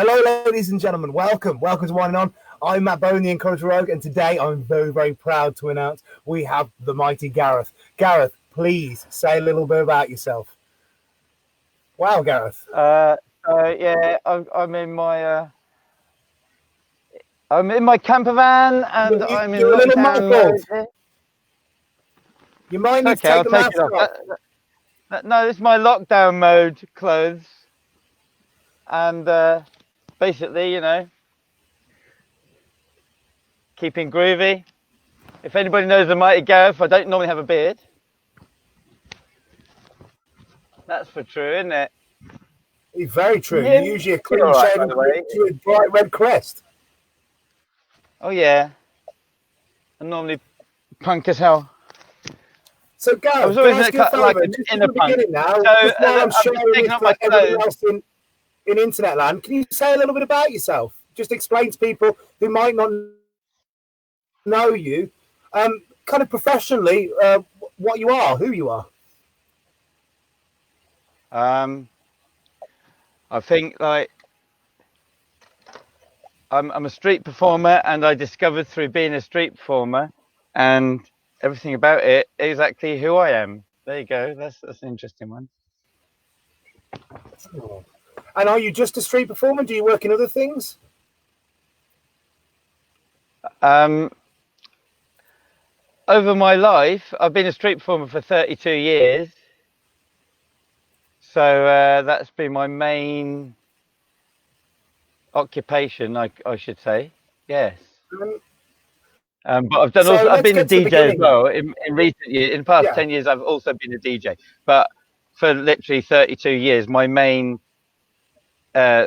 Hello, ladies and gentlemen. Welcome to Whining On. I'm Matt Bone, the Encourager Rogue, and today I'm very, very proud to announce we have the mighty Gareth. Gareth, please say a little bit about yourself. Wow, Gareth. I'm in my camper van, and I'm in lockdown mode. You might need to take the mask off. No, this is my lockdown mode clothes, and basically, keeping groovy. If anybody knows the mighty Gareth, I don't normally have a beard. That's for true, isn't it? It's very true. Yeah, you're usually a clean-shaven with a bright red crest. Oh yeah, I'm normally punk as hell. So, Gareth, I was always in the beginning now. So, while I'm sharing with everybody else in internet land, can you say a little bit about yourself? Just explain to people who might not know you, kind of professionally, what you are, who you are. I think I'm a street performer, and I discovered through being a street performer and everything about it exactly who I am. There you go. That's an interesting one. Oh. And are you just a street performer? Do you work in other things? Over my life, I've been a street performer for 32 years. So that's been my main occupation, I should say. Yes. But I've been a DJ as well in recent years. In the past 10 years, I've also been a DJ. But for literally 32 years, my main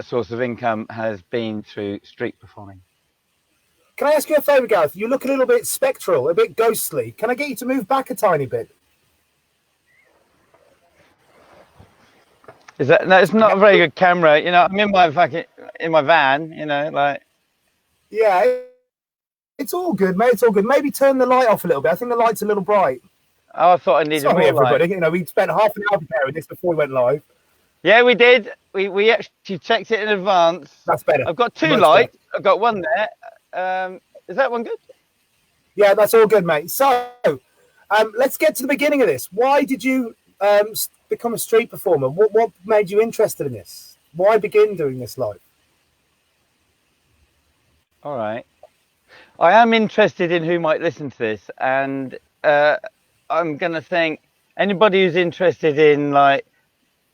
source of income has been through street performing. Can I ask you a favour, Gareth? You look a little bit spectral, a bit ghostly. Can I get you to move back a tiny bit? Is that? No, it's not a very good camera. I'm in my van. Yeah, it's all good, mate. It's all good. Maybe turn the light off a little bit. I think the light's a little bright. Oh, I thought I needed more everybody. light. We spent half an hour preparing this before we went live. Yeah, we did. We actually checked it in advance. That's better. I've got two lights. I've got one there. Is that one good? Yeah, that's all good, mate. So, let's get to the beginning of this. Why did you become a street performer? What made you interested in this? Why begin doing this live? All right. I am interested in who might listen to this, and I'm going to think anybody who's interested in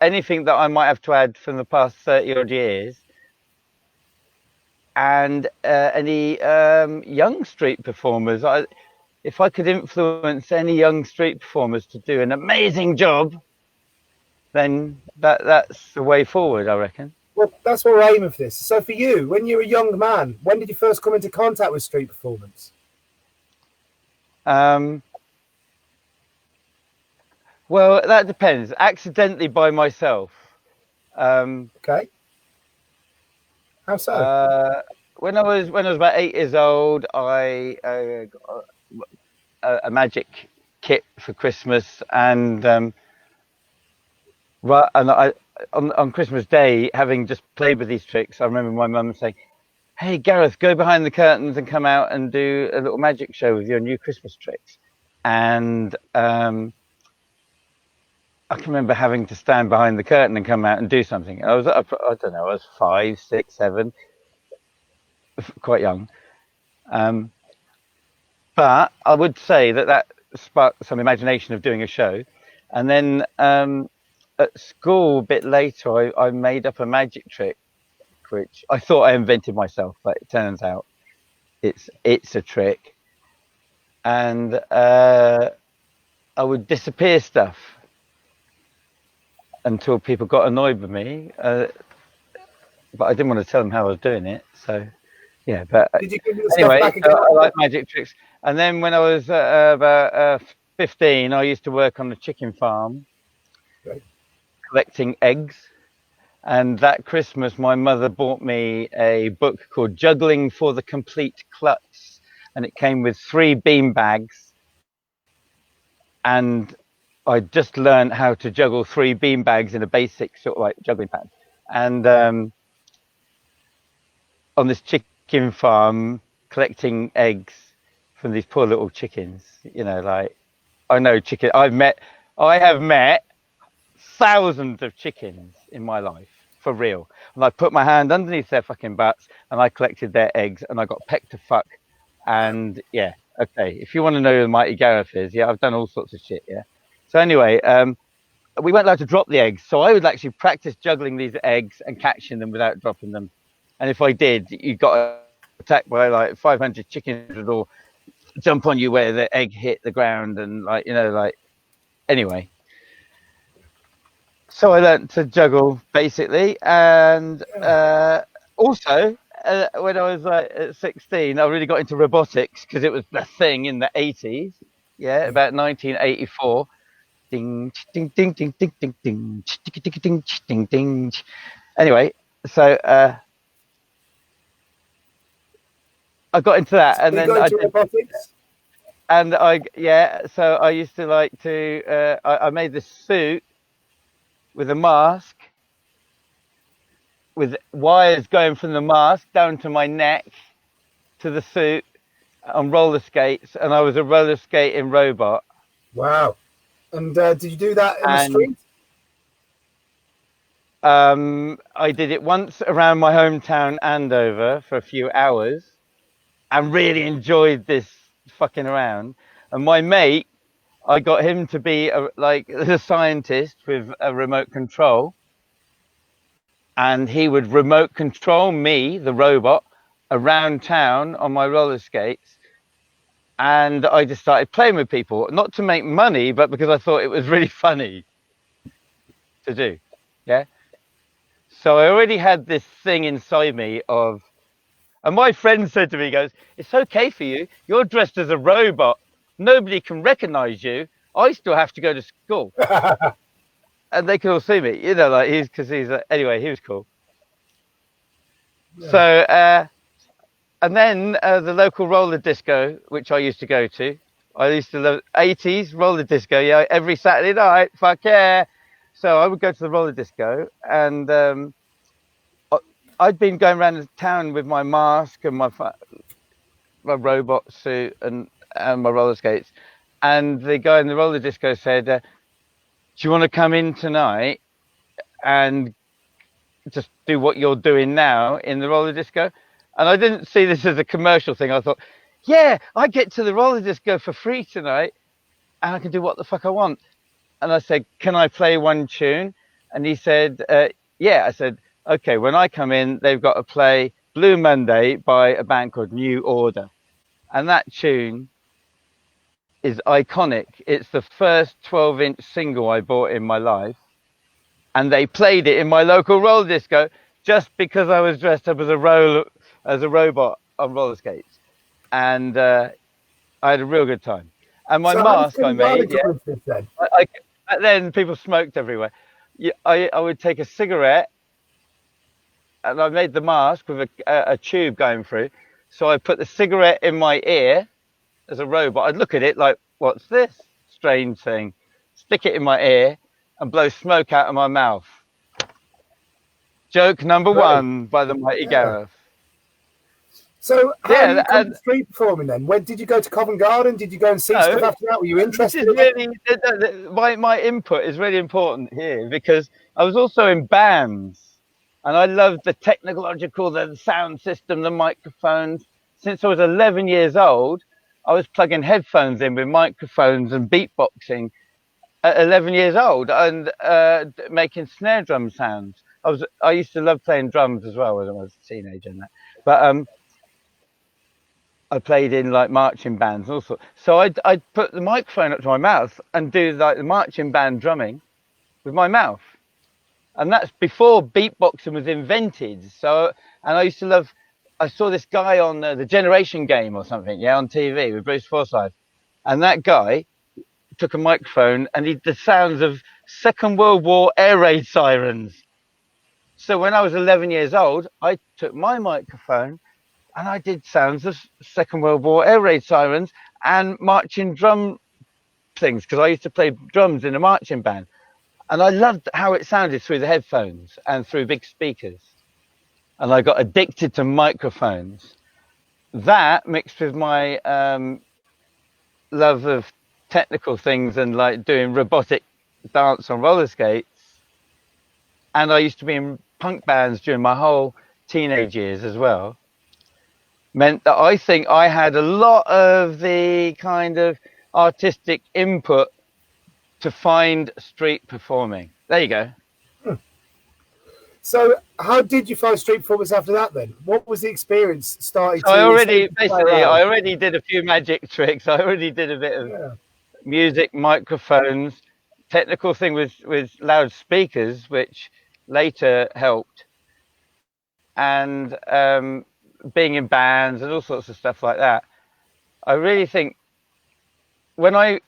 anything that I might have to add from the past 30 odd years, and any young street performers. If I could influence any young street performers to do an amazing job, then that's the way forward, I reckon. Well, that's what we're aiming for this. So for you, when you were a young man, when did you first come into contact with street performance? Well, that depends. Accidentally by myself. Okay. How so? When I was about 8 years old, I got a magic kit for Christmas, and on Christmas Day, having just played with these tricks, I remember my mum saying, "Hey, Gareth, go behind the curtains and come out and do a little magic show with your new Christmas tricks." And I can remember having to stand behind the curtain and come out and do something. I don't know, I was 5, 6, 7, quite young. But I would say that sparked some imagination of doing a show. And then at school, a bit later, I made up a magic trick, which I thought I invented myself, but it turns out it's a trick. And I would disappear stuff until people got annoyed with me, but I didn't want to tell them how I was doing it. So, yeah. But anyway, I like magic tricks. And then when I was about 15, I used to work on a chicken farm, collecting eggs. And that Christmas, my mother bought me a book called Juggling for the Complete Klutz, and it came with 3 bean bags. And I just learned how to juggle 3 bean bags in a basic sort of like juggling pattern. And on this chicken farm collecting eggs from these poor little chickens. You know, like I know chicken. I have met thousands of chickens in my life, for real. And I put my hand underneath their fucking butts and I collected their eggs and I got pecked to fuck. And yeah, okay. If you want to know who the Mighty Gareth is, yeah, I've done all sorts of shit, yeah. So anyway, we weren't allowed to drop the eggs. So I would actually practice juggling these eggs and catching them without dropping them. And if I did, you got attacked by like 500 chickens would all jump on you where the egg hit the ground and like, you know, like, anyway. So I learned to juggle basically, and also when I was at 16, I really got into robotics because it was the thing in the 80s. Yeah, about 1984. Ding, ding, ding, ding, ding, ding, ding, ding, ding, ding, ding. Anyway, so I got into that, and then I did robotics. And so I used to like to. I made this suit with a mask, with wires going from the mask down to my neck to the suit on roller skates, and I was a roller skating robot. Wow. And did you do that in the street? I did it once around my hometown, Andover, for a few hours, and really enjoyed this fucking around. And my mate, I got him to be a scientist with a remote control, and he would remote control me, the robot, around town on my roller skates. And I just started playing with people, not to make money, but because I thought it was really funny to do. Yeah. So I already had this thing inside me of, and my friend said to me, he goes, "It's okay for you. You're dressed as a robot. Nobody can recognize you. I still have to go to school." And they could all see me, you know, like anyway, he was cool. Yeah. So, and then the local roller disco, which I used to go to, I used to love 80s roller disco. Yeah, every Saturday night, fuck yeah. So I would go to the roller disco, and I'd been going around the town with my mask and my robot suit and my roller skates. And the guy in the roller disco said, "Do you want to come in tonight and just do what you're doing now in the roller disco?" And I didn't see this as a commercial thing. I thought, yeah, I get to the roller disco for free tonight and I can do what the fuck I want. And I said, "Can I play one tune?" And he said, yeah. I said, "Okay, when I come in, they've got to play Blue Monday by a band called New Order." And that tune is iconic. It's the first 12-inch single I bought in my life. And they played it in my local roller disco just because I was dressed up as a robot on roller skates. And I had a real good time. And my mask I made, back then people smoked everywhere. I would take a cigarette, and I made the mask with a tube going through. So I put the cigarette in my ear as a robot. I'd look at it like, what's this strange thing? Stick it in my ear and blow smoke out of my mouth. Joke number one by the Mighty Gareth. So how did you come to street performing then? When did you go to Covent Garden? Did you go and see stuff after that? Were you interested in it? My input is really important here because I was also in bands and I loved the technological, the sound system, the microphones. Since I was 11 years old, I was plugging headphones in with microphones and beatboxing at 11 years old and making snare drum sounds. I used to love playing drums as well when I was a teenager and that. But I played in like marching bands and all sorts. So I'd put the microphone up to my mouth and do like the marching band drumming with my mouth. And that's before beatboxing was invented. So, and I used to love, I saw this guy on the Generation Game or something, yeah, on TV with Bruce Forsyth. And that guy took a microphone and he did the sounds of Second World War air raid sirens. So when I was 11 years old, I took my microphone and I did sounds of Second World War air raid sirens and marching drum things because I used to play drums in a marching band. And I loved how it sounded through the headphones and through big speakers. and I got addicted to microphones. That mixed with my love of technical things and like doing robotic dance on roller skates, and I used to be in punk bands during my whole teenage years as well, meant that I think I had a lot of the kind of artistic input to find street performing. There you go. So how did you find street performance after that then? What was the experience starting so to... I already did a few magic tricks. I already did a bit of music, microphones, technical thing with loudspeakers, which later helped. And being in bands and all sorts of stuff like that. I really think when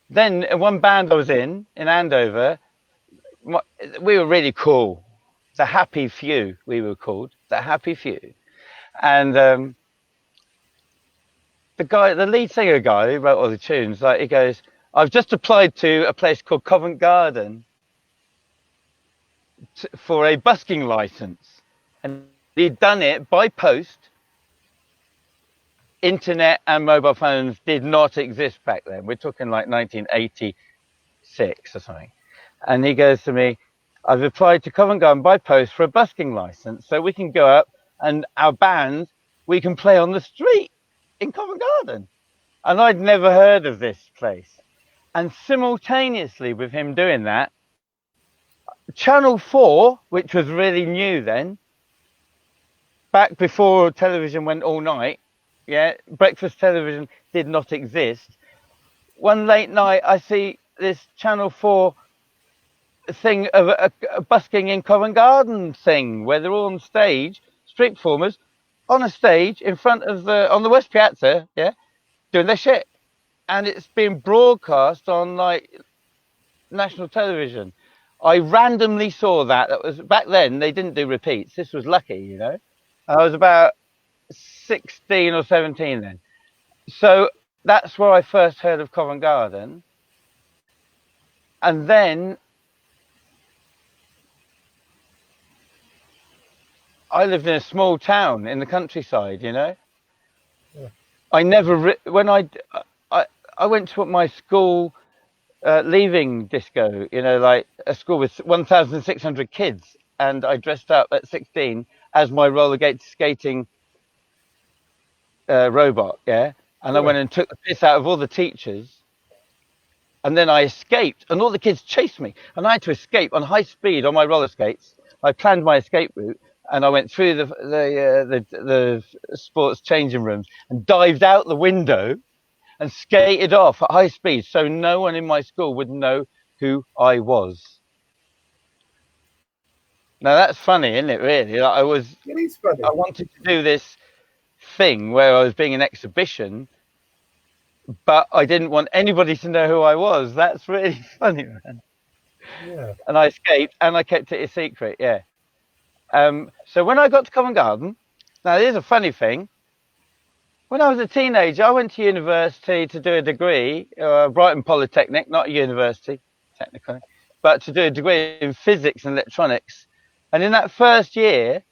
then one band I was in Andover, we were really cool. The Happy Few, we were called. The Happy Few. And the lead singer guy who wrote all the tunes, like he goes, I've just applied to a place called Covent Garden for a busking license. And he'd done it by post. Internet and mobile phones did not exist back then. We're talking like 1986 or something. And he goes to me, I've applied to Covent Garden by post for a busking license, so we can go up and our band, we can play on the street in Covent Garden. And I'd never heard of this place. And simultaneously with him doing that, Channel 4, which was really new then, back before television went all night, breakfast television did not exist. One late night, I see this Channel 4 thing of a busking in Covent Garden thing, where they're all on stage, street performers, on a stage in front of on the West Piazza, doing their shit. And it's being broadcast on like national television. I randomly saw that. That was back then. They didn't do repeats. This was lucky, I was about 16 or 17 then. So that's where I first heard of Covent Garden. And then I lived in a small town in the countryside, Yeah. I never, when I went to my school leaving disco, like a school with 1,600 kids. And I dressed up at 16 as my roller skating robot, and I went and took the piss out of all the teachers, and then I escaped, and all the kids chased me, and I had to escape on high speed on my roller skates. I planned my escape route, and I went through the sports changing rooms and dived out the window and skated off at high speed, so no one in my school would know who I was. Now that's funny, isn't it? Really, like It is funny. I wanted to do this thing where I was being an exhibition, but I didn't want anybody to know who I was. That's really funny, man. Yeah. And I escaped, and I kept it a secret. So when I got to Covent Garden, now here's a funny thing. When I was a teenager, I went to university to do a degree, Brighton Polytechnic, not a university technically, but to do a degree in physics and electronics. And in that first year,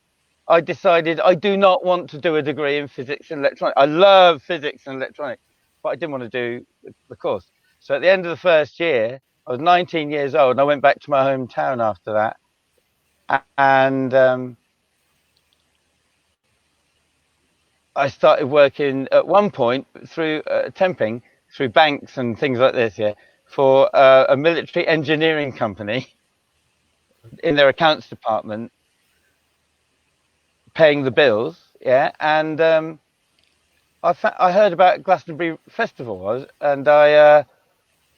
I decided I do not want to do a degree in physics and electronics. I love physics and electronics, but I didn't want to do the course. So at the end of the first year, I was 19 years old, and I went back to my hometown after that. And I started working at one point through temping through banks and things like this, for a military engineering company in their accounts department, paying the bills, and I heard about Glastonbury Festival, and I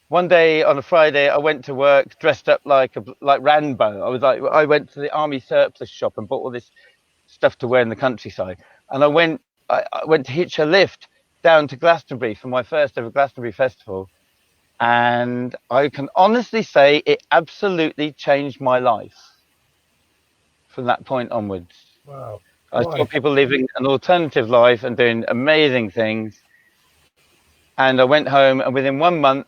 one day on a Friday I went to work dressed up like Rambo. I went to the army surplus shop and bought all this stuff to wear in the countryside, and I went to hitch a lift down to Glastonbury for my first ever Glastonbury Festival, and I can honestly say it absolutely changed my life from that point onwards. Wow. I saw people living an alternative life and doing amazing things. And I went home, and within 1 month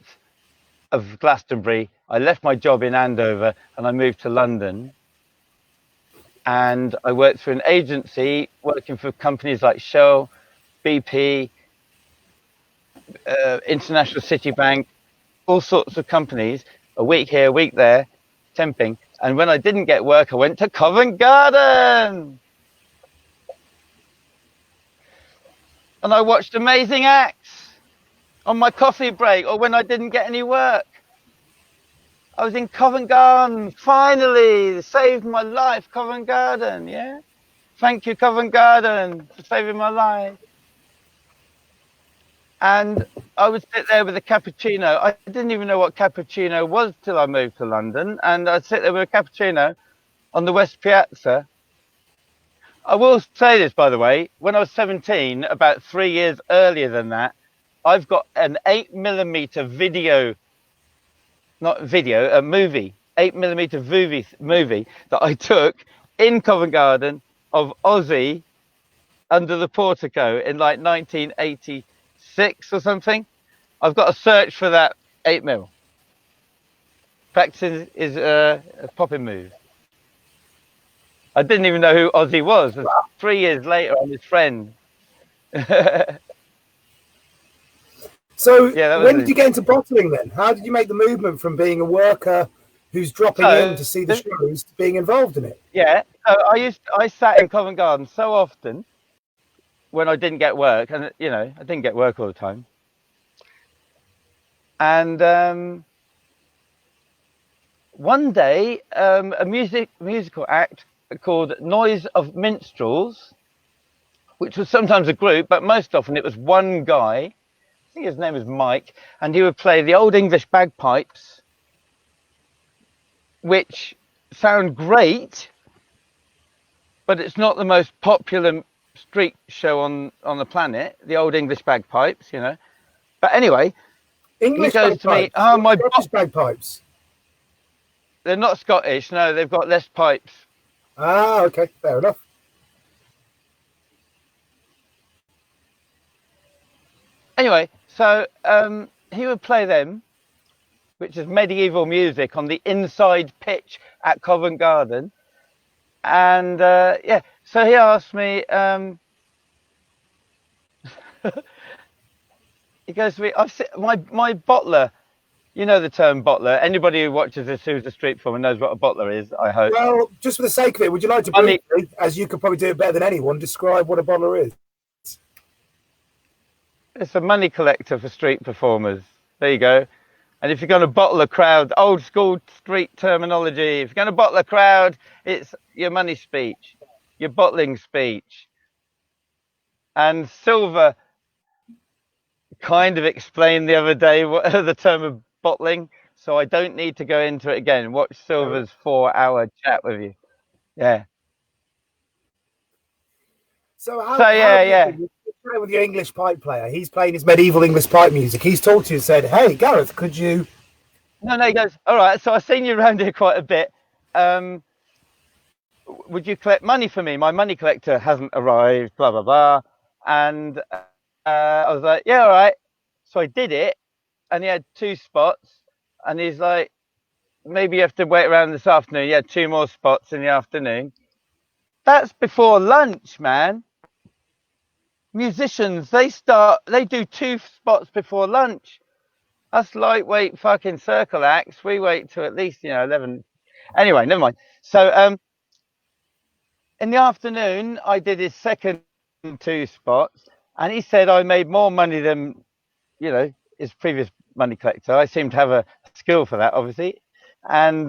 of Glastonbury, I left my job in Andover and I moved to London. and I worked through an agency working for companies like Shell, BP, International City Bank, all sorts of companies, a week here, a week there, temping. And when I didn't get work, I went to Covent Garden. And I watched amazing acts on my coffee break or when I didn't get any work. I was in Covent Garden, finally, saved my life, Covent Garden, yeah? Thank you, Covent Garden, for saving my life. And I would sit there with a cappuccino. I didn't even know what cappuccino was till I moved to London. And I'd sit there with a cappuccino on the West Piazza. I will say this, by the way, when I was 17, about 3 years earlier than that, I've got an 8mm video, not video, a movie, 8mm movie that I took in Covent Garden of Ozzy under the portico in like 1986 or something. I've got to search for that 8mm. Practice is a popping move. I didn't even know who Ozzy was. 3 years later, I'm his friend. So yeah, when did you get into bottling then? How did you make the movement from being a worker who's dropping in to see the shows to being involved in it? Yeah, so I sat in Covent Garden so often when I didn't get work, and you know, I didn't get work all the time. And one day, a musical act called Noise of Minstrels, which was sometimes a group, but most often it was one guy. I think his name was Mike, and he would play the Old English bagpipes, which sound great, but it's not the most popular street show on the planet, the Old English bagpipes, you know. But anyway, English he goes bagpipes, to me, oh, my bagpipes. They're not Scottish, no, they've got less pipes. Ah, okay, fair enough. Anyway, so he would play them, which is medieval music on the inside pitch at Covent Garden. And yeah, so he asked me, he goes to me, my bottler, you know the term bottler. Anybody who watches this who's a street performer knows what a bottler is, I hope. Well, just for the sake of it, would you like to briefly, as you could probably do it better than anyone, describe what a bottler is? It's a money collector for street performers. There you go. And if you're going to bottle a crowd, old school street terminology, if you're going to bottle a crowd, it's your money speech, your bottling speech. And Silver kind of explained the other day what the term of bottling, so I don't need to go into it again. Watch Silver's 4-hour chat with you. Yeah. So yeah. With your English pipe player, he's playing his medieval English pipe music. He's talked to you and said, "Hey, Gareth, could you?" No, he goes, "All right, so I've seen you around here quite a bit. Would you collect money for me? My money collector hasn't arrived, blah, blah, blah." And I was like, "Yeah, all right." So I did it, and he had 2 spots, and he's like, "Maybe you have to wait around this afternoon." He had 2 more spots in the afternoon. That's before lunch, man. Musicians, they do 2 spots before lunch. Us lightweight fucking circle acts, we wait till at least, 11. Anyway, never mind. So in the afternoon, I did his second 2 spots, and he said I made more money than, his previous money collector. I seem to have a skill for that, obviously. And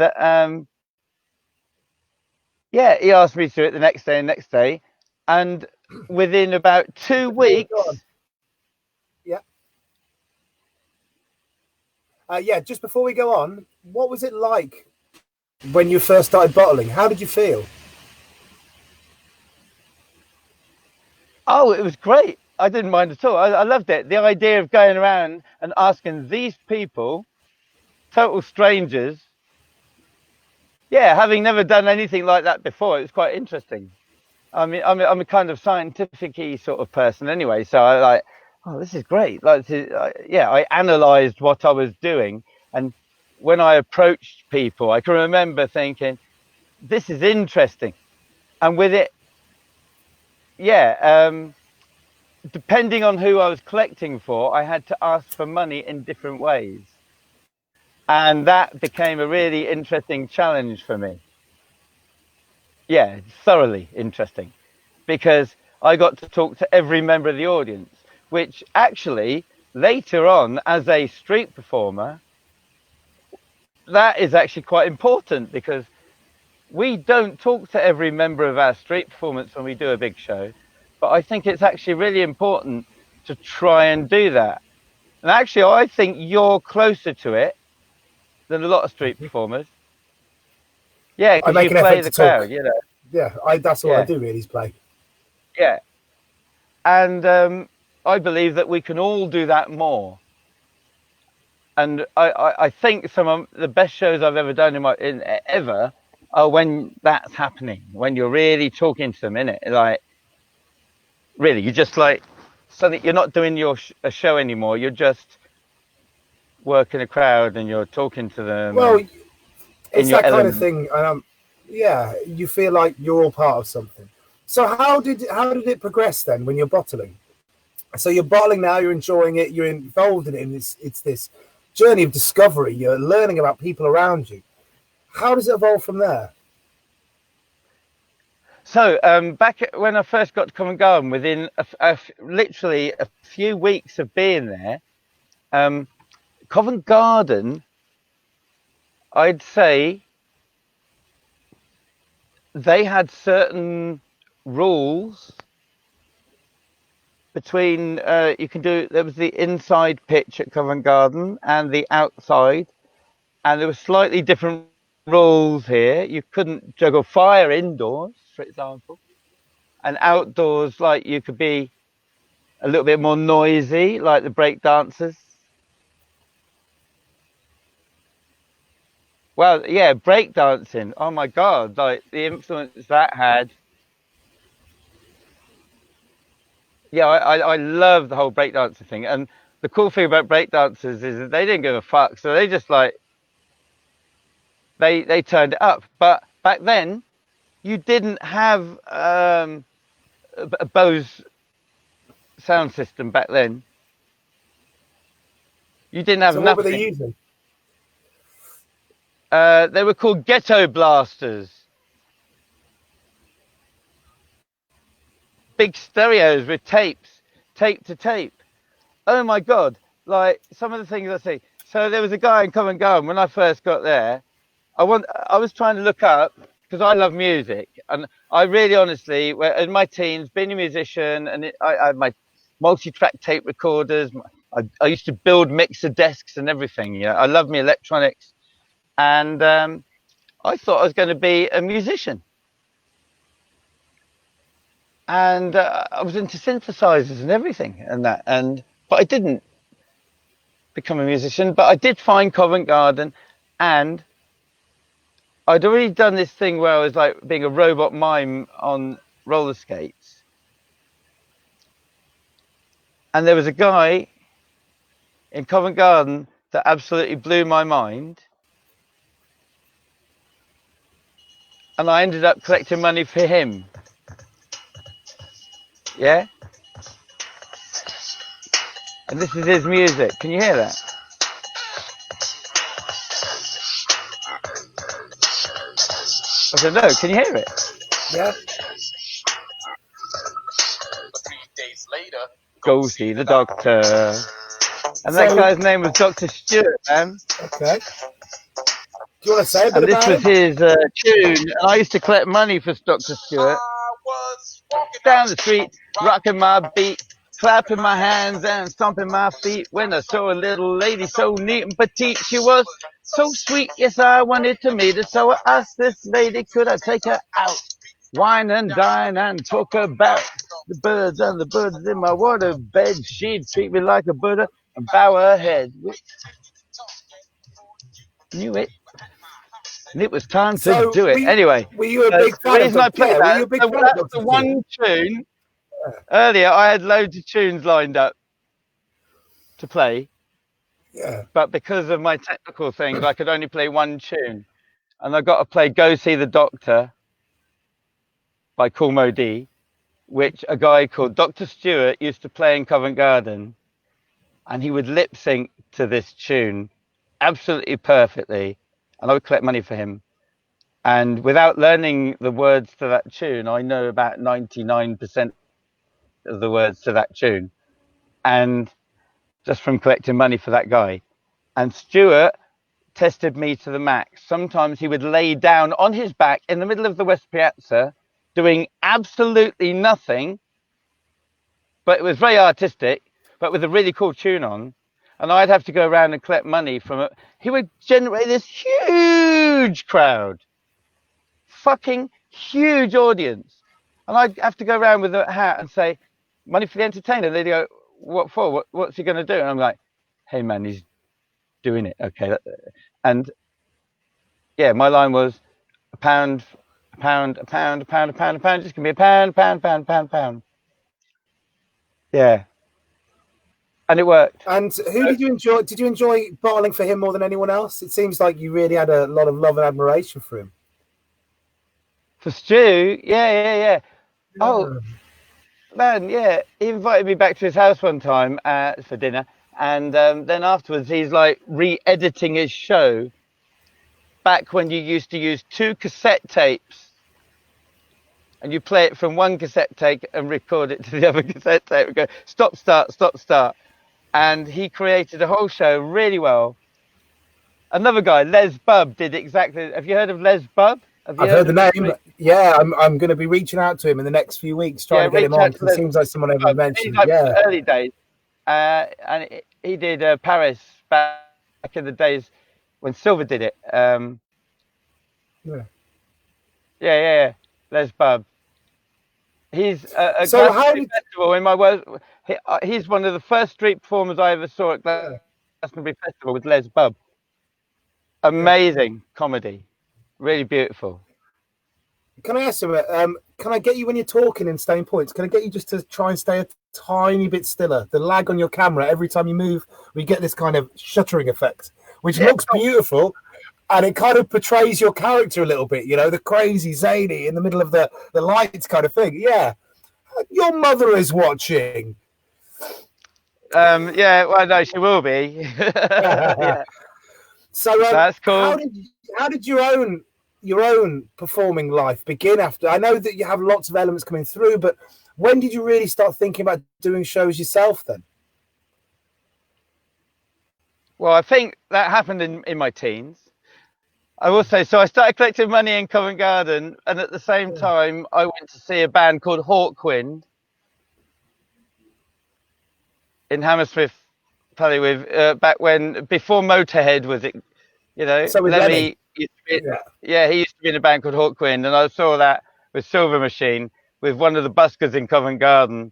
yeah, he asked me to do it the next day, and within about 2 weeks. Yeah, just before we go on, what was it like when you first started bottling? How did you feel? Oh, it was great. I didn't mind at all. I loved it. The idea of going around and asking these people, total strangers, having never done anything like that before, it was quite interesting. I mean, I'm a kind of scientific-y sort of person anyway, so I like, oh, this is great. Like, I analysed what I was doing, and when I approached people, I can remember thinking, this is interesting. And with it, depending on who I was collecting for, I had to ask for money in different ways. And that became a really interesting challenge for me. Yeah, thoroughly interesting. Because I got to talk to every member of the audience, which actually later on as a street performer, that is actually quite important, because we don't talk to every member of our street performance when we do a big show, but I think it's actually really important to try and do that. And actually, I think you're closer to it than a lot of street performers. Yeah, because you play the crowd, you know. Yeah, that's all I do really, is play. Yeah. And I believe that we can all do that more. And I think some of the best shows I've ever done ever are when that's happening, when you're really talking to them, innit? Like, really, you're just like, something, you're not doing a show anymore, you're just working a crowd and you're talking to them. Well, it's that kind of thing. You feel like you're all part of something. So how did it progress then when you're bottling? So you're bottling now, you're enjoying it, you're involved in it, and it's this journey of discovery. You're learning about people around you. How does it evolve from there? So back when I first got to Covent Garden, within literally a few weeks of being there, Covent Garden, I'd say they had certain rules between there was the inside pitch at Covent Garden and the outside, and there were slightly different rules here. You couldn't juggle fire indoors, for example, and outdoors, like, you could be a little bit more noisy, like the break dancers. Well, yeah, break dancing. Oh my God, like the influence that had. Yeah, I love the whole breakdancing thing. And the cool thing about breakdancers is that they didn't give a fuck. So they just like, they turned it up. But back then, you didn't have a Bose sound system back then. You didn't have nothing. What were they using? They were called ghetto blasters. Big stereos with tape to tape. Oh my God. Like, some of the things I see. So there was a guy in Covent Garden when I first got there. I was trying to look up, because I love music, and I really honestly, in my teens, being a musician, and I had my multi-track tape recorders. I used to build mixer desks and everything. You know, I love me electronics, and I thought I was going to be a musician. And I was into synthesizers and everything but I didn't become a musician. But I did find Covent Garden, and I'd already done this thing where I was like being a robot mime on roller skates. And there was a guy in Covent Garden that absolutely blew my mind. And I ended up collecting money for him. Yeah? And this is his music. Can you hear that? I said, no, can you hear it? Yeah. 3 days later, go see the doctor. And that guy's name was Dr. Stewart, man. Okay. Do you want to say a bit about it? And this was his tune. And I used to collect money for Dr. Stewart. Down the street, rocking my beat, clapping my hands and stomping my feet, when I saw a little lady so neat and petite. She was so sweet, yes, I wanted to meet her. So I asked this lady, could I take her out? Wine and dine and talk about the birds and the birds in my water bed. She'd treat me like a Buddha and bow her head. Knew it. And it was time to do it. Anyway, were you a big fan the reason I played that, that's the one tune. Earlier, I had loads of tunes lined up to play. Yeah. But because of my technical things, I could only play one tune. And I got to play Go See the Doctor. by Cool Modi, which a guy called Dr. Stewart used to play in Covent Garden, and he would lip sync to this tune absolutely perfectly, and I would collect money for him. And without learning the words to that tune, I know about 99% of the words to that tune, and just from collecting money for that guy. And Stewart tested me to the max. Sometimes he would lay down on his back in the middle of the West Piazza doing absolutely nothing, but it was very artistic, but with a really cool tune on. And I'd have to go around and collect money from it. He would generate this huge crowd, fucking huge audience. And I'd have to go around with a hat and say, money for the entertainer. They'd go, what for? What's he going to do? And I'm like, hey man, he's doing it. Okay. And yeah, my line was a pound, just give me a pound. Yeah. And it worked. And who did you enjoy? Did you enjoy bottling for him more than anyone else? It seems like you really had a lot of love and admiration for him. For Stu, yeah. Oh, man, yeah. He invited me back to his house one time for dinner. And then afterwards, he's like re-editing his show back when you used to use 2 cassette tapes. And you play it from one cassette tape and record it to the other cassette tape and go, stop, start. And he created a whole show really well. Another guy, Les Bubb, did exactly. Have you heard of Les Bubb? I've heard the name. Yeah, I'm going to be reaching out to him in the next few weeks, trying to get him on. Because it seems like someone everyone mentioned. Like early days. And he did Paris back in the days when Silver did it. Yeah. Les Bubb. He's a festival in my world. He's one of the first street performers I ever saw at Glastonbury Festival with Les Bubb. Amazing comedy, really beautiful. Can I ask you? Can I get you when you're talking in staying points? Can I get you just to try and stay a tiny bit stiller? The lag on your camera every time you move, we get this kind of shuttering effect, which looks beautiful. And it kind of portrays your character a little bit, you know, the crazy zany in the middle of the lights kind of thing. Yeah. Your mother is watching. Yeah, well, no, she will be. Yeah. So that's cool. How did your own performing life begin after? I know that you have lots of elements coming through, but when did you really start thinking about doing shows yourself then? Well, I think that happened in my teens. I will say, so I started collecting money in Covent Garden, and at the same time, I went to see a band called Hawkwind in Hammersmith, probably back before Motorhead was it, you know. So with Lemmy. He used to be in a band called Hawkwind, and I saw that with Silver Machine with one of the buskers in Covent Garden,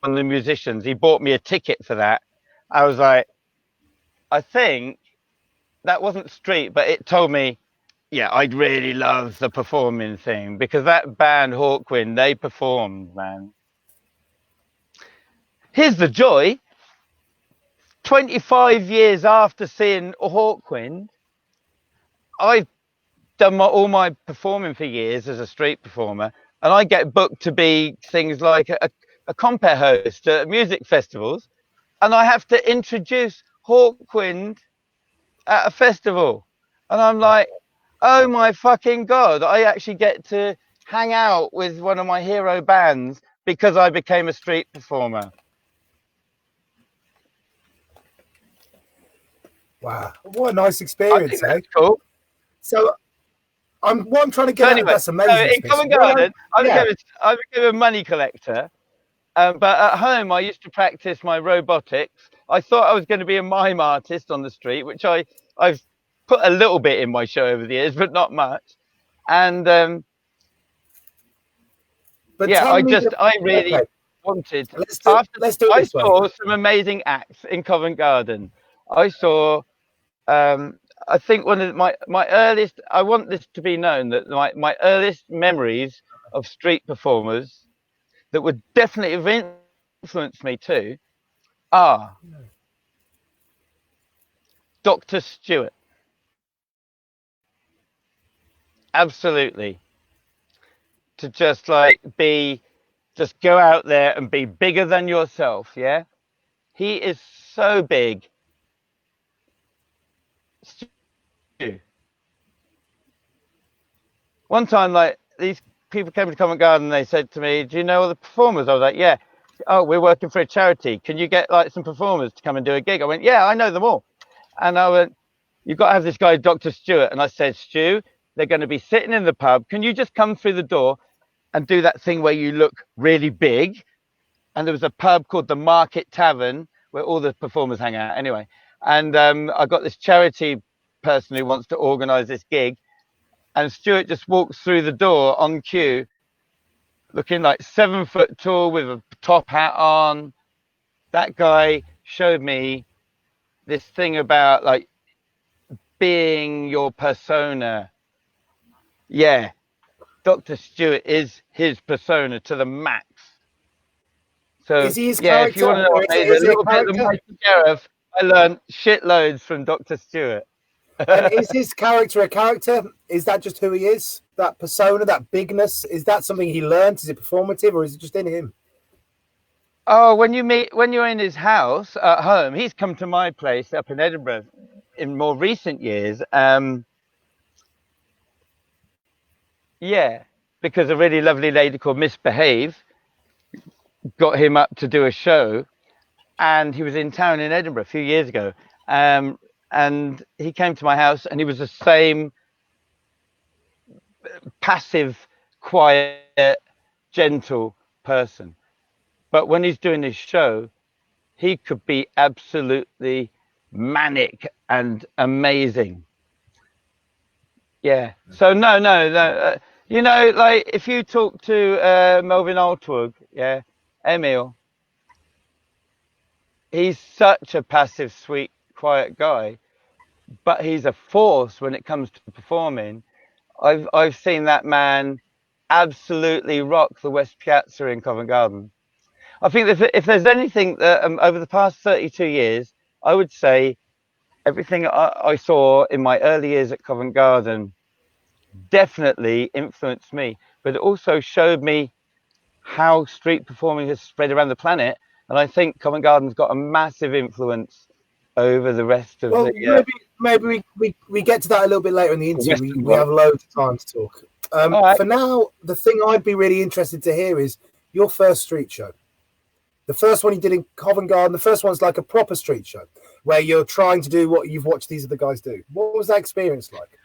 one of the musicians. He bought me a ticket for that. I was like, I think that wasn't street, but it told me, yeah, I'd really love the performing thing, because that band Hawkwind, they performed, man. Here's the joy. 25 years after seeing Hawkwind, I've done all my performing for years as a street performer, and I get booked to be things like a compere host at music festivals, and I have to introduce Hawkwind at a festival. And I'm like, oh my fucking God, I actually get to hang out with one of my hero bands because I became a street performer. Wow, what a nice experience, eh? That's cool. So, what I'm trying to get at, that's amazing. So in Covent Garden, I became a money collector, but at home I used to practice my robotics. I thought I was going to be a mime artist on the street, which I've put a little bit in my show over the years, but not much. And I really wanted. I saw some amazing acts in Covent Garden. I saw. I think one of my earliest. I want this to be known that my earliest memories of street performers that would definitely have influenced me too are Dr. Stewart. Absolutely. to just like just go out there and be bigger than yourself. Yeah. He is so big. One time, like, these people came to Covent Garden and they said to me, do you know all the performers? I was like, yeah. Oh, we're working for a charity. Can you get like some performers to come and do a gig? I went, yeah, I know them all. And I went, you've got to have this guy, Dr. Stewart. And I said, Stu, they're going to be sitting in the pub. Can you just come through the door and do that thing where you look really big? And there was a pub called the Market Tavern where all the performers hang out anyway. And I got this charity person who wants to organize this gig. And Stuart just walks through the door on cue, looking like 7 foot tall with a top hat on. That guy showed me this thing about like being your persona. Yeah, Dr. Stewart is his persona to the max. So is he his yeah, character? if you want to know a little bit of Mighty Gareth, I learned shitloads from Dr. Stewart. And is his character a character? Is that just who he is? That persona, that bigness, is that something he learned? Is it performative, or is it just in him? Oh, when you're in his house at home, he's come to my place up in Edinburgh in more recent years. Yeah, because a really lovely lady called Miss Behave got him up to do a show, and he was in town in Edinburgh a few years ago. And he came to my house, and he was the same passive, quiet, gentle person. But when he's doing his show, he could be absolutely manic and amazing. Yeah. So no. You know, like if you talk to Melvin Altwood, yeah, Emil, he's such a passive, sweet, quiet guy, but he's a force when it comes to performing. I've seen that man absolutely rock the West Piazza in Covent Garden. I think if there's anything that over the past 32 years, I would say everything I saw in my early years at Covent Garden definitely influenced me, but it also showed me how street performing has spread around the planet. And I think Covent Garden's got a massive influence over the rest of the... Maybe we get to that a little bit later in the interview. We have loads of time to talk. Right. For now, the thing I'd be really interested to hear is your first street show. The first one you did in Covent Garden, the first one's like a proper street show where you're trying to do what you've watched these other guys do. What was that experience like?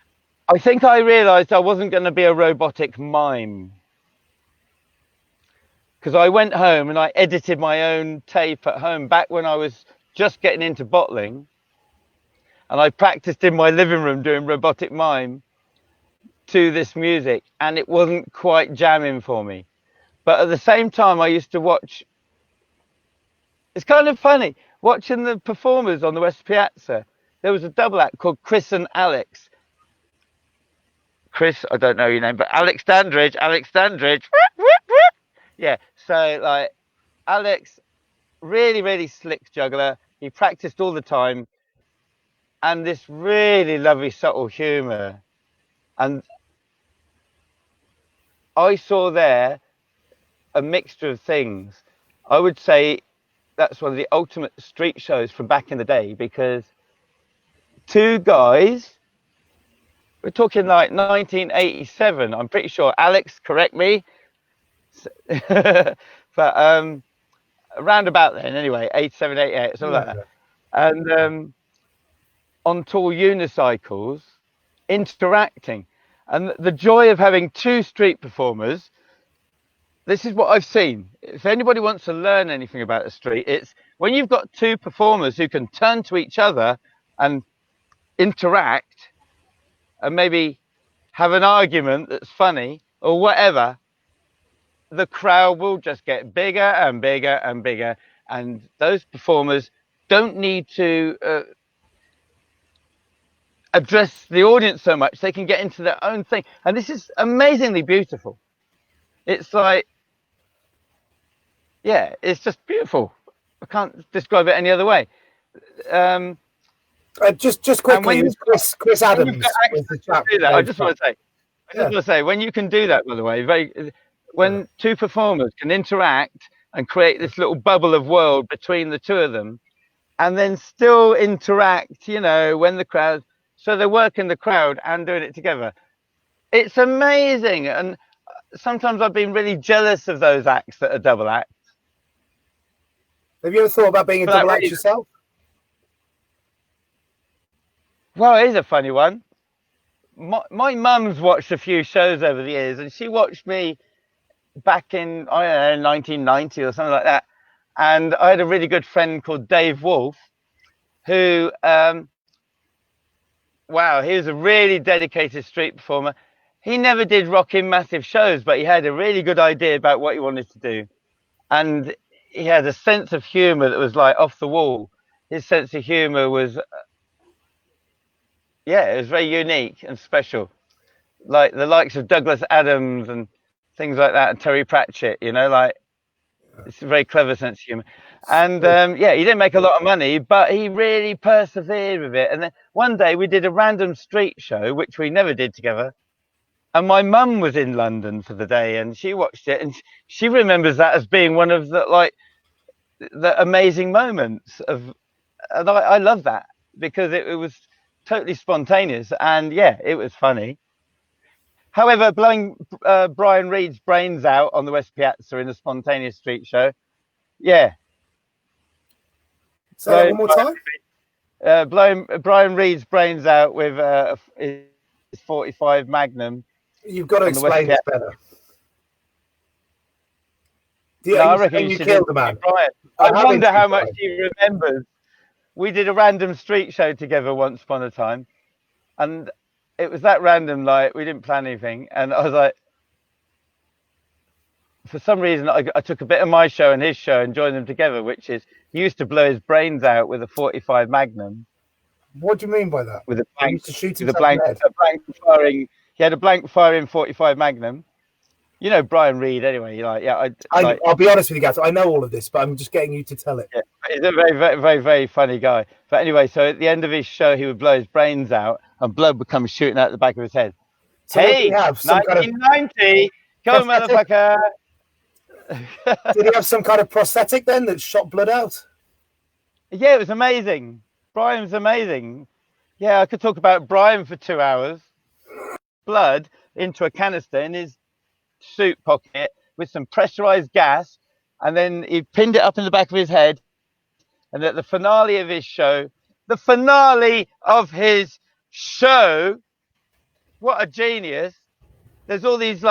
I think I realized I wasn't going to be a robotic mime, because I went home and I edited my own tape at home back when I was just getting into bottling, and I practiced in my living room doing robotic mime to this music, and it wasn't quite jamming for me. But at the same time, I used to watch... It's kind of funny watching the performers on the West Piazza. There was a double act called Chris and Alex. Chris, I don't know your name, but Alex Dandridge. Yeah, so like Alex, really, really slick juggler. He practiced all the time, and this really lovely, subtle humour. And I saw there a mixture of things. I would say that's one of the ultimate street shows from back in the day, because two guys, we're talking like 1987, I'm pretty sure. Alex, correct me. But around about then, anyway, 87, 88, something like that. And on tall unicycles, interacting. And the joy of having two street performers, this is what I've seen. If anybody wants to learn anything about the street, it's when you've got two performers who can turn to each other and interact and maybe have an argument that's funny or whatever, the crowd will just get bigger and bigger and bigger. And those performers don't need to address the audience so much. They can get into their own thing. And this is amazingly beautiful. It's like, yeah, it's just beautiful. I can't describe it any other way. Just quickly, Chris Adams. I just want to say, when you can do that, by the way, when two performers can interact and create this little bubble of world between the two of them, and then still interact, when the crowd, so they're working the crowd and doing it together. It's amazing. And sometimes I've been really jealous of those acts that are double acts. Have you ever thought about being a double act yourself? Well, it is a funny one. My mum's watched a few shows over the years, and she watched me back in, I don't know, 1990 or something like that. And I had a really good friend called Dave Wolf, who, he was a really dedicated street performer. He never did rocking massive shows, but he had a really good idea about what he wanted to do. And he had a sense of humor that was like off the wall. His sense of humor was, it was very unique and special. Like the likes of Douglas Adams and things like that, and Terry Pratchett, it's a very clever sense of humor. And he didn't make a lot of money, but he really persevered with it. And then one day we did a random street show, which we never did together. And my mum was in London for the day, and she watched it, and she remembers that as being one of the amazing moments of. And I love that because it was totally spontaneous, and it was funny. However, blowing Brian Reed's brains out on the West Piazza in a spontaneous street show, Say that one more time. Blowing Brian Reed's brains out with his 45 Magnum. You've got to explain this better. I reckon you killed the man. Brian. I wonder how much he remembers. We did a random street show together once upon a time, and it was that random, we didn't plan anything. And I was like, for some reason, I took a bit of my show and his show and joined them together, which is he used to blow his brains out with a 45 Magnum. What do you mean by that? With a blank, firing. He had a blank firing 45 Magnum. You know Brian Reed anyway. I'll be honest with you guys. I know all of this, but I'm just getting you to tell it. Yeah, he's a very, very, very, very funny guy. But anyway, so at the end of his show, he would blow his brains out, and blood would come shooting out the back of his head. So hey, 1990, come on, motherfucker! Did he have some kind of prosthetic then that shot blood out? Yeah, it was amazing. Brian was amazing. Yeah, I could talk about Brian for 2 hours. Blood into a canister in his suit pocket with some pressurized gas, and then he pinned it up in the back of his head. And at the finale of his show, what a genius. There's all these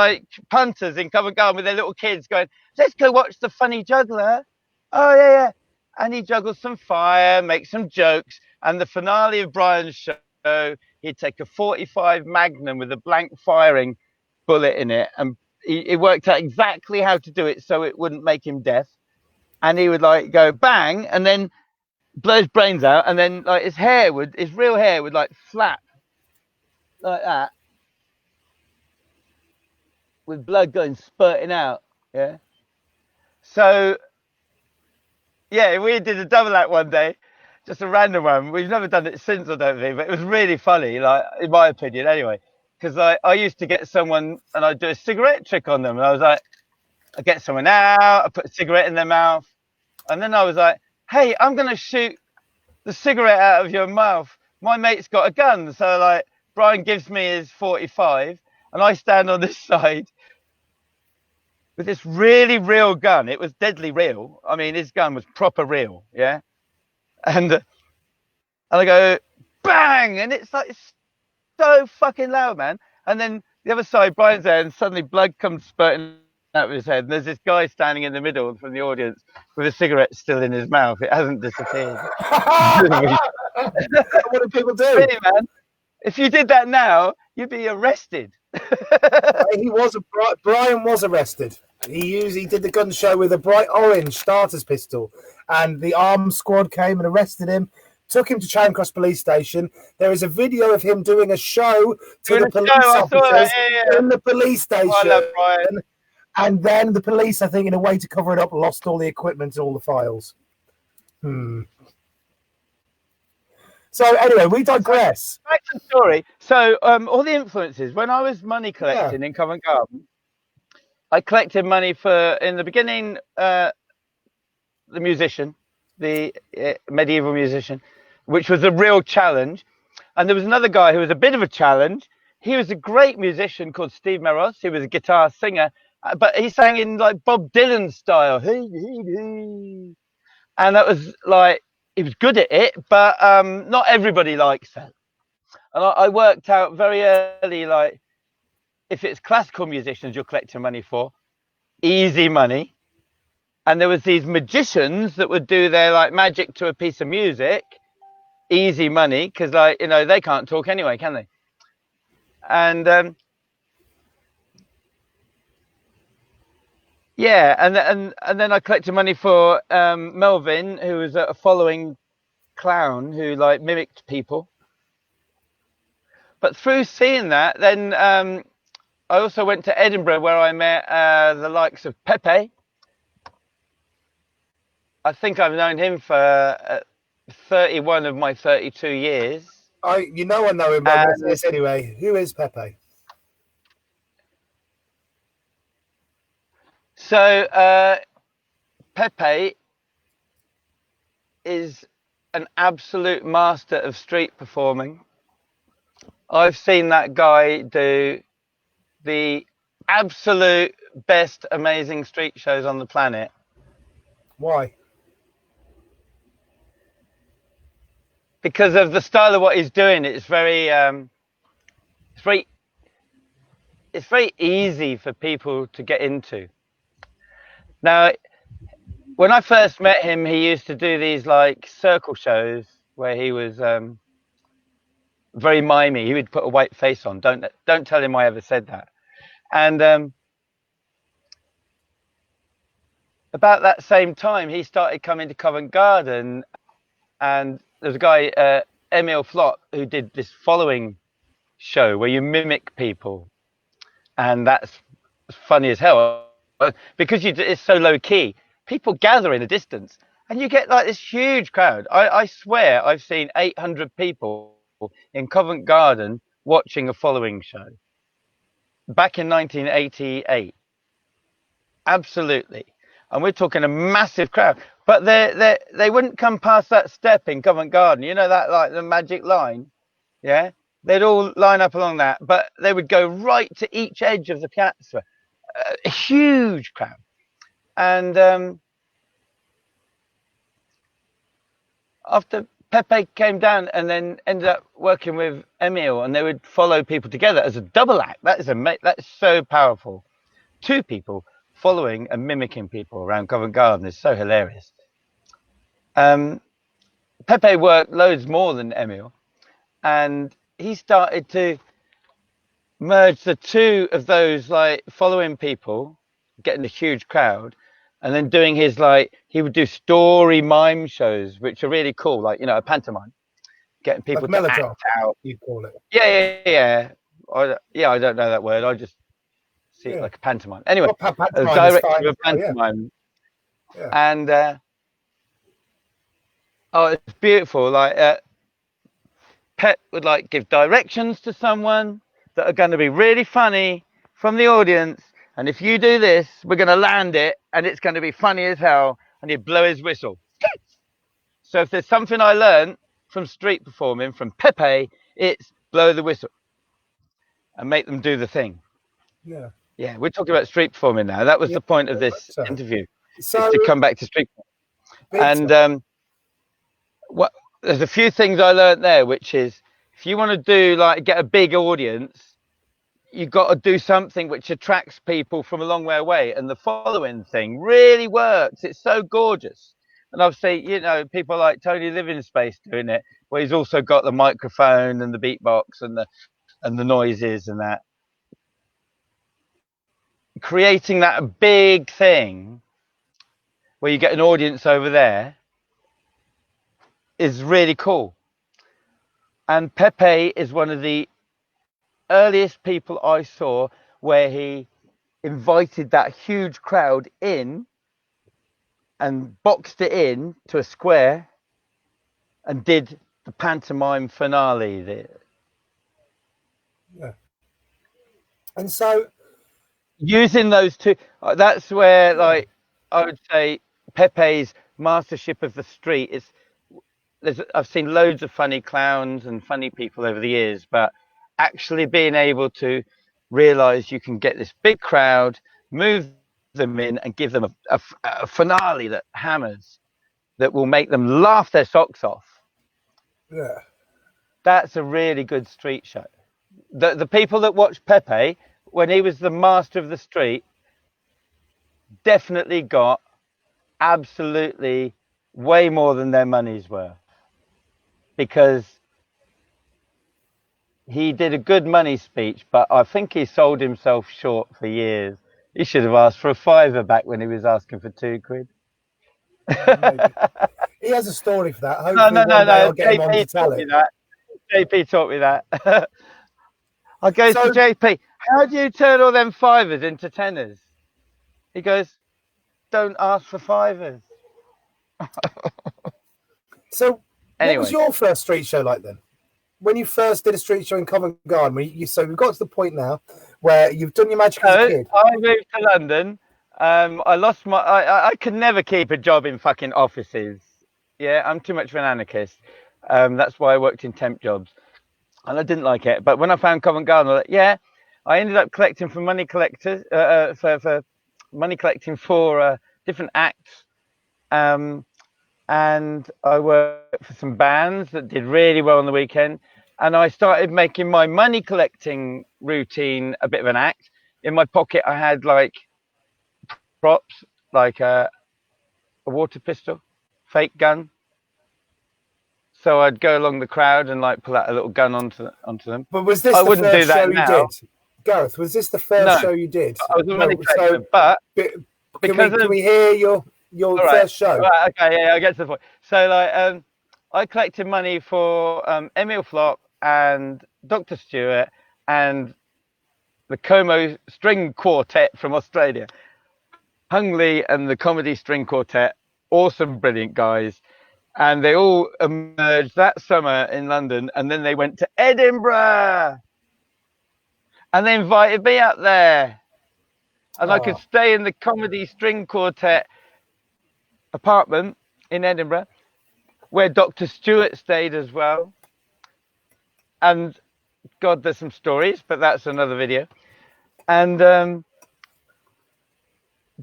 punters in Covent Garden with their little kids going, let's go watch the funny juggler. Oh yeah. And he juggles some fire, makes some jokes. And the finale of Brian's show, he'd take a 45 Magnum with a blank firing bullet in it, and he worked out exactly how to do it so it wouldn't make him deaf. And he would go bang, and then blow his brains out, and then his real hair would flap like that, with blood going spurting out. Yeah. So we did a double act one day, just a random one. We've never done it since, I don't think, but it was really funny, in my opinion, anyway. Because I used to get someone and I'd do a cigarette trick on them. And I was like, I get someone out, I put a cigarette in their mouth. And then I was like, hey, I'm going to shoot the cigarette out of your mouth. My mate's got a gun. So Brian gives me his 45 and I stand on this side with this really real gun. It was deadly real. I mean, his gun was proper real. Yeah. And I go, bang. And it's so fucking loud, man. And then the other side, Brian's there, and suddenly blood comes spurting out of his head. And there's this guy standing in the middle from the audience with a cigarette still in his mouth. It hasn't disappeared. What do people do? Really, man? If you did that now, you'd be arrested. Brian was arrested. He did the gun show with a bright orange starter's pistol, and the armed squad came and arrested him. Took him to Charing Cross Police Station. There is a video of him doing a show to the police officers in the police station. I love Brian. And then the police, I think, in a way to cover it up, lost all the equipment and all the files. So anyway, we digress. Back to the story. So all the influences, when I was money collecting in Covent Garden, I collected money for, in the beginning, the musician, the medieval musician, which was a real challenge. And there was another guy who was a bit of a challenge. He was a great musician called Steve Meros. He was a guitar singer, but he sang in like Bob Dylan style. And that was like, he was good at it, but not everybody likes that. And I worked out very early, like, if it's classical musicians you're collecting money for, easy money. And there was these magicians that would do their like magic to a piece of music, easy money, because like, you know, they can't talk anyway, can they? And yeah, and then I collected money for Melvin, who was a following clown who like mimicked people. But through seeing that, then I also went to Edinburgh, where I met the likes of Pepe. I think I've known him for 31 of my 32 years. I know him by this anyway. Who is Pepe? So Pepe is an absolute master of street performing. I've seen that guy do the absolute best amazing street shows on the planet. Why? Because of the style of what he's doing. It's very easy for people to get into. Now, when I first met him, he used to do these like circle shows where he was very mimey. He would put a white face on. Don't tell him I ever said that. And about that same time, he started coming to Covent Garden, and there's a guy, Emil Flott, who did this following show where you mimic people, and that's funny as hell because it's so low key. People gather in a distance, and you get like this huge crowd. I swear I've seen 800 people in Covent Garden watching a following show back in 1988. Absolutely. And we're talking a massive crowd, but they wouldn't come past that step in Covent Garden. You know, that like the magic line, yeah. They'd all line up along that, but they would go right to each edge of the piazza. A huge crowd, and after Pepe came down, and then ended up working with Emil, and they would follow people together as a double act. That's so powerful. Two people following and mimicking people around Covent Garden is so hilarious. Pepe worked loads more than Emil, and he started to merge the two of those, like following people, getting a huge crowd, and then doing his like, he would do story mime shows, which are really cool, like, you know, a pantomime, getting people like to act out. You call it? Yeah. I don't know that word. I just see it like a pantomime. Anyway, a director of a pantomime. Yeah. And it's beautiful. Like Pet would like give directions to someone that are going to be really funny from the audience, and if you do this, we're going to land it, and it's going to be funny as hell, and he'd blow his whistle. So if there's something I learned from street performing from Pepe, it's blow the whistle and make them do the thing. Yeah, we're talking about street performing now. That was the point of this interview, is to come back to street performing. And there's a few things I learned there, which is, if you want to do like get a big audience, you've got to do something which attracts people from a long way away. And the following thing really works. It's so gorgeous. And I've seen, you know, people like Tony Livingspace doing it, where he's also got the microphone and the beatbox and the noises and that. Creating that big thing where you get an audience over there is really cool. And Pepe is one of the earliest people I saw where he invited that huge crowd in and boxed it in to a square and did the pantomime finale there. Yeah. And so using those two, that's where, like, I would say Pepe's mastership of the street is. I've seen loads of funny clowns and funny people over the years, but actually being able to realize you can get this big crowd, move them in, and give them a finale that hammers, that will make them laugh their socks off. Yeah, that's a really good street show. The people that watched Pepe when he was the master of the street definitely got absolutely way more than their money's worth, because he did a good money speech, but I think he sold himself short for years. He should have asked for a £5 back when he was asking for £2. He has a story for that. Hopefully no. I'll get him on to tell it. JP taught me that. I go to JP, how do you turn all them fivers into tenors? He goes, don't ask for fivers. So anyway, what was your first street show like then? When you first did a street show in Covent Garden, so we've got to the point now where you've done your magic as a kid. I moved to London. I lost my. I could never keep a job in fucking offices. Yeah, I'm too much of an anarchist. That's why I worked in temp jobs, and I didn't like it. But when I found Covent Garden, I ended up collecting for money collectors for money collecting for different acts. And I worked for some bands that did really well on the weekend. And I started making my money collecting routine a bit of an act. In my pocket, I had like props, like a water pistol, fake gun. So I'd go along the crowd and like pull out a little gun onto them. But was this the first show you did? Gareth, was this the first show you did? I was a money collector, but can we hear your first show? Right, okay, yeah, I get to the point. So like I collected money for Emil Flop and Dr. Stewart and the Como String Quartet from Australia. Hung Lee and the Comedy String Quartet, awesome, brilliant guys. And they all emerged that summer in London, and then they went to Edinburgh. And they invited me up there. And I could stay in the Comedy String Quartet apartment in Edinburgh, where Dr. Stewart stayed as well. And God, there's some stories, but that's another video. And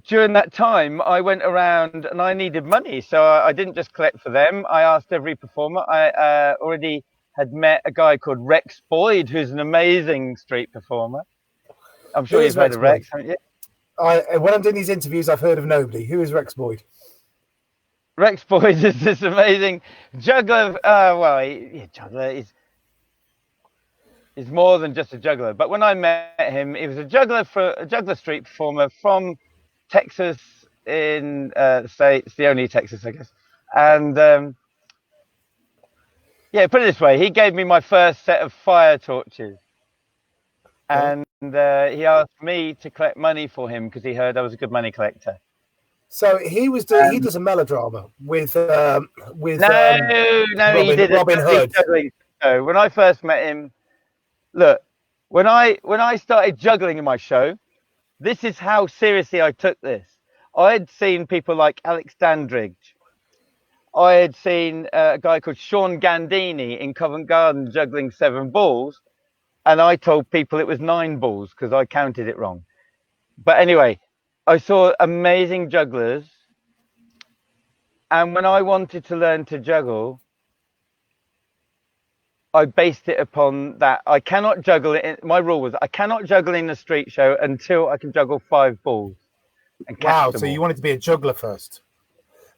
during that time, I went around and I needed money. So I didn't just collect for them. I asked every performer. I already had met a guy called Rex Boyd, who's an amazing street performer. I'm sure you've heard of Rex, haven't you? When I'm doing these interviews, I've heard of nobody. Who is Rex Boyd? Rex Boyd is this amazing juggler. Juggler. He's more than just a juggler. But when I met him, he was a juggler street performer from Texas in the States, the only Texas, I guess. And put it this way, he gave me my first set of fire torches. And he asked me to collect money for him because he heard I was a good money collector. So he does a melodrama with no, he did Robin Hood. So when I first met him, look, when I started juggling in my show, this is how seriously I took this. I had seen people like Alex Dandridge. I had seen a guy called Sean Gandini in Covent Garden juggling 7 balls. And I told people it was 9 balls because I counted it wrong. But anyway, I saw amazing jugglers. And when I wanted to learn to juggle, I based it upon that. I cannot juggle it. My rule was I cannot juggle in a street show until I can juggle 5 balls. And wow, so you wanted to be a juggler first.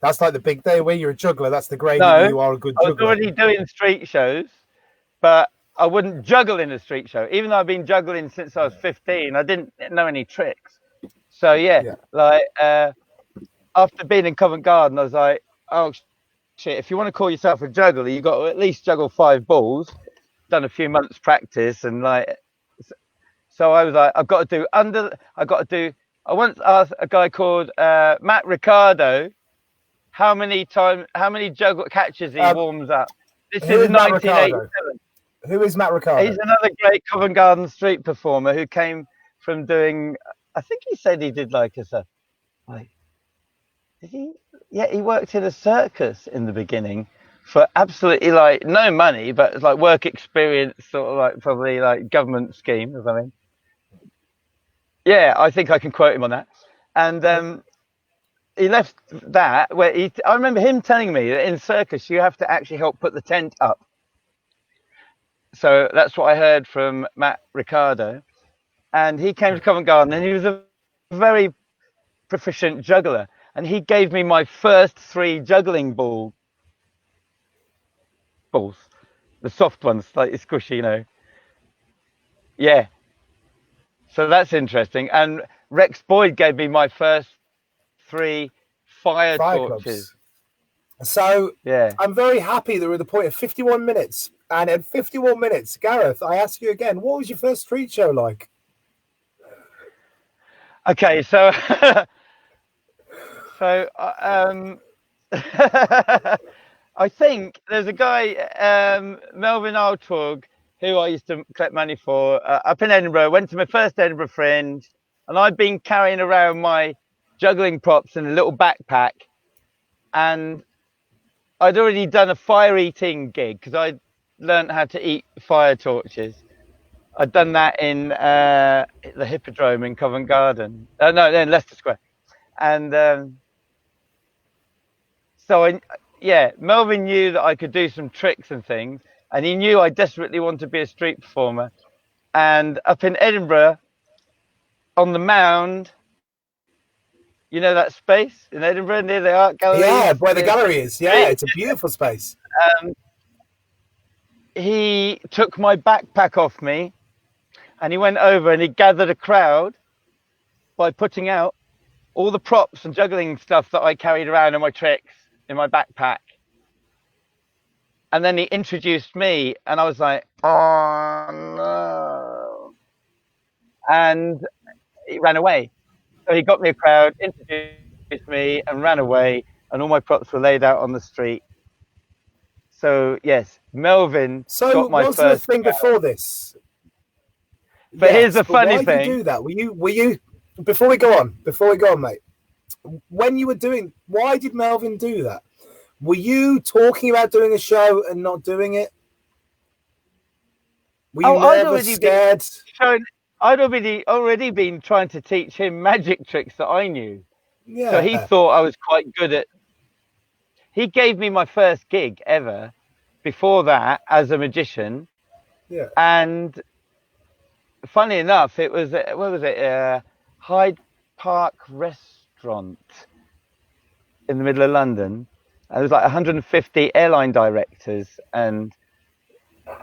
That's like the big day where you're a juggler. That's the grade that you are a good juggler. I was already doing street shows, but I wouldn't juggle in a street show. Even though I've been juggling since I was 15, I didn't know any tricks. So after being in Covent Garden, I was like, oh shit, if you want to call yourself a juggler, you got to at least juggle 5 balls. Done a few months practice, and so I was like, I once asked a guy called Matt Ricardo how many juggle catches he warms up. This is 1987. Who is Matt Ricardo? He's another great Covent Garden street performer who came from doing I think he said he did like did he? Yeah, he worked in a circus in the beginning for absolutely like no money, but it's like work experience, sort of like probably like government scheme or something. Yeah, I think I can quote him on that. And he left that where I remember him telling me that in circus you have to actually help put the tent up. So that's what I heard from Matt Ricardo. And he came to Covent Garden and he was a very proficient juggler. And he gave me my first 3 juggling balls. The soft ones, like squishy, you know. Yeah. So that's interesting. And Rex Boyd gave me my first 3 fire torches. So yeah, I'm very happy that we're at the point of 51 minutes. And at 51 minutes, Gareth, I ask you again, what was your first street show like? Okay, so I think there's a guy, Melvin Altorg, who I used to collect money for up in Edinburgh. Went to my first Edinburgh Fringe, and I'd been carrying around my juggling props in a little backpack, and I'd already done a fire eating gig because I'd learned how to eat fire torches. I'd done that in the Hippodrome in Covent Garden. No, in Leicester Square. And so Melvin knew that I could do some tricks and things, and he knew I desperately wanted to be a street performer. And up in Edinburgh, on the Mound, you know that space in Edinburgh near the art gallery? Yeah, where the gallery is. Yeah, it's a beautiful space. He took my backpack off me, and he went over and he gathered a crowd by putting out all the props and juggling stuff that I carried around in my tricks in my backpack. And then he introduced me, and I was like, oh no. And he ran away. So he got me a crowd, introduced me, and ran away, and all my props were laid out on the street. So yes, Melvin got my first. So what's the thing before this? But here's the funny thing. Why did you do that? Were you before we go on, mate? When you were doing, why did Melvin do that? Were you talking about doing a show and not doing it? Were you nervous, scared? I'd already been trying to teach him magic tricks that I knew. Yeah. So he thought I was quite good at. He gave me my first gig ever before that as a magician. Yeah. And funny enough, it was Hyde Park Restaurant in the middle of London. And there was like 150 airline directors and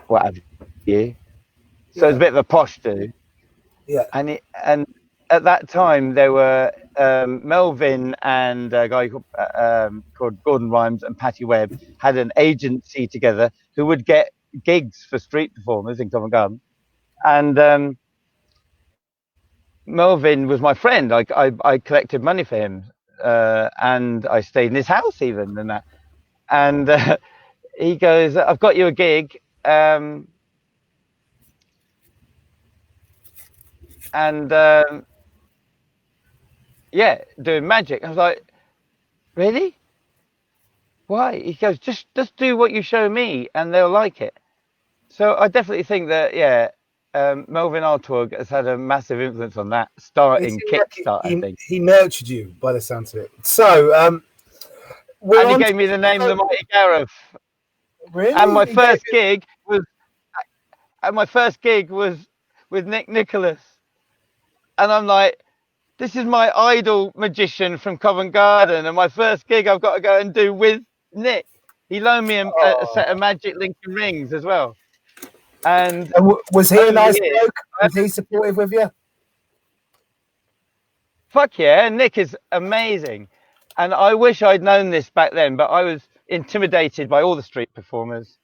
what have you. So it was a bit of a posh do. Yeah. And at that time there were Melvin and a guy called Gordon Rhymes and Patty Webb had an agency together who would get gigs for street performers in Covent Garden. And Melvin was my friend. I collected money for him, and I stayed in his house even and that. And he goes, "I've got you a gig." Doing magic. I was like, really? Why? He goes, just do what you show me and they'll like it. So I definitely think that, Melvin Altorg has had a massive influence on that kickstart, I think. He nurtured you by the sounds of it. So, and he gave me the name The Mighty Gareth. Really? And my first gig was with Nick Nicholas. And I'm like, this is my idol magician from Covent Garden, and my first gig I've got to go and do with Nick. He loaned me a set of Magic Lincoln rings as well. And was he a nice bloke? Was he supportive with you? Fuck yeah, Nick is amazing. And I wish I'd known this back then, but I was intimidated by all the street performers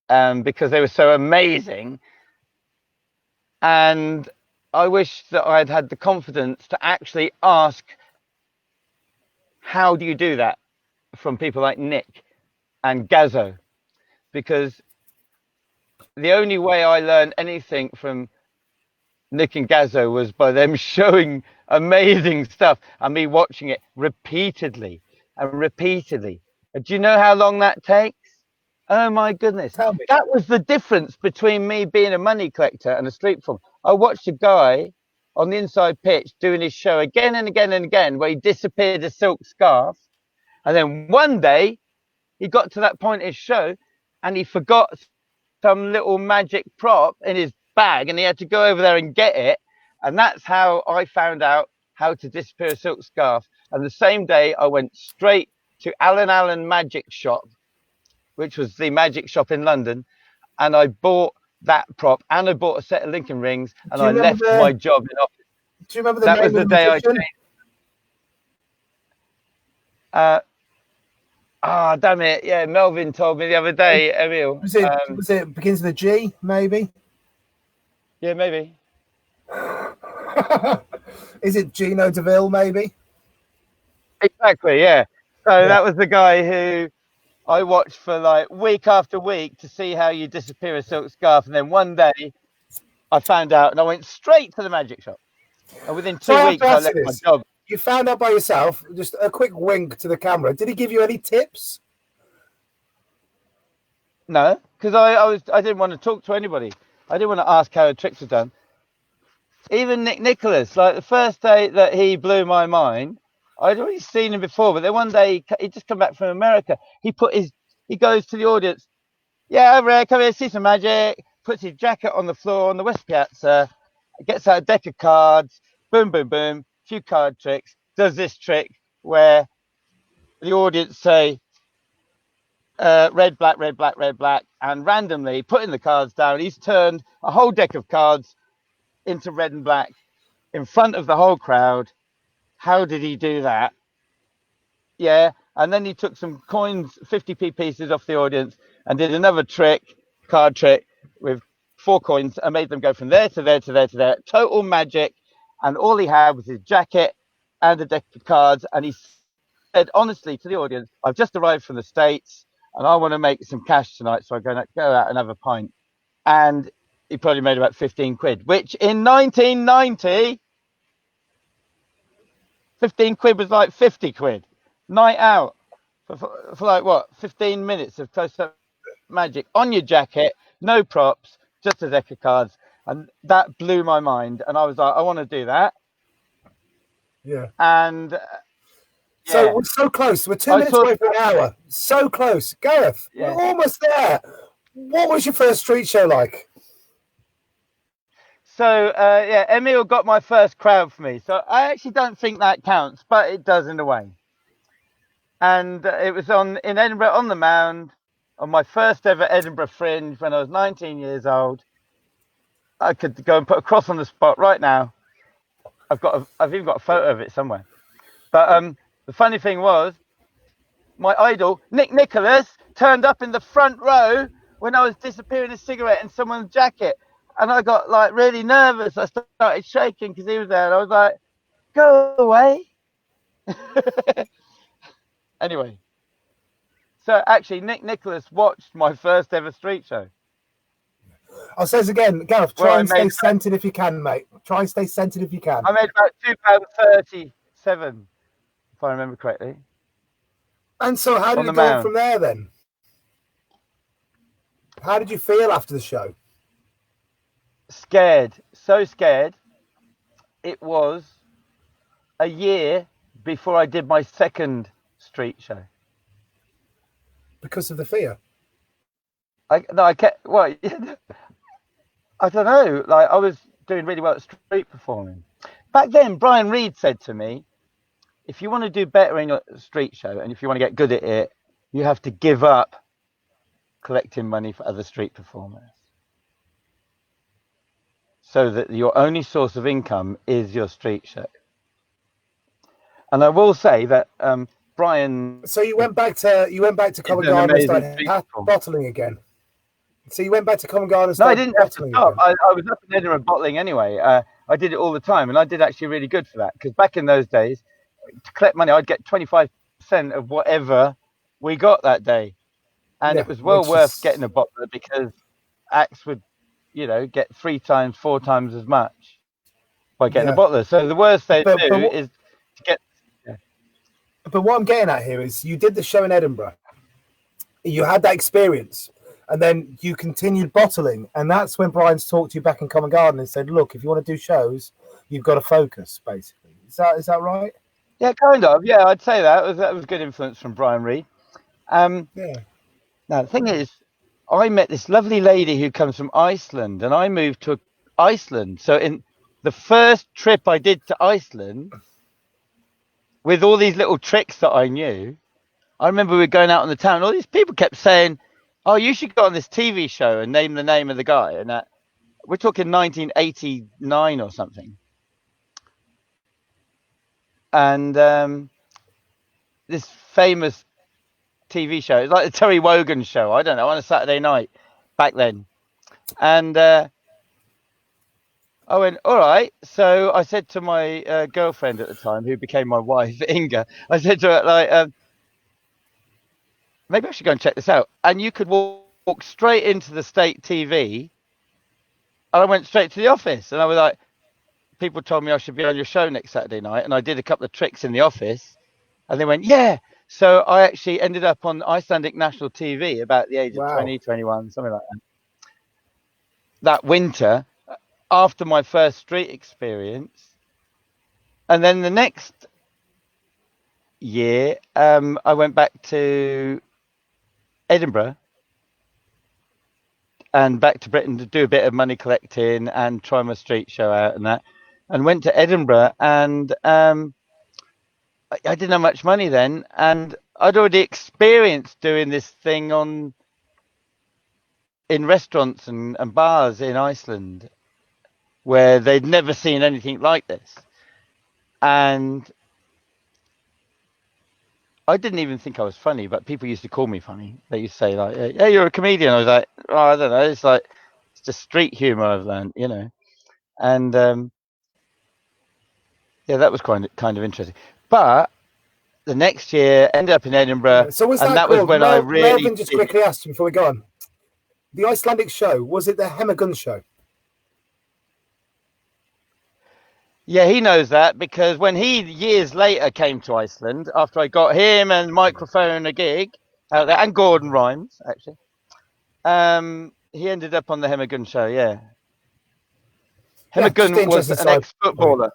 because they were so amazing. And I wish that I'd had the confidence to actually ask, how do you do that, from people like Nick and Gazzo? Because the only way I learned anything from Nick and Gazzo was by them showing amazing stuff and me watching it repeatedly and repeatedly. And do you know how long that takes? Oh my goodness. Tell me. That was the difference between me being a money collector and a street performer. I watched a guy on the inside pitch doing his show again and again and again where he disappeared a silk scarf. And then one day he got to that point in his show and he forgot some little magic prop in his bag and he had to go over there and get it. And that's how I found out how to disappear a silk scarf. And the same day I went straight to Allen Magic Shop, which was the magic shop in London, and I bought that prop and I bought a set of Lincoln rings and I left my job in office. Do you remember the that name was the of day magician? I changed. Damn it. Yeah, Melvin told me the other day, Emil. Was it begins with a G, maybe? Yeah, maybe. Is it Gino DeVille, maybe? Exactly, yeah. So that was the guy who I watched for like week after week to see how you disappear a silk scarf. And then one day I found out and I went straight to the magic shop. And within 2 weeks, I left my job. You found out by yourself, just a quick wink to the camera. Did he give you any tips? No, because I didn't want to talk to anybody. I didn't want to ask how the tricks were done. Even Nick Nicholas, like the first day that he blew my mind, I'd already seen him before, but then one day he just come back from America. He goes to the audience. Yeah, over here, come here, see some magic. Puts his jacket on the floor on the West Piazza, gets out a deck of cards, boom, boom, boom, few card tricks, does this trick where the audience say red, black, red, black, red, black, and randomly putting the cards down, he's turned a whole deck of cards into red and black in front of the whole crowd. How did he do that? Yeah, and then he took some coins, 50p pieces off the audience and did another card trick with 4 coins and made them go from there to there to there to there. Total magic. And all he had was his jacket and a deck of cards. And he said, honestly, to the audience, I've just arrived from the States and I want to make some cash tonight. So I'm going to go out and have a pint. And he probably made about 15 quid, which in 1990, 15 quid was like 50 quid. Night out for like what, 15 minutes of close-up magic on your jacket, no props, just a deck of cards. And that blew my mind. And I was like, I want to do that. Yeah. And so we're so close. We're 2 minutes away from an hour. So close. Gareth, we're almost there. What was your first street show like? So, Emil got my first crowd for me. So I actually don't think that counts, but it does in a way. And it was in Edinburgh on the Mound on my first ever Edinburgh Fringe when I was 19 years old. I could go and put a cross on the spot right now. I've even got a photo of it somewhere. But the funny thing was, my idol, Nick Nicholas, turned up in the front row when I was disappearing a cigarette in someone's jacket. And I got like really nervous. I started shaking because he was there. And I was like, go away. Anyway. So actually, Nick Nicholas watched my first ever street show. I'll say this again, Gareth, try and stay centered if you can, mate. Try and stay centered if you can. I made about £2.37, if I remember correctly. And so how did it go from there then? How did you feel after the show? Scared, so scared. It was a year before I did my second street show. Because of the fear? I don't know. Like I was doing really well at street performing. Back then, Brian Reed said to me, if you want to do better in a street show and if you want to get good at it, you have to give up collecting money for other street performers. So that your only source of income is your street show. And I will say that Brian. So you went back to Covent Garden and started bottling again. So you went back to Covent Garden and started bottling. No, I didn't stop. I was up in Edinburgh bottling anyway. I did it all the time, and I did actually really good for that because back in those days, to collect money, I'd get 25% of whatever we got that day, and it was well worth getting a bottler because acts would, get 3 times, 4 times as much. by getting a bottler. So the worst they do is to get. Yeah. But what I'm getting at here is you did the show in Edinburgh. You had that experience, and then you continued bottling, and that's when Brian's talked to you back in Covent Garden and said, "Look, if you want to do shows, you've got to focus." Basically, is that right? Yeah, kind of. Yeah, I'd say that was good influence from Brian Reed. Yeah. Now the thing is, I met this lovely lady who comes from Iceland, and I moved to Iceland. So in the first trip I did to Iceland, with all these little tricks that I knew, I remember we were going out in the town. All these people kept saying, "Oh, you should go on this TV show and name the name of the guy." And we're talking 1989 or something. And this famous TV show, it's like the Terry Wogan show. I don't know, on a Saturday night back then. And I went, all right. So I said to my girlfriend at the time, who became my wife, Inga, I said to her, like, maybe I should go and check this out. And you could walk straight into the state TV. And I went straight to the office. And I was like, people told me I should be on your show next Saturday night. And I did a couple of tricks in the office. And they went, yeah. So I actually ended up on Icelandic national TV about the age of 20, 21, something like that. That winter, after my first street experience. And then the next year, I went back to Edinburgh and back to Britain to do a bit of money collecting and try my street show out and that. And went to Edinburgh, and I didn't have much money then. And I'd already experienced doing this thing in restaurants and bars in Iceland, where they'd never seen anything like this. And I didn't even think I was funny, but people used to call me funny. They used to say, like, "Yeah, you're a comedian." I was like, "Oh, I don't know. It's just street humor I've learned, you know." And yeah, that was kind of interesting. But the next year, ended up in Edinburgh. Yeah. So was that was when I really. Melvin just quickly asked before we go on. The Icelandic show, was it the Hemagun show? Yeah, he knows that, because when he years later came to Iceland, after I got him and microphone a gig out there, and Gordon Rhymes actually, he ended up on the Hemagun show. Yeah, Hemagun was an ex-footballer.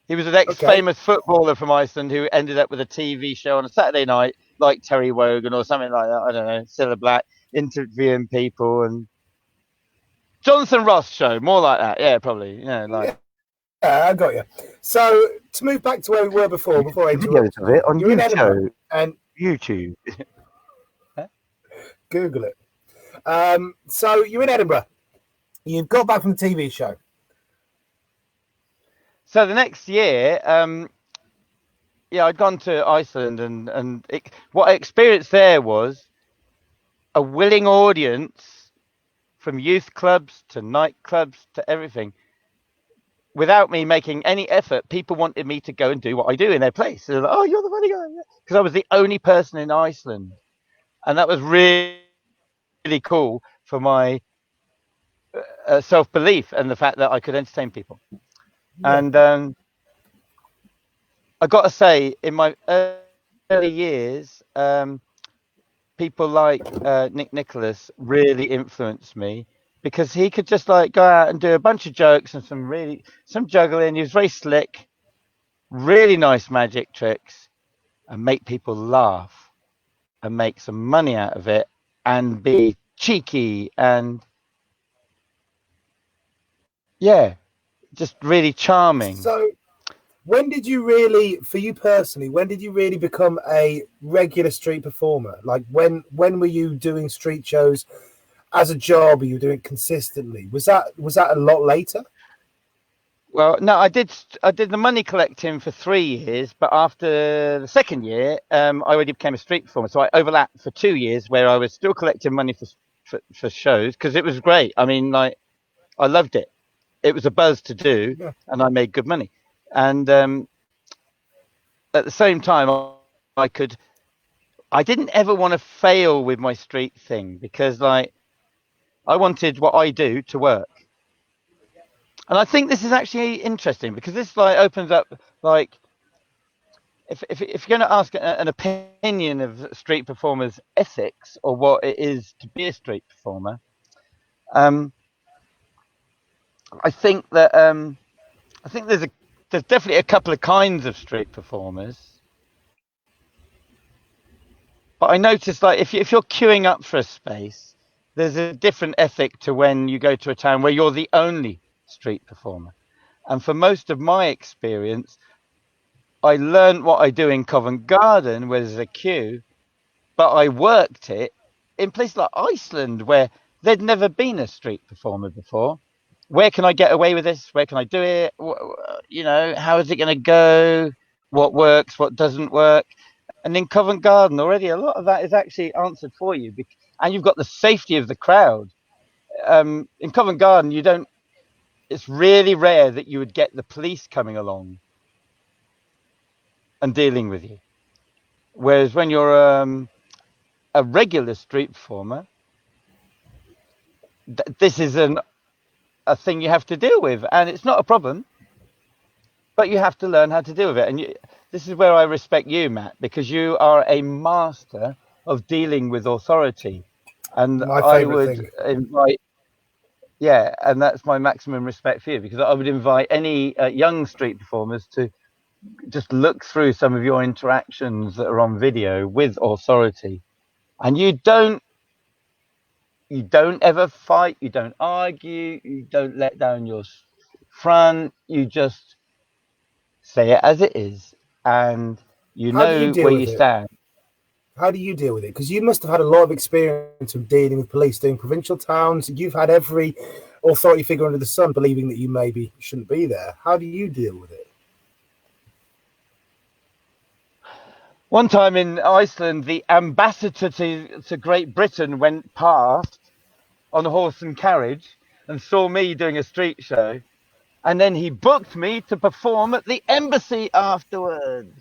He was an ex-famous footballer from Iceland who ended up with a TV show on a Saturday night, like Terry Wogan or something like that. I don't know, Cilla Black, interviewing people, and Jonathan Ross show, more like that. Yeah, probably. Yeah, like. Yeah. I got you. So to move back to where we were before I videos of it on YouTube and YouTube. Google it. So you're in Edinburgh. You've got back from the TV show. So the next year, I'd gone to Iceland, and what I experienced there was a willing audience, from youth clubs to nightclubs to everything. Without me making any effort, people wanted me to go and do what I do in their place. They're like, "Oh, you're the funny guy," because I was the only person in Iceland, and that was really, really cool for my self-belief and the fact that I could entertain people. Yeah. And I got to say, in my early years, people like Nick Nicholas really influenced me. Because he could just like go out and do a bunch of jokes and some juggling. He was very slick, really nice magic tricks, and make people laugh and make some money out of it and be cheeky and just really charming. So when did you really, for you personally, when did you really become a regular street performer? Like when were you doing street shows as a job? Are you doing it consistently? Was that a lot later? Well, no, I did the money collecting for 3 years, but after the second year, I already became a street performer. So I overlapped for 2 years where I was still collecting money for shows, because it was great. I mean, like, I loved it. It was a buzz to do, and I made good money. And at the same time, I didn't ever want to fail with my street thing, because like, I wanted what I do to work. And I think this is actually interesting because this like opens up like if you're going to ask an opinion of street performers' ethics or what it is to be a street performer, I think that there's definitely a couple of kinds of street performers. But I noticed like if you're queuing up for a space, there's a different ethic to when you go to a town where you're the only street performer. And for most of my experience, I learned what I do in Covent Garden, where there's a queue, but I worked it in places like Iceland, where there'd never been a street performer before. Where can I get away with this? Where can I do it? How is it going to go? What works? What doesn't work? And in Covent Garden already, a lot of that is actually answered for you, and you've got the safety of the crowd. In Covent Garden, it's really rare that you would get the police coming along and dealing with you. Whereas when you're a regular street performer, this is a thing you have to deal with, and it's not a problem, but you have to learn how to deal with it. And this is where I respect you, Matt, because you are a master of dealing with authority. And I would invite, and that's my maximum respect for you, because I would invite any young street performers to just look through some of your interactions that are on video with authority. And you don't ever fight, you don't argue, you don't let down your front, you just say it as it is, and you know where you stand. How do you deal with it? Because you must have had a lot of experience of dealing with police doing provincial towns. You've had every authority figure under the sun believing that you maybe shouldn't be there. How do you deal with it? One time in Iceland, the ambassador to Great Britain went past on a horse and carriage and saw me doing a street show, and then he booked me to perform at the embassy afterwards.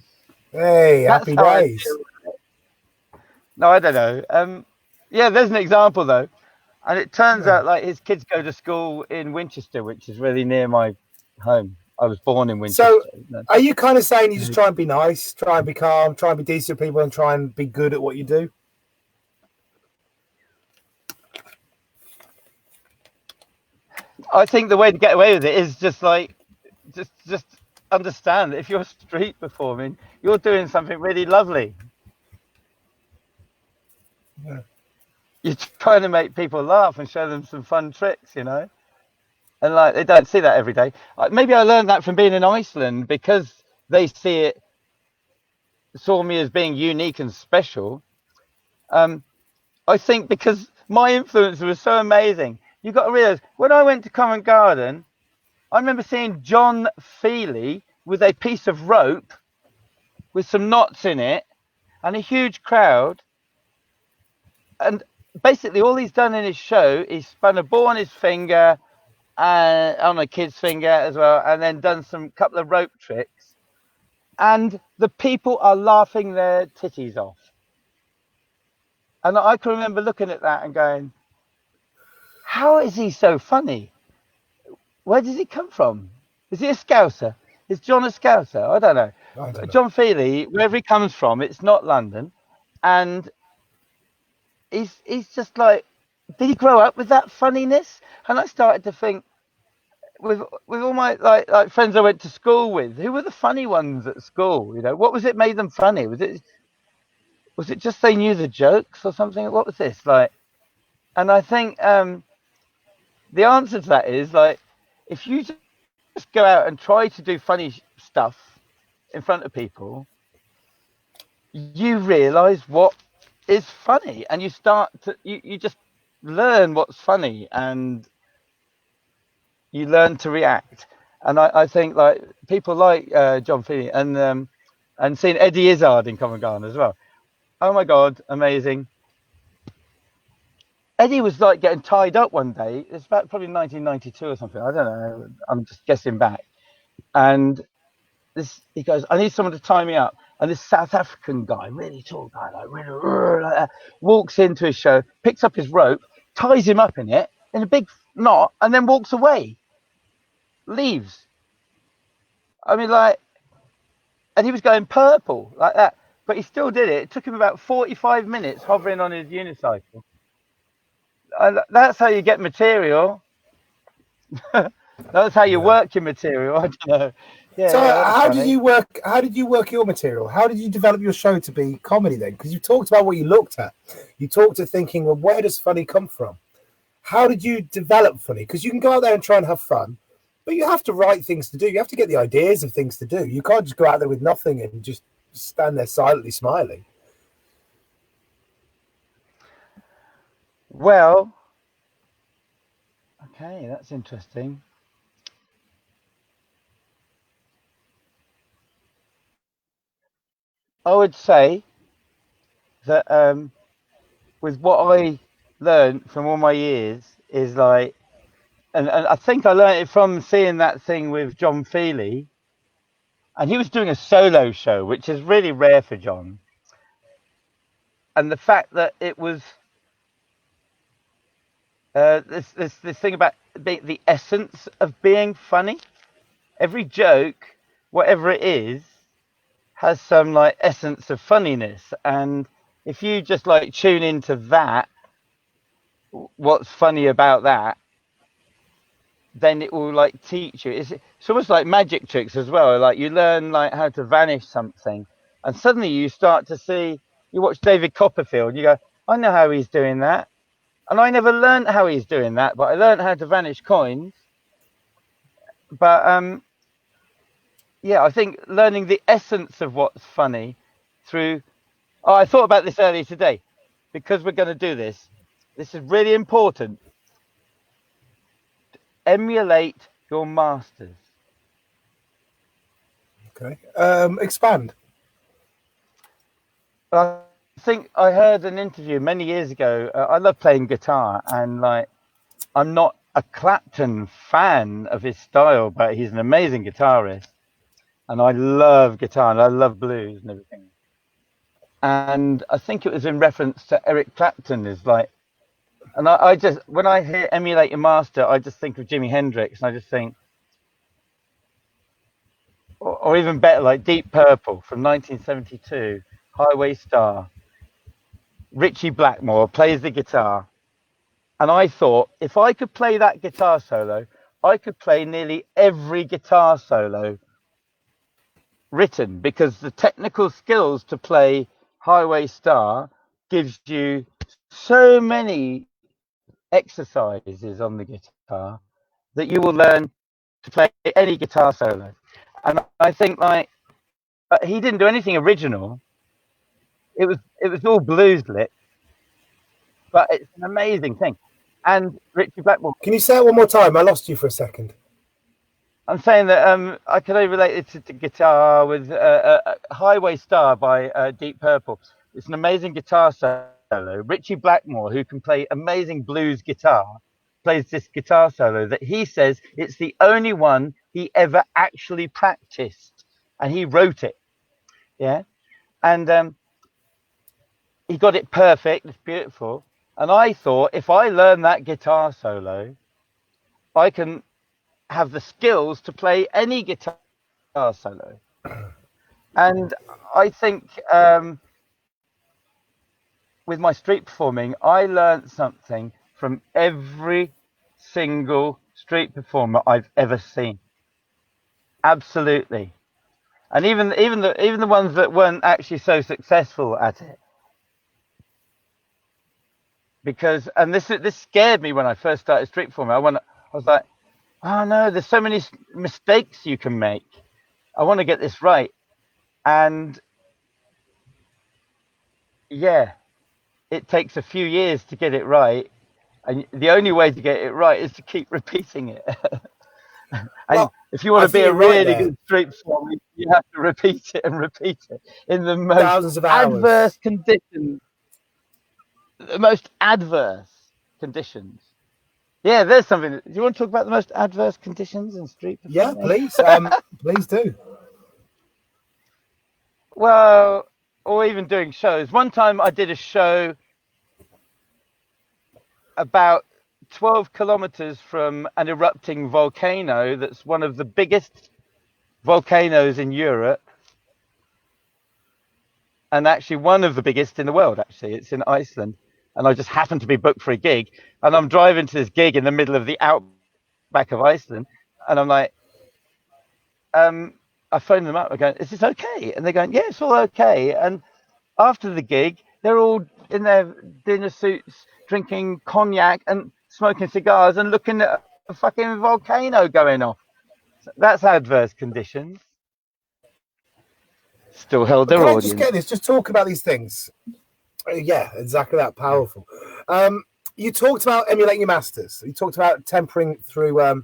Hey, happy days. No, I don't know. There's an example though, and it turns out like his kids go to school in Winchester, which is really near my home. I was born in Winchester. So, are you kind of saying you just try and be nice, try and be calm, try and be decent people, and try and be good at what you do? I think the way to get away with it is just understand that if you're street performing, you're doing something really lovely. Yeah. You're trying to make people laugh and show them some fun tricks, and like they don't see that every day. Maybe I learned that from being in Iceland, because they saw me as being unique and special. I think because my influence was so amazing. You've got to realize, when I went to Covent Garden, I remember seeing John Feely with a piece of rope with some knots in it and a huge crowd. And basically all he's done in his show is spun a ball on his finger, on a kid's finger as well, and then done some couple of rope tricks. And the people are laughing their titties off. And I can remember looking at that and going, how is he so funny? Where does he come from? Is he a Scouser? Is John a Scouser? I don't know. John Feely, wherever he comes from, it's not London. And he's just like, did he grow up with that funniness? And I started to think, with all my like friends I went to school with, who were the funny ones at school? What was it made them funny? Was it just they knew the jokes or something? What was this like? And I think the answer to that is like, if you just go out and try to do funny stuff in front of people, you realize what is funny, and you start to you just learn what's funny, and you learn to react. And I think like people like John Feely and seeing Eddie Izzard in Covent Garden as well. Oh my God, amazing. Eddie was like getting tied up one day. It's about probably 1992 or something. I don't know. I'm just guessing back. And he goes, I need someone to tie me up. And this South African guy, really tall guy, like that, walks into his show, picks up his rope, ties him up in a big knot, and then walks away. leaves. I mean, like, and he was going purple like that, but he still did it. It took him about 45 minutes hovering on his unicycle. That's how you get material. That's how you work your material. I don't know. Yeah. So how did you work? How did you work your material? How did you develop your show to be comedy then? Because you talked about what you looked at. You talked to thinking, well, where does funny come from? How did you develop funny? Because you can go out there and try and have fun, but you have to write things to do. You have to get the ideas of things to do. You can't just go out there with nothing and just stand there silently smiling. Well, okay, that's interesting. I would say that with what I learned from all my years is like, and I think I learned it from seeing that thing with John Feely, and he was doing a solo show, which is really rare for John. And the fact that it was this thing about the essence of being funny. Every joke, whatever it is, has some like essence of funniness, and if you just like tune into that, what's funny about that, then it will like teach you. It's almost like magic tricks as well. Like you learn like how to vanish something, and suddenly you start to see. You watch David Copperfield, and you go, I know how he's doing that, and I never learned how he's doing that, but I learned how to vanish coins. But yeah, I think learning the essence of what's funny through. Oh, I thought about this earlier today, because we're going to do this. This is really important. Emulate your masters. Okay. Expand. I think I heard an interview many years ago. I love playing guitar, and like, I'm not a Clapton fan of his style, but he's an amazing guitarist, and I love guitar and I love blues and everything. And I think it was in reference to Eric Clapton. Is like, and I just, when I hear emulate your master, I just think of Jimi Hendrix, and I just think, or even better, like Deep Purple from 1972, Highway Star. Richie Blackmore plays the guitar. And I thought, if I could play that guitar solo, I could play nearly every guitar solo written, because the technical skills to play Highway Star gives you so many exercises on the guitar that you will learn to play any guitar solo. And I think like, he didn't do anything original. It was all blues lit, but it's an amazing thing. And Richie Blackmore. Can you say it one more time? I lost you for a second. I'm saying that I can only relate it to guitar with Highway Star by Deep Purple. It's an amazing guitar solo. Richie Blackmore, who can play amazing blues guitar, plays this guitar solo that he says it's the only one he ever actually practiced, and he wrote it. Yeah, and he got it perfect. It's beautiful. And I thought, if I learn that guitar solo, I can have the skills to play any guitar solo. And I think with my street performing, I learned something from every single street performer I've ever seen. Absolutely. And even the ones that weren't actually so successful at it. Because, and this scared me when I first started street performing. I was like, oh no, there's so many mistakes you can make. I want to get this right. And yeah, it takes a few years to get it right. And the only way to get it right is to keep repeating it. And well, if you want to be a really good street performer, you have to repeat it and repeat it in the most thousands of hours. Adverse conditions. The most adverse conditions. Yeah, there's something. Do you want to talk about the most adverse conditions in street performing? Yeah, please. Please do. Well, or even doing shows. One time I did a show about 12 kilometers from an erupting volcano that's one of the biggest volcanoes in Europe, and actually one of the biggest in the world. Actually, it's in Iceland, and I just happened to be booked for a gig, and I'm driving to this gig in the middle of the outback of Iceland, and I'm like, I phoned them up. I'm going, "Is this okay?" And they're going, "Yeah, it's all okay." And after the gig, they're all in their dinner suits, drinking cognac and smoking cigars and looking at a fucking volcano going off. That's adverse conditions. Still held their audience. Can I just get this? Just talk about these things. Yeah, exactly that. Powerful. You talked about emulating your masters. You talked about tempering through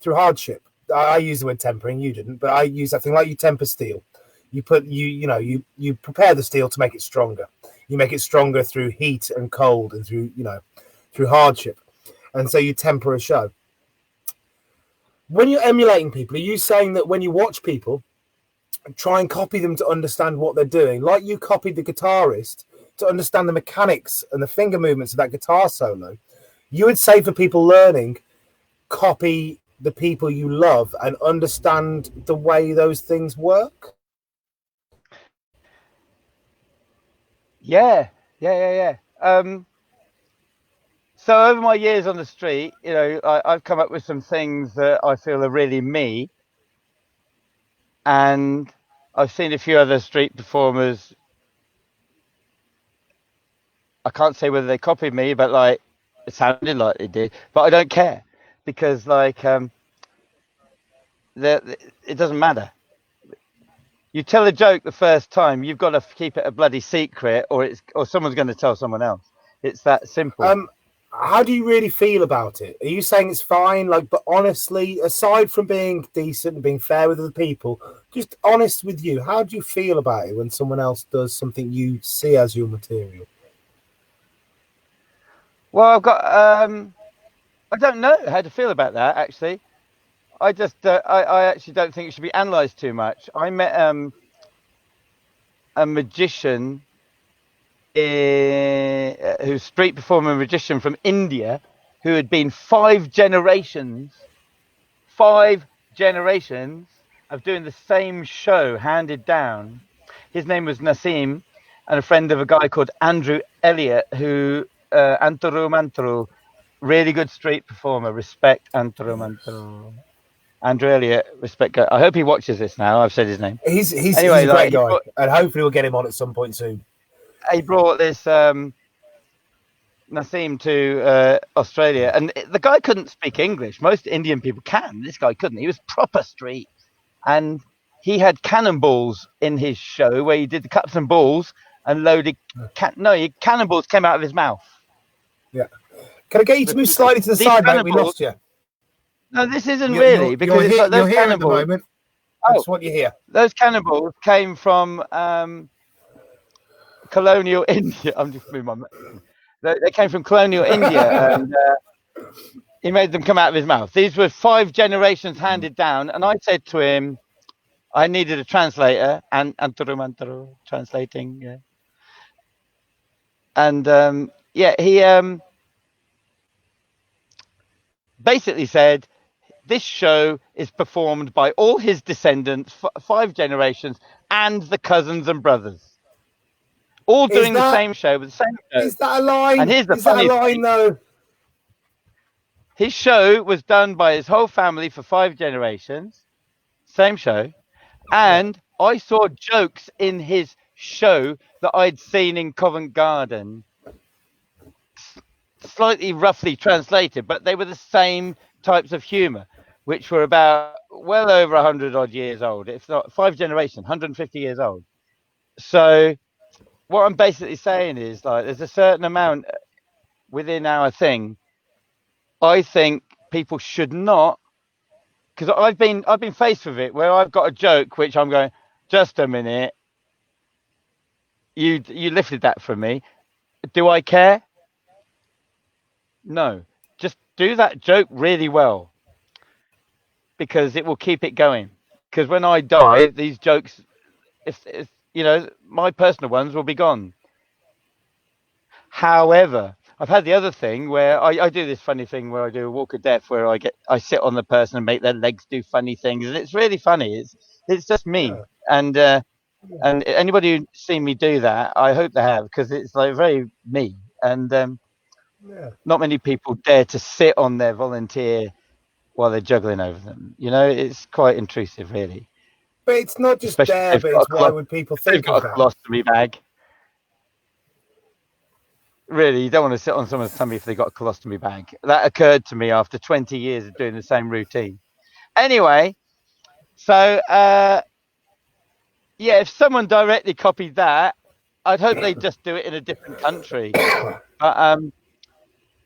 hardship. I use the word tempering. You didn't, but I use that thing like you temper steel. You put you prepare the steel to make it stronger. You make it stronger through heat and cold and through hardship, and so you temper a show. When you're emulating people, are you saying that when you watch people, try and copy them to understand what they're doing, like you copied the guitarist to understand the mechanics and the finger movements of that guitar solo? You would say for people learning, copy the people you love and understand the way those things work? Yeah. So over my years on the street, I've come up with some things that I feel are really me. And I've seen a few other street performers. I can't say whether they copied me, but like it sounded like they did. But I don't care because it doesn't matter. You tell a joke the first time, you've got to keep it a bloody secret, or someone's going to tell someone else. It's that simple. How do you really feel about it? Are you saying it's fine? But honestly, aside from being decent and being fair with other people, just honest with you, how do you feel about it when someone else does something you see as your material? Well, I've got I don't know how to feel about that, actually. I just I actually don't think it should be analysed too much. I met a magician who's street performer magician from India, who had been 5 generations of doing the same show handed down. His name was Nassim, and a friend of a guy called Andrew Elliott, who Anturu Manturu, really good street performer. Respect Anturu Manturu. Andrew Elliott, respect. I hope he watches this now. I've said his name. He's a great guy, and hopefully we'll get him on at some point soon. He brought this Nassim to Australia, and the guy couldn't speak English. Most Indian people can. This guy couldn't. He was proper street, and he had cannonballs in his show where he did the cups and balls and loaded. Cannonballs came out of his mouth. Yeah. Can I get you to move slightly to the side, mate? We lost you. No, this isn't really because you're it's like those here cannonballs. At the moment. That's what you hear. Those cannonballs came from colonial India. I'm just moving my. They came from colonial India, and he made them come out of his mouth. These were 5 generations handed down, and I said to him, I needed a translator, and Anturu translating. Yeah. And he basically said, this show is performed by all his descendants, 5 generations, and the cousins and brothers, all doing the same show with the same show. Is that a line? And here's the funny thing, though. His show was done by his whole family for 5 generations, same show, and I saw jokes in his show that I'd seen in Covent Garden, slightly roughly translated, but they were the same types of humour, which were about well over 100 odd years old, if not 5 generations, 150 years old. So what I'm basically saying is, there's a certain amount within our thing. I think people should not, because I've been faced with it where I've got a joke which I'm going, just a minute, you lifted that from me. Do I care? No. Just do that joke really well, because it will keep it going. Because when I die, these jokes, if my personal ones will be gone. However, I've had the other thing where I do this funny thing where I do a walk of death where I sit on the person and make their legs do funny things, and it's really funny. It's just me, and anybody who's seen me do that, I hope they have, because it's like very me, and not many people dare to sit on their volunteer while they're juggling over them. You know, it's quite intrusive, really. But it's not just especially there, but it's why would people think of that? They've got a colostomy bag. Really, you don't want to sit on someone's tummy if they've got a colostomy bag. That occurred to me after 20 years of doing the same routine. Anyway, so, if someone directly copied that, I'd hope they'd just do it in a different country. But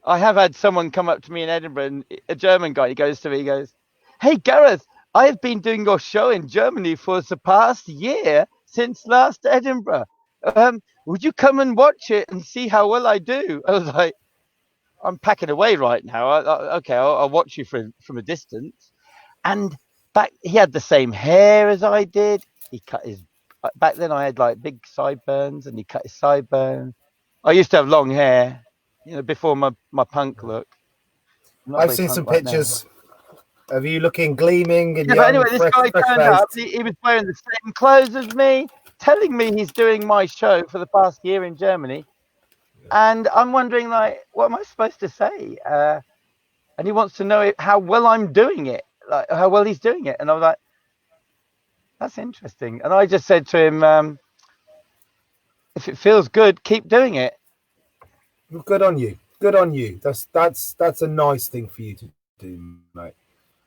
I have had someone come up to me in Edinburgh, and a German guy, he goes to me, he goes, "Hey, Gareth, I have been doing your show in Germany for the past year since last Edinburgh. Would you come and watch it and see how well I do?" I was like, "I'm packing away right now. I'll watch you from a distance." And he had the same hair as I did. He cut his, back then I had like big sideburns, and he cut his sideburns. I used to have long hair, before my punk look. I've seen some pictures of you looking gleaming and young. But anyway, this guy turned up. He was wearing the same clothes as me, telling me he's doing my show for the past year in Germany, and I'm wondering, like, what am I supposed to say? And he wants to know how well I'm doing it, like how well he's doing it, and I was like, "That's interesting." And I just said to him, "If it feels good, keep doing it." Good on you. Good on you. That's a nice thing for you to do, mate.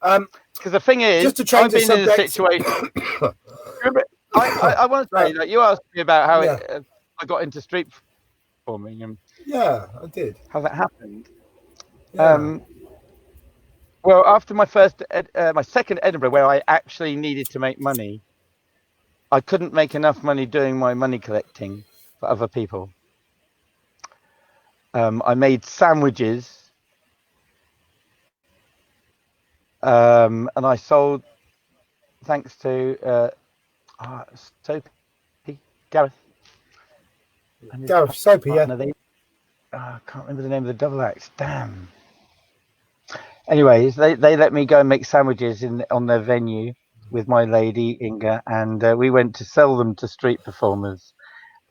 Because the thing is, just to change I've been in a situation. I want to say that you asked me about how I got into street performing, and I did. How that happened. Yeah. Well, after my second Edinburgh, where I actually needed to make money, I couldn't make enough money doing my money collecting for other people. I made sandwiches, and I sold, thanks to Soapy, Gareth. Soapy, I can't remember the name of the double act. Damn. Anyways, they let me go and make sandwiches on their venue with my lady Inga, and we went to sell them to street performers.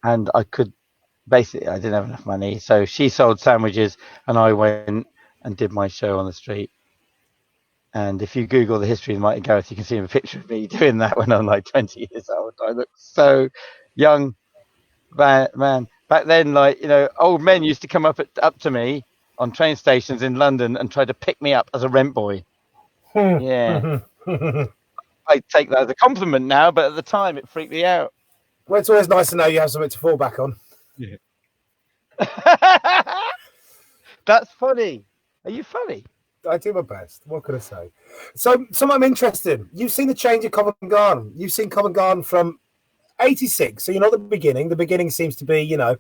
And I didn't have enough money, so she sold sandwiches, and I went and did my show on the street. And if you Google the history of Mighty Gareth, you can see a picture of me doing that when I'm like 20 years old. I look so young, man. Back then, old men used to come up to me on train stations in London and try to pick me up as a rent boy. Yeah. I take that as a compliment now, but at the time it freaked me out. Well, it's always nice to know you have something to fall back on. Yeah. That's funny. Are you funny? I do my best. What can I say? So, something interesting. You've seen the change of Covent Garden. You've seen Covent Garden from 86. So, you're not the beginning. The beginning seems to be, if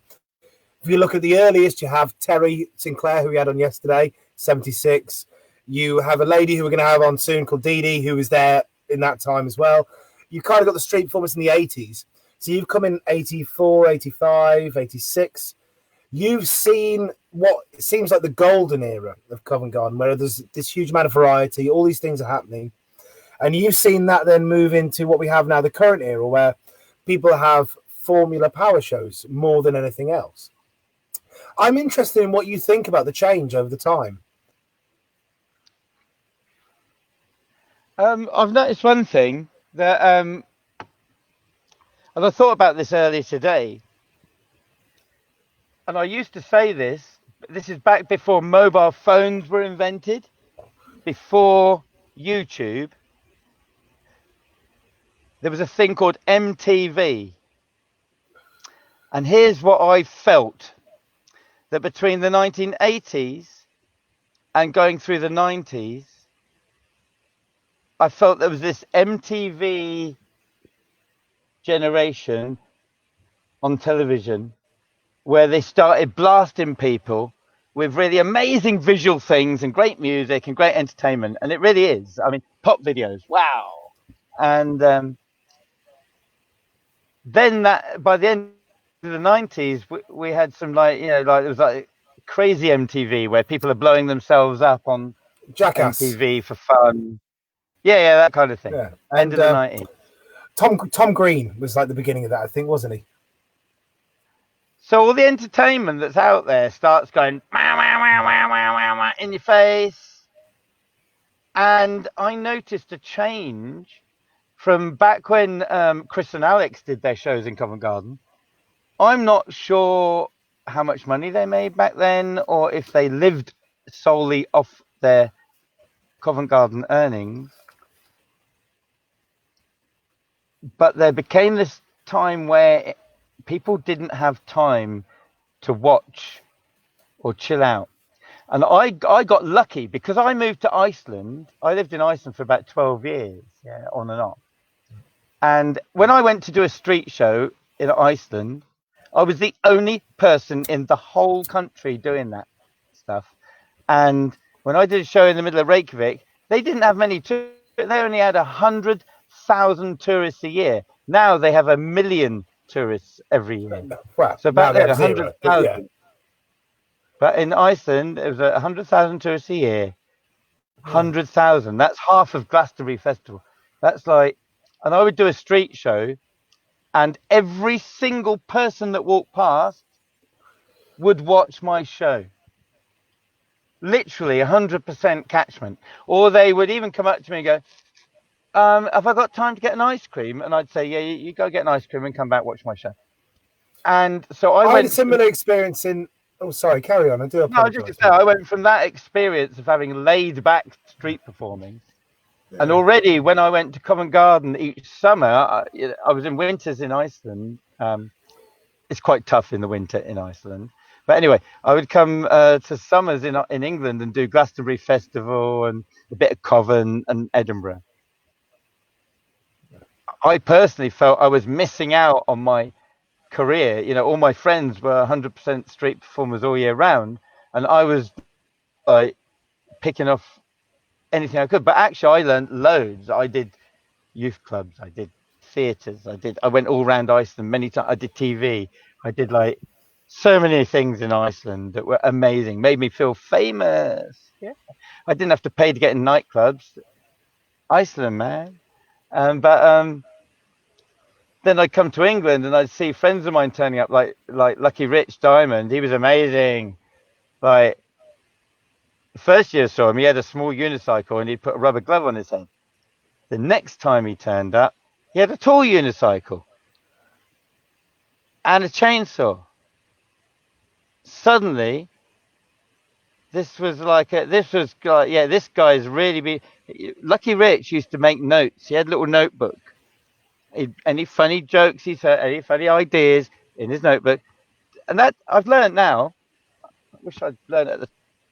you look at the earliest, you have Terry Sinclair, who we had on yesterday, 76. You have a lady who we're going to have on soon called Dee Dee, who was there in that time as well. You kind of got the street performance in the 80s. So you've come in 84, 85, 86. You've seen what seems like the golden era of Covent Garden, where there's this huge amount of variety, all these things are happening. And you've seen that then move into what we have now, the current era, where people have formula power shows more than anything else. I'm interested in what you think about the change over the time. I've noticed one thing that, and I thought about this earlier today, and I used to say this is back before mobile phones were invented, before YouTube. There was a thing called MTV. And here's what I felt, that between the 1980s and going through the 90s, I felt there was this MTV generation on television where they started blasting people with really amazing visual things and great music and great entertainment. And it really is. I mean, pop videos, wow. And then that by the end of the 90s, we had some it was like crazy MTV where people are blowing themselves up on Jackass MTV for fun. Yeah, that kind of thing. Yeah. End of the 90s. Tom Green was like the beginning of that, I think, wasn't he? So all the entertainment that's out there starts going wah, wah, wah, wah, wah, wah, wah, in your face. And I noticed a change from back when Chris and Alex did their shows in Covent Garden. I'm not sure how much money they made back then, or if they lived solely off their Covent Garden earnings. But there became this time where people didn't have time to watch or chill out. And I got lucky because I moved to Iceland. I lived in Iceland for about 12 years, on and off. And when I went to do a street show in Iceland, I was the only person in the whole country doing that stuff. And when I did a show in the middle of Reykjavik, they didn't have many tourists. They only had 100,000 tourists a year. Now they have 1 million tourists every year. Well, so back then, 100,000. But in Iceland, it was 100,000 tourists a year. 100,000. That's half of Glastonbury Festival. That's like, and I would do a street show, and every single person that walked past would watch my show. Literally 100% catchment. Or they would even come up to me and go, have I got time to get an ice cream? And I'd say, yeah, you go get an ice cream and come back, watch my show. And so I had a similar experience in... Oh, sorry, carry on. I do apologize. No, just to say, I went from that experience of having laid back street performing. Yeah. And already when I went to Covent Garden each summer, I was in winters in Iceland. It's quite tough in the winter in Iceland. But anyway, I would come to summers in England and do Glastonbury Festival and a bit of Covent and Edinburgh. I personally felt I was missing out on my career. You know, all my friends were 100% street performers all year round, and I was like picking off anything I could. But actually I learned loads. I did youth clubs, I did theatres, I went all around Iceland many times. I did TV, I did like so many things in Iceland that were amazing, made me feel famous. I didn't have to pay to get in nightclubs. Iceland, man. But then I'd come to England and I'd see friends of mine turning up, like Lucky Rich Diamond. He was amazing. Like, the first year I saw him, he had a small unicycle and he'd put a rubber glove on his head. The next time he turned up, he had a tall unicycle and a chainsaw. Suddenly, this guy's really Lucky Rich used to make notes. He had a little notebook. Any funny jokes he said, any funny ideas in his notebook, and that I've learned now. I wish I'd learned at the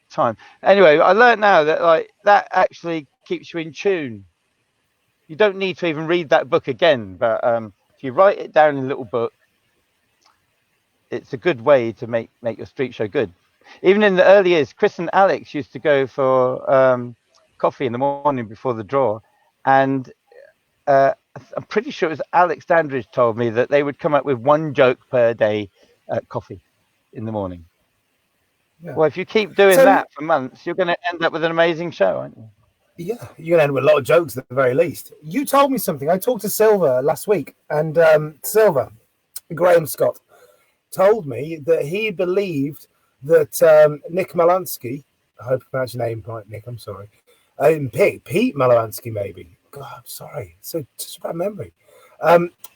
time. Anyway, I learned now that like that actually keeps you in tune. You don't need to even read that book again, but if you write it down in a little book, it's a good way to make your street show good. Even in the early years, Chris and Alex used to go for coffee in the morning before the draw, and I'm pretty sure it was Alex Dandridge told me that they would come up with one joke per day at coffee in the morning. Yeah. Well, if you keep doing that for months, you're going to end up with an amazing show, aren't you? Yeah, you're going to end with a lot of jokes at the very least. You told me something. I talked to Silver last week, and Silver, Graham Scott, told me that he believed that Nick Malansky, I hope I pronounced your name right, Nick, I'm sorry, Pete Malansky maybe, God, I'm sorry, such a bad memory,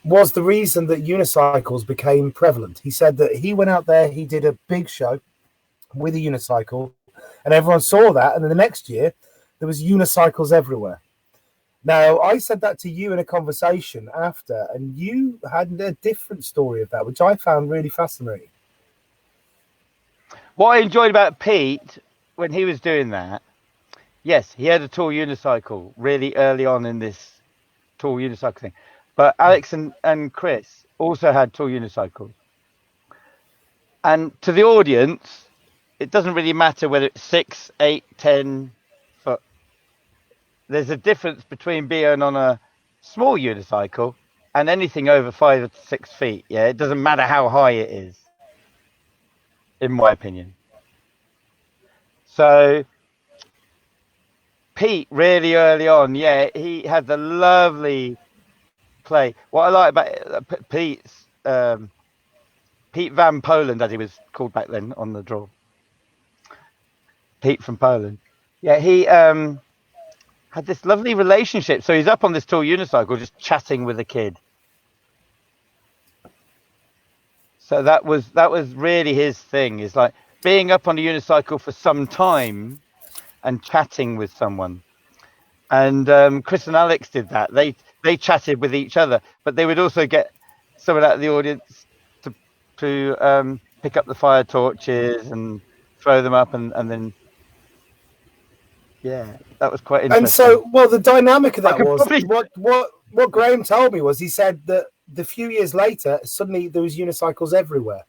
was the reason that unicycles became prevalent. He said that he went out there, he did a big show with a unicycle, and everyone saw that, and then the next year, there was unicycles everywhere. Now, I said that to you in a conversation after, and you had a different story of that, which I found really fascinating. What I enjoyed about Pete, when he was doing that, yes, he had a tall unicycle really early on in this tall unicycle thing. But Alex and Chris also had tall unicycles. And to the audience, it doesn't really matter whether it's 6, 8, 10 foot. There's a difference between being on a small unicycle and anything over 5 or 6 feet. Yeah, it doesn't matter how high it is, in my opinion. So Pete, really early on, he had the lovely play. What I like about Pete's Pete Van Poland, as he was called back then on the draw. Pete from Poland. Yeah, he had this lovely relationship. So he's up on this tall unicycle just chatting with a kid. So that was really his thing, is like being up on a unicycle for some time and chatting with someone. And Chris and Alex did that. They chatted with each other, but they would also get someone out of the audience to pick up the fire torches and throw them up, and then that was quite interesting. And so, well, the dynamic of that was what Graham told me was, he said that the few years later, suddenly there was unicycles everywhere.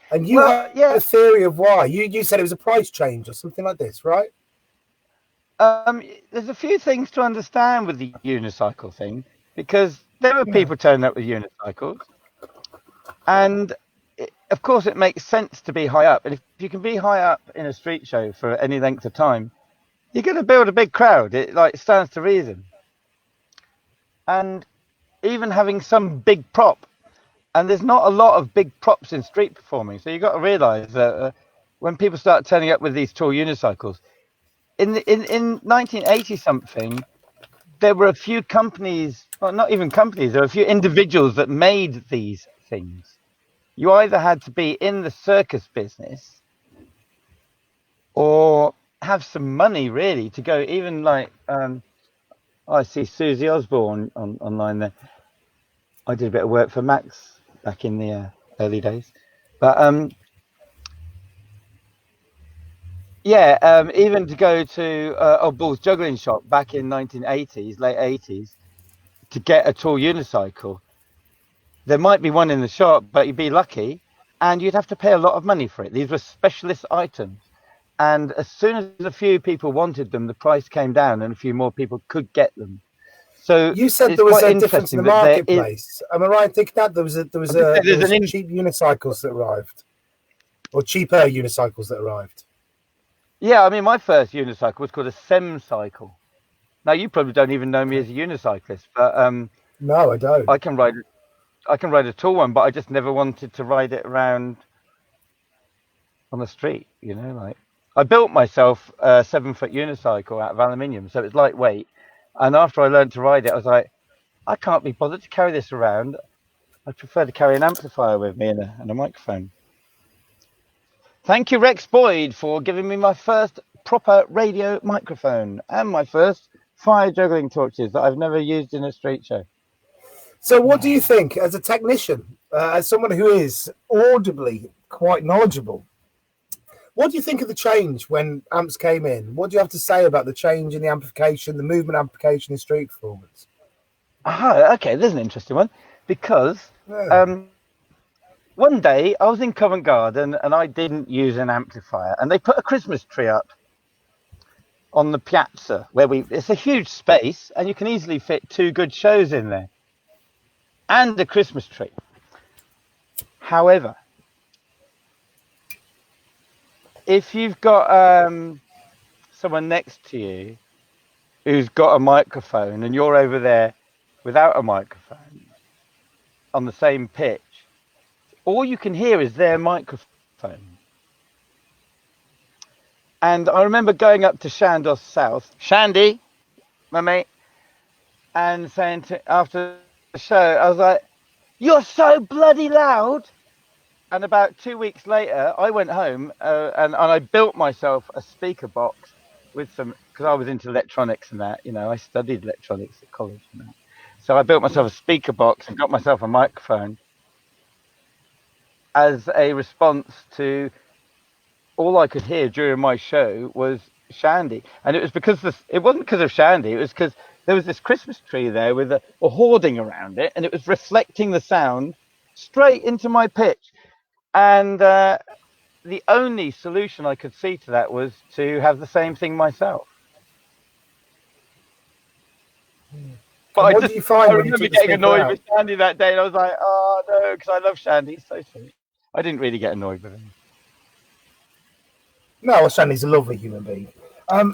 And you had a theory of why. You said it was a price change or something like this, right? There's a few things to understand with the unicycle thing, because there were people turning up with unicycles, and of course it makes sense to be high up. And if you can be high up in a street show for any length of time, you're going to build a big crowd. It stands to reason. And even having some big prop, and there's not a lot of big props in street performing, so you've got to realise that when people start turning up with these tall unicycles, in 1980 something, there were a few companies, well, not even companies, there were a few individuals that made these things. You either had to be in the circus business or have some money, really, to go. Even like I see Susie Osborne online there. I did a bit of work for Max back in the early days, but even to go to Old Bull's juggling shop back in 1980s, late 80s, to get a tall unicycle. There might be one in the shop, but you'd be lucky, and you'd have to pay a lot of money for it. These were specialist items, and as soon as a few people wanted them, the price came down, and a few more people could get them. So you said there was a difference in the marketplace. Am I right in thinking that there was cheap unicycles that arrived, or cheaper unicycles that arrived? Yeah, I mean, my first unicycle was called a SEM cycle. Now, you probably don't even know me as a unicyclist, but no, I don't. I can ride a tall one, but I just never wanted to ride it around on the street. Like I built myself a 7-foot unicycle out of aluminium, so it's lightweight. And after I learned to ride it, I was like, I can't be bothered to carry this around. I prefer to carry an amplifier with me and a microphone. Thank you, Rex Boyd, for giving me my first proper radio microphone and my first fire juggling torches that I've never used in a street show. So what do you think, as a technician, as someone who is audibly quite knowledgeable, what do you think of the change when amps came in? What do you have to say about the change in the amplification, the movement amplification in street performance? Okay, there's an interesting one, because one day I was in Covent Garden and I didn't use an amplifier, and they put a Christmas tree up on the piazza it's a huge space, and you can easily fit 2 good shows in there and a Christmas tree. However, if you've got someone next to you who's got a microphone and you're over there without a microphone on the same pitch, all you can hear is their microphone. And I remember going up to Shandos South, Shandy, my mate, and saying after the show, I was like, "You're so bloody loud." And about 2 weeks later, I went home and I built myself a speaker box with some, because I was into electronics and that, I studied electronics at college and that. So I built myself a speaker box and got myself a microphone as a response to all I could hear during my show was Shandy. And it was it wasn't because of Shandy, it was because there was this Christmas tree there with a hoarding around it, and it was reflecting the sound straight into my pitch. And the only solution I could see to that was to have the same thing myself. But what do you find? I remember getting annoyed with Shandy that day, and I was like, "Oh no," because I love Shandy. He's so sweet. I didn't really get annoyed with him. No, I was saying he's a lovely human being.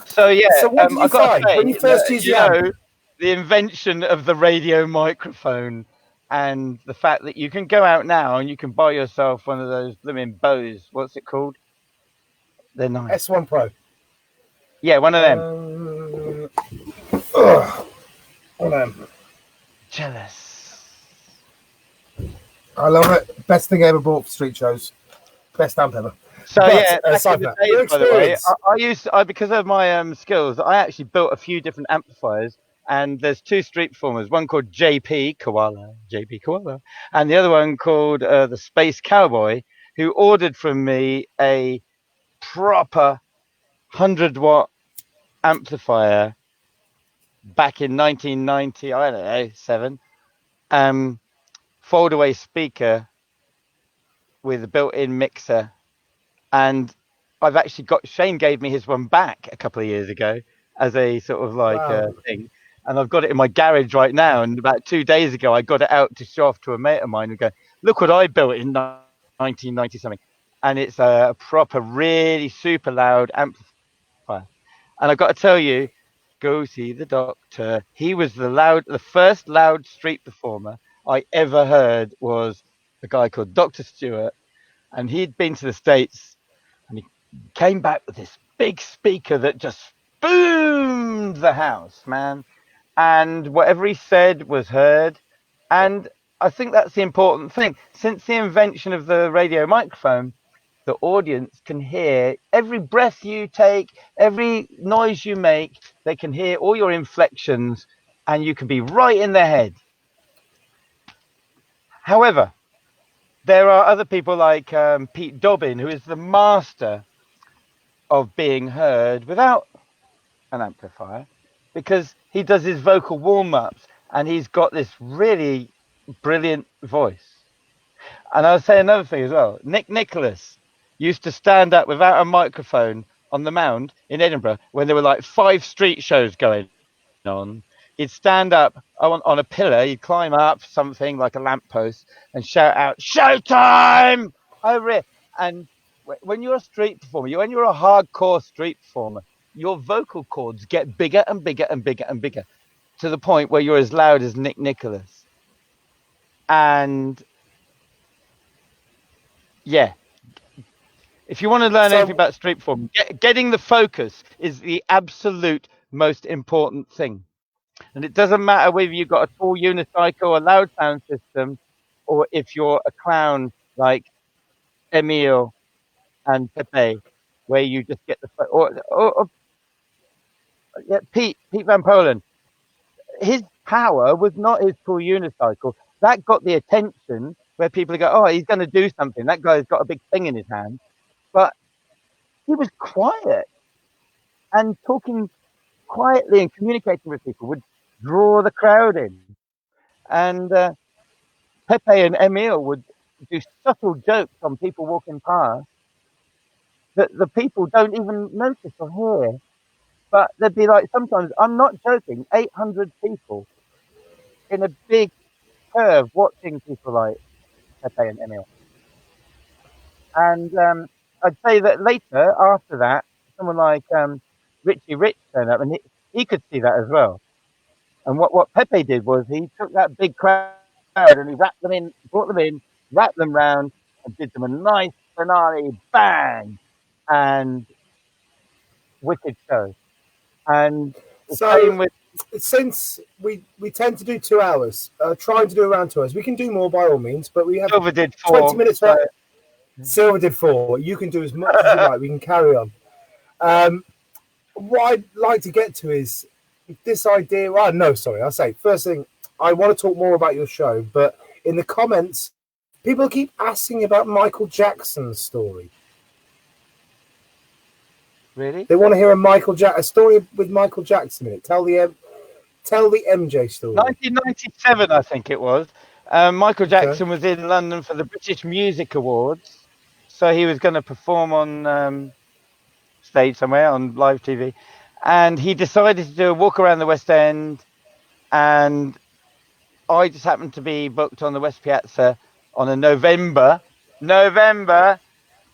So what did you find when you first used the amp? The invention of the radio microphone and the fact that you can go out now and you can buy yourself one of those blooming Bose. What's it called? They're nice. S1 Pro. Yeah, one of them. One of them. Jealous. I love it. Best thing I ever bought for street shows. Best amp ever. So aside from that, by the way, because of my skills, I actually built a few different amplifiers. And there's two street performers, one called JP Koala, and the other one called the Space Cowboy, who ordered from me a proper 100-watt amplifier back in 1990, I don't know, 7. Fold-away speaker with a built-in mixer. And I've actually Shane gave me his one back a couple of years ago as a sort of thing. And I've got it in my garage right now. And about 2 days ago, I got it out to show off to a mate of mine and go, look what I built in 1990 something. And it's a proper, really super loud amplifier. And I've got to tell you, go see the doctor. He was the first loud street performer I ever heard was a guy called Dr. Stewart. And he'd been to the States and he came back with this big speaker that just boomed the house, man. And whatever he said was heard. And I think that's the important thing. Since the invention of the radio microphone, the audience can hear every breath you take, every noise you make. They can hear all your inflections and you can be right in their head. However, there are other people like Pete Dobbin, who is the master of being heard without an amplifier, because he does his vocal warm-ups and he's got this really brilliant voice. And I'll say another thing as well. Nick Nicholas used to stand up without a microphone on the Mound in Edinburgh when there were like 5 street shows going on. He'd stand up on a pillar, he'd climb up something like a lamppost and shout out, "Showtime!" over it. And when you're a street performer, when you're a hardcore street performer, your vocal cords get bigger and bigger and bigger and bigger to the point where you're as loud as Nick Nicholas. And yeah, if you want to learn anything about street performing, getting the focus is the absolute most important thing. And it doesn't matter whether you've got a tall unicycle, a loud sound system, or if you're a clown like Emil and Pepe, where you just get the or Pete Van Polen. His power was not his tall unicycle. That got the attention where people go, "Oh, he's going to do something. That guy's got a big thing in his hand." But he was quiet, and talking quietly and communicating with people would draw the crowd in. And Pepe and Emil would do subtle jokes on people walking past that the people don't even notice or hear. But they'd be like, sometimes, I'm not joking, 800 people in a big curve watching people like Pepe and Emil. And I'd say that later, after that, someone like Richie Rich turned up, and he could see that as well. And what Pepe did was he took that big crowd and he brought them in, wrapped them round, and did them a nice finale, bang, and wicked show. And so, since we tend to do 2 hours, trying to do around 2 hours, we can do more by all means, but we have Silver did 4, 20 minutes. So... Silver did 4. You can do as much as you like. We can carry on. What I'd like to get to is this idea. Well, no, sorry. I'll say first thing. I want to talk more about your show, but in the comments, people keep asking about Michael Jackson's story. Really? They want to hear a story with Michael Jackson in it. Tell the MJ story. 1997, I think it was. Michael Jackson was in London for the British Music Awards, so he was going to perform on stage somewhere on live TV, and he decided to do a walk around the West End, and I just happened to be booked on the West Piazza on a November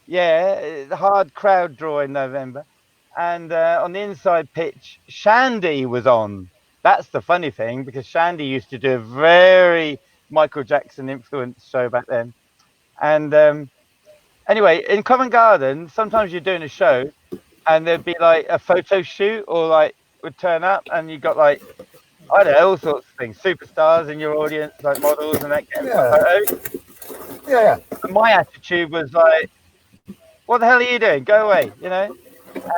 Yeah, the hard crowd draw in November. And on the inside pitch, Shandy was on. That's the funny thing, because Shandy used to do a very Michael Jackson influenced show back then. And anyway, in Covent Garden, sometimes you're doing a show and there'd be like a photo shoot, or like would turn up and you got like, I don't know, all sorts of things, superstars in your audience, like models and that, getting photos. Yeah. And my attitude was like, what the hell are you doing? Go away, you know?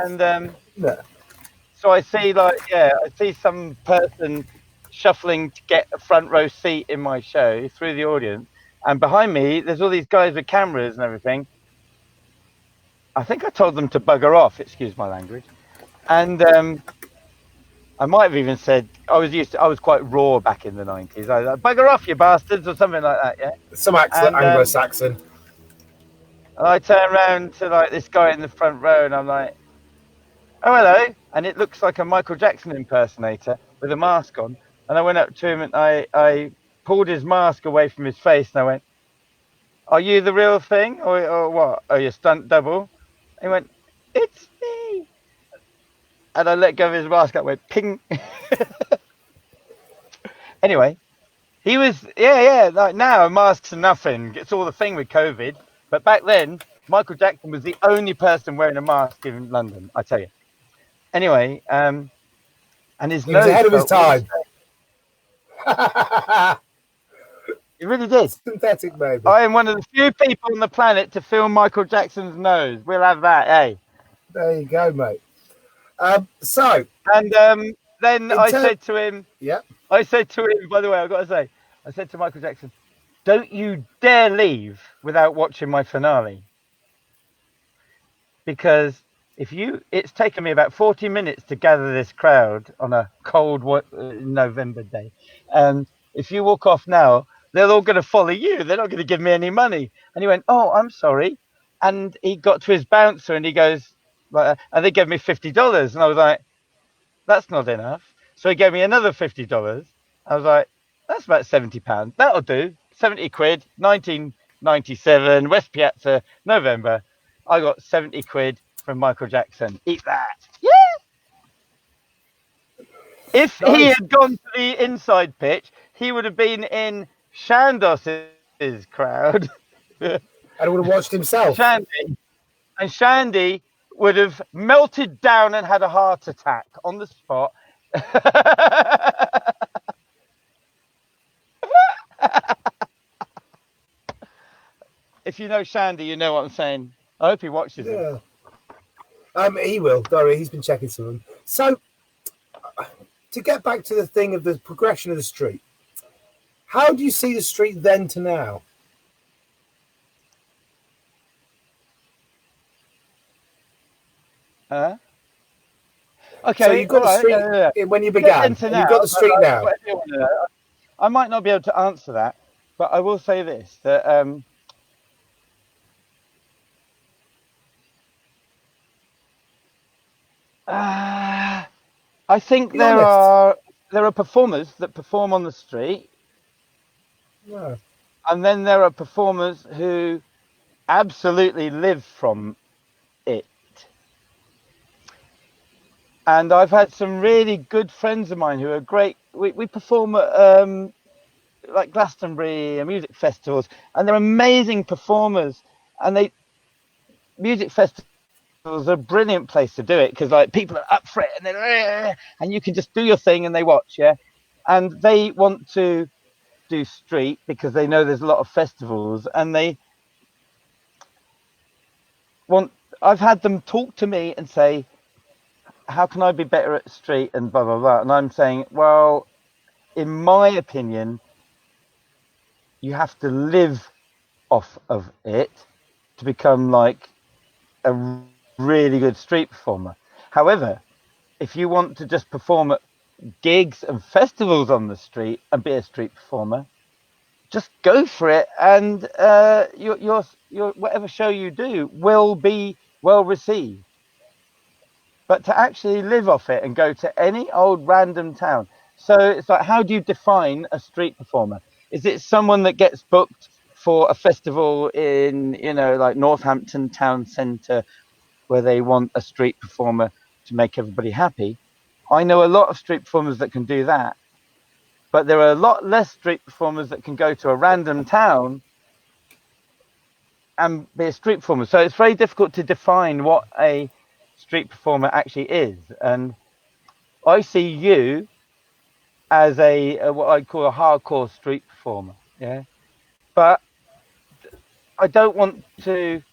And so I see some person shuffling to get a front row seat in my show through the audience, and behind me there's all these guys with cameras and everything. I think I told them to bugger off, excuse my language. And I might have even said, I was quite raw back in the 90s. I was like, bugger off, you bastards, or something like that, yeah? Some accent, Anglo-Saxon. And I turn around to like this guy in the front row and I'm like, oh, hello. And it looks like a Michael Jackson impersonator with a mask on. And I went up to him and I pulled his mask away from his face and I went, are you the real thing or what? Are you a stunt double? He went, it's me. And I let go of his mask. I went, ping. Anyway, he was, like now masks are nothing. It's all the thing with COVID. But back then, Michael Jackson was the only person wearing a mask in London, I tell you. Anyway, and his nose was ahead of his time. He really did. Synthetic, maybe. I am one of the few people on the planet to film Michael Jackson's nose. We'll have that, eh? There you go, mate. Then I said to him, I said to him, by the way, I've got to say, I said to Michael Jackson, don't you dare leave without watching my finale. Because it's taken me about 40 minutes to gather this crowd on a cold November day. And if you walk off now, they're all going to follow you. They're not going to give me any money. And he went, oh, I'm sorry. And he got to his bouncer and he goes, and they gave me $50. And I was like, that's not enough. So he gave me another $50. I was like, that's about £70. That'll do. 70 quid, 1997, West Piazza, November. I got 70 quid from Michael Jackson. Eat that. Yeah. If he had gone to the inside pitch, he would have been in Shandos's crowd. And would have watched himself. Shandy would have melted down and had a heart attack on the spot. If you know Shandy, you know what I'm saying. I hope he watches it. He will. Don't worry, he's been checking some of them. So, to get back to the thing of the progression of the street, how do you see the street then to now? Okay, so you've got the street when you began. You've got the street now. I might not be able to answer that, but I will say this: that I think there are performers that perform on the street, and then there are performers who absolutely live from it. And I've had some really good friends of mine who are great. We perform at like Glastonbury and music festivals, and they're amazing performers. And music festivals are a brilliant place to do it because like people are up for it, and you can just do your thing and they watch, and they want to do street because they know there's a lot of festivals, and I've had them talk to me and say, how can I be better at street and blah, blah, blah. And I'm saying, well, in my opinion, you have to live off of it to become like a really good street performer. However, if you want to just perform at gigs and festivals on the street and be a street performer, just go for it. And your whatever show you do will be well received. But to actually live off it and go to any old random town. So it's like, how do you define a street performer? Is it someone that gets booked for a festival in, like Northampton Town Centre, where they want a street performer to make everybody happy. I know a lot of street performers that can do that, but there are a lot less street performers that can go to a random town and be a street performer. So it's very difficult to define what a street performer actually is. And I see you as a what I call a hardcore street performer. Yeah. But I don't want to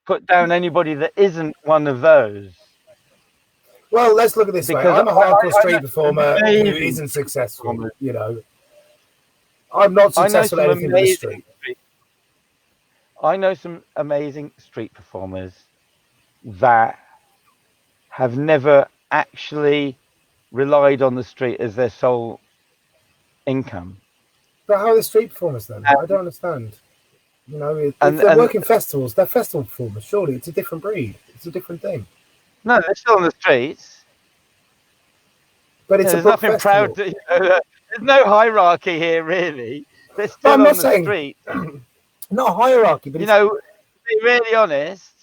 put down anybody that isn't one of those. Well, let's look at this way. I'm a hardcore street performer who isn't successful. I'm not successful at anything in the street. I know some amazing street performers that have never actually relied on the street as their sole income. But how are they street performers then? I don't understand. If they're working festivals, they're festival performers. Surely it's a different breed. It's a different thing. No, they're still on the streets. But it's there's nothing festival. Proud to, there's no hierarchy here, really. They're still on the street. Not hierarchy, but to be really honest,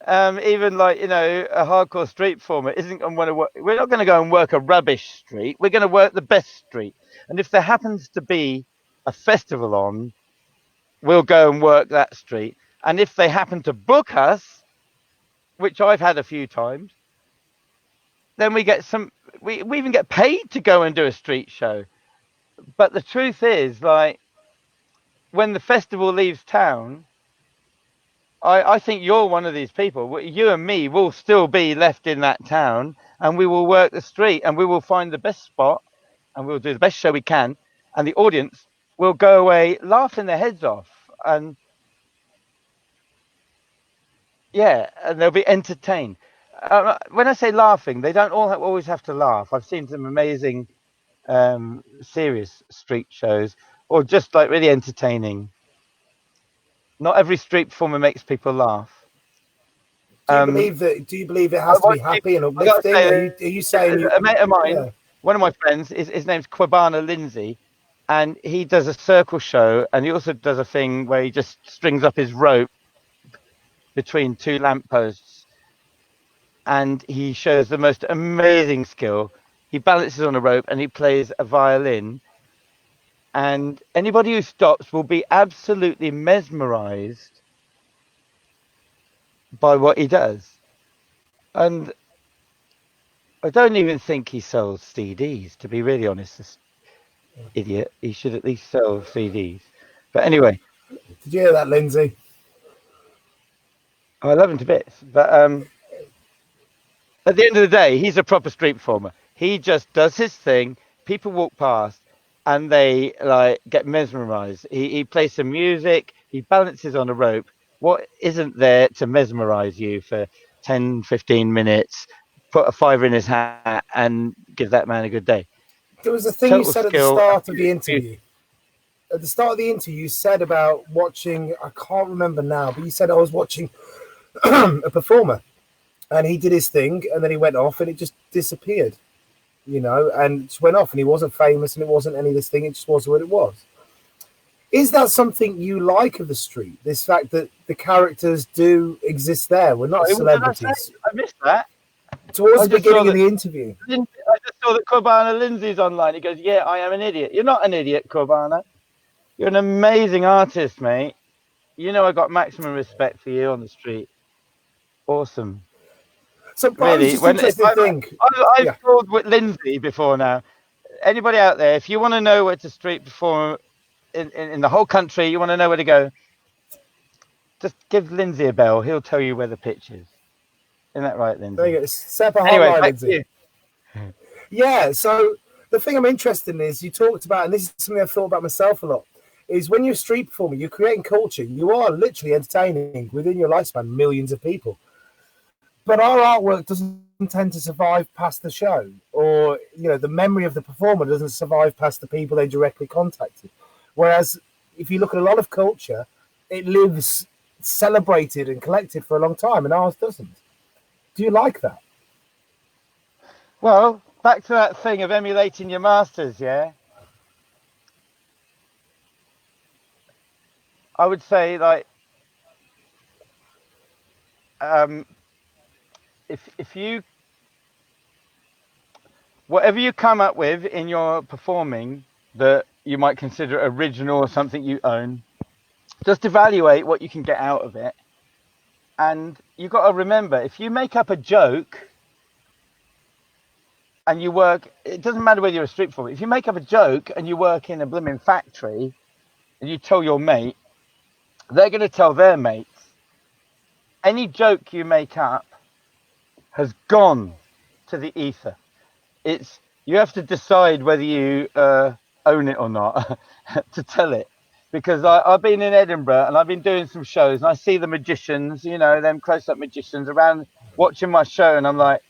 even like a hardcore street performer isn't going to want to work. We're not going to go and work a rubbish street. We're going to work the best street. And if there happens to be a festival on, we'll go and work that street. And if they happen to book us, which I've had a few times, then we get we even get paid to go and do a street show. But the truth is, like, when the festival leaves town, I think you're one of these people. You and me will still be left in that town, and we will work the street, and we will find the best spot, and we'll do the best show we can, and the audience will go away laughing their heads off, and and they'll be entertained. When I say laughing, they don't always have to laugh. I've seen some amazing serious street shows, or just like really entertaining. Not every street performer makes people laugh. Do you believe it has to be happy and uplifting? Are you saying a mate of mine, one of my friends, his name's Quabana Lindsay, and he does a circle show, and he also does a thing where he just strings up his rope between two lampposts, and he shows the most amazing skill. He balances on a rope and he plays a violin, and anybody who stops will be absolutely mesmerized by what he does. And I don't even think he sells CDs, to be really honest. This idiot. He should at least sell CDs. But anyway. Did you hear that, Lindsay? I love him to bits. But at the end of the day, he's a proper street performer. He just does his thing. People walk past and they get mesmerized. He plays some music. He balances on a rope. What isn't there to mesmerize you for 10, 15 minutes, put a fiver in his hat and give that man a good day? There was a thing you said at the start of the interview. At the start of the interview, you said about watching, I can't remember now, but you said I was watching a performer and he did his thing and then he went off and it just disappeared, and just went off, and he wasn't famous and it wasn't any of this thing. It just was what it was. Is that something you like of the street? This fact that the characters do exist there. We're not celebrities. I missed that. Towards the beginning of the interview. I just saw that Quabana Lindsay's online. He goes, yeah, I am an idiot. You're not an idiot, Quabana. You're an amazing artist, mate. I got maximum respect for you on the street. Awesome. So, really, I've called with Lindsay before now. Anybody out there, if you want to know where to street perform in the whole country, you want to know where to go, just give Lindsay a bell. He'll tell you where the pitch is. Isn't that right, Lindsay? There you go. Set up anyway, Lindsay. Yeah, so the thing I'm interested in is you talked about, and this is something I've thought about myself a lot, is when you're a street performer, you're creating culture. You are literally entertaining within your lifespan millions of people. But our artwork doesn't tend to survive past the show, or the memory of the performer doesn't survive past the people they directly contacted. Whereas if you look at a lot of culture, it lives celebrated and collected for a long time, and ours doesn't. Do you like that? Well, back to that thing of emulating your masters, yeah? I would say like if you whatever you come up with in your performing that you might consider original or something you own, just evaluate what you can get out of it. And you got to remember, if you make up a joke and you work, it doesn't matter whether you're a street performer. If you make up a joke and you work in a blooming factory and you tell your mate, they're going to tell their mates. Any joke you make up has gone to the ether. You have to decide whether you own it or not to tell it. Because I've been in Edinburgh and I've been doing some shows and I see the magicians, them close-up magicians around watching my show, and I'm like,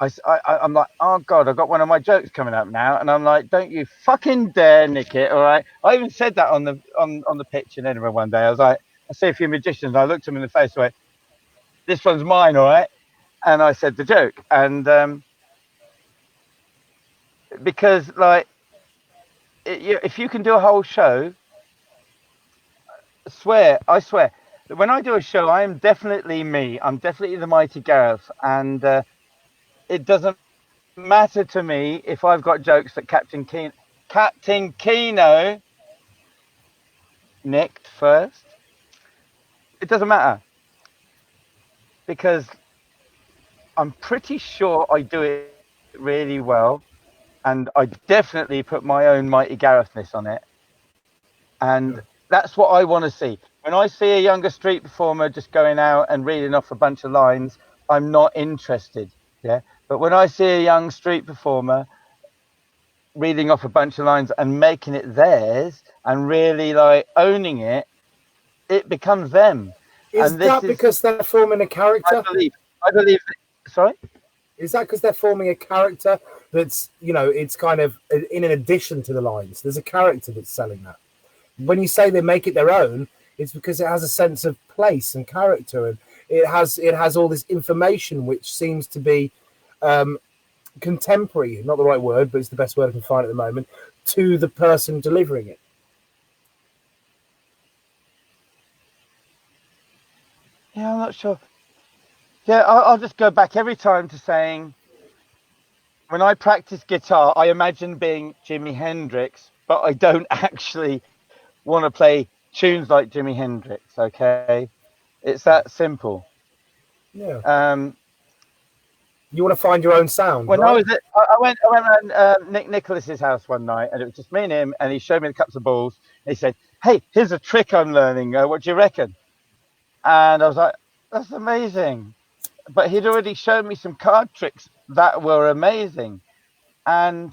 I'm like, oh God, I've got one of my jokes coming up now, and I'm like, don't you fucking dare nick it, all right? I even said that on the pitch in Edinburgh one day. I was like, I see a few magicians, and I looked them in the face, like, this one's mine, all right? And I said the joke, and because like, if you can do a whole show, I swear, that when I do a show, I am definitely me. I'm definitely the mighty Gareth, and it doesn't matter to me if I've got jokes that Captain Keno nicked first. It doesn't matter, because I'm pretty sure I do it really well, and I definitely put my own mighty Garethness on it, and that's what I want to see. When I see a younger street performer just going out and reading off a bunch of lines, I'm not interested. Yeah, but when I see a young street performer reading off a bunch of lines and making it theirs and really like owning it, it becomes them. Is that because they're forming a character? I believe. Sorry? Is that because they're forming a character that's, it's kind of in addition to the lines? There's a character that's selling that. When you say they make it their own, it's because it has a sense of place and character, and it has all this information which seems to be contemporary, not the right word, but it's the best word I can find at the moment, to the person delivering it. Yeah, I'm not sure. Yeah, I'll just go back every time to saying, when I practice guitar, I imagine being Jimi Hendrix, but I don't actually want to play tunes like Jimi Hendrix. Okay, it's that simple. Yeah. You want to find your own sound. When right? I went around Nick Nicholas's house one night, and it was just me and him, and he showed me the cups of balls. And he said, "Hey, here's a trick I'm learning. What do you reckon?" And I was like, "That's amazing." But he'd already shown me some card tricks that were amazing, and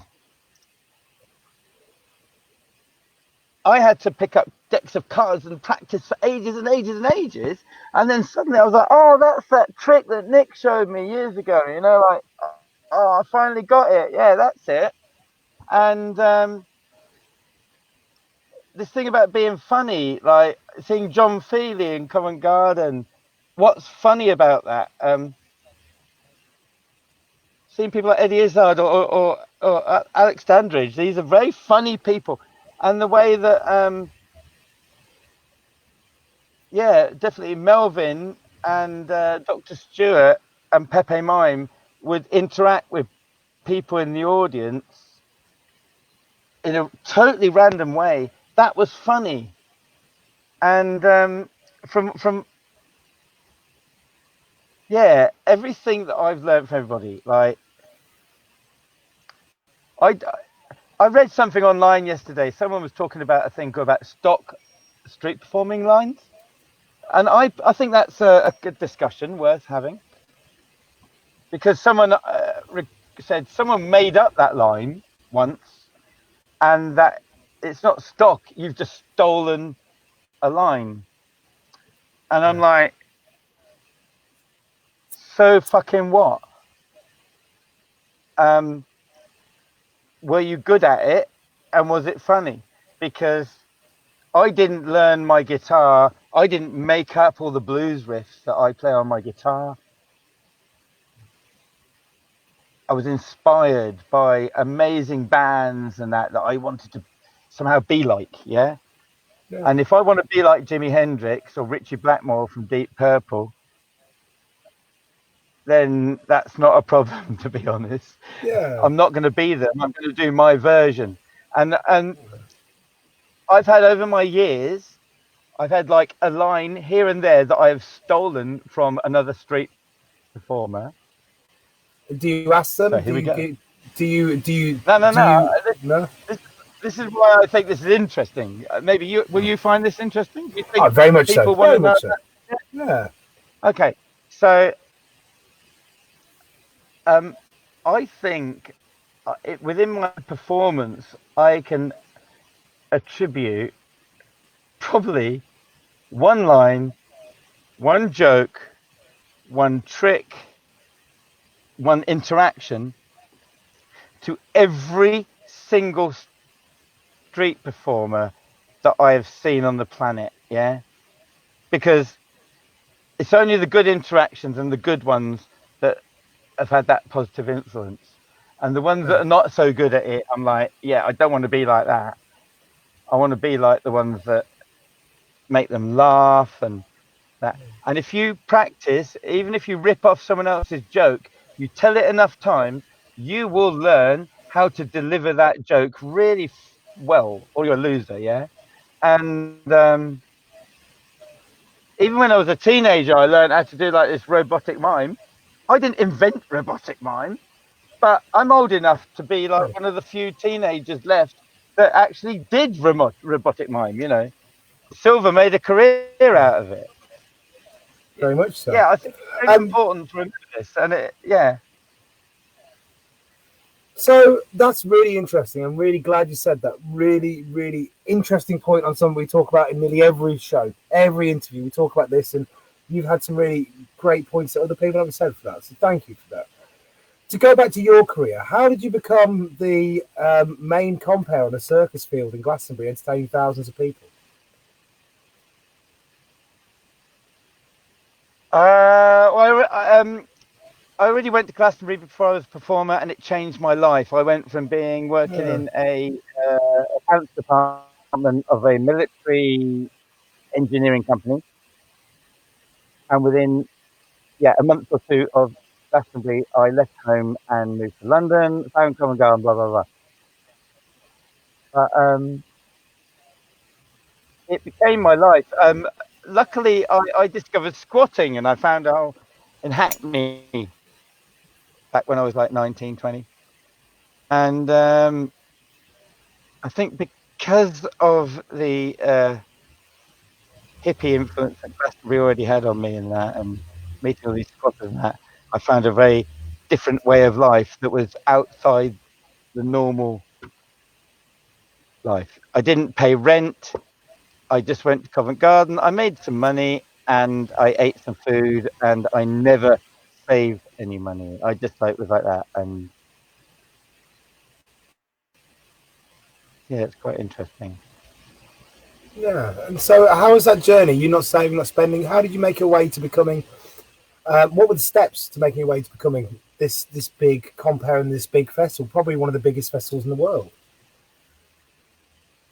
I had to pick up decks of cards and practice for ages and ages and ages. And then suddenly I was like, oh, that's that trick that Nick showed me years ago. Like, oh, I finally got it. Yeah, that's it. And this thing about being funny, like seeing John Feely in Covent Garden, what's funny about that? Seeing people like Eddie Izzard or Alex Dandridge, these are very funny people. And the way that... yeah, definitely Melvin and Dr. Stewart and Pepe Mime would interact with people in the audience in a totally random way. That was funny. And from everything that I've learned from everybody, like I read something online yesterday. Someone was talking about a thing about stock street performing lines. And I think that's a good discussion worth having, because someone said someone made up that line once, and that it's not stock. You've just stolen a line, and I'm like, so fucking what? Were you good at it, and was it funny? Because I didn't learn my guitar. I didn't make up all the blues riffs that I play on my guitar. I was inspired by amazing bands and that I wanted to somehow be like, yeah. Yeah. And if I want to be like Jimi Hendrix or Richie Blackmore from Deep Purple, then that's not a problem, to be honest. Yeah. I'm not going to be them. I'm going to do my version. And I've had over my years, I've had like a line here and there that I have stolen from another street performer. Do you ask them? So here we go. Do you? No. This is why I think this is interesting. Maybe will you find this interesting? Do you think very much people so. want Very to know much so. that? Yeah. Okay. So I think within my performance, I can attribute probably one line, one joke, one trick, one interaction to every single street performer that I have seen on the planet. Yeah, because it's only the good interactions and the good ones that have had that positive influence, and the ones that are not so good at it, I'm like, yeah, I don't want to be like that. I want to be like the ones that make them laugh and that. And if you practice, even if you rip off someone else's joke, you tell it enough times, you will learn how to deliver that joke really well, or you're a loser. Yeah. And even when I was a teenager, I learned how to do like this robotic mime. I didn't invent robotic mime, but I'm old enough to be like one of the few teenagers left that actually did robotic mime. You know, Silver made a career out of it. Very much so. Yeah, I think it's very important to remember this, and yeah. So that's really interesting. I'm really glad you said that. Really, really interesting point on something we talk about in nearly every show, every interview. We talk about this, and you've had some really great points that other people haven't said for that. So thank you for that. To go back to your career, how did you become the main compere on a circus field in Glastonbury, entertaining thousands of people? I already went to Glastonbury before I was a performer, and it changed my life. I went from working in a accounts department of a military engineering company, and within a month or two of Glastonbury, I left home and moved to London, found Covent Garden, blah blah blah. But it became my life. Luckily, I discovered squatting, and I found out in Hackney back when I was like 19, 20. And I think because of the hippie influence that Glastonbury already had on me and that, and meeting all these squatters and that, I found a very different way of life that was outside the normal life. I didn't pay rent. I just went to Covent Garden. I made some money and I ate some food, and I never saved any money. I just was like that. And yeah, it's quite interesting. Yeah. And so how was that journey? You're not saving, not spending. How did you make your way to becoming, what were the steps to making your way to becoming this big compere and this big festival, probably one of the biggest festivals in the world?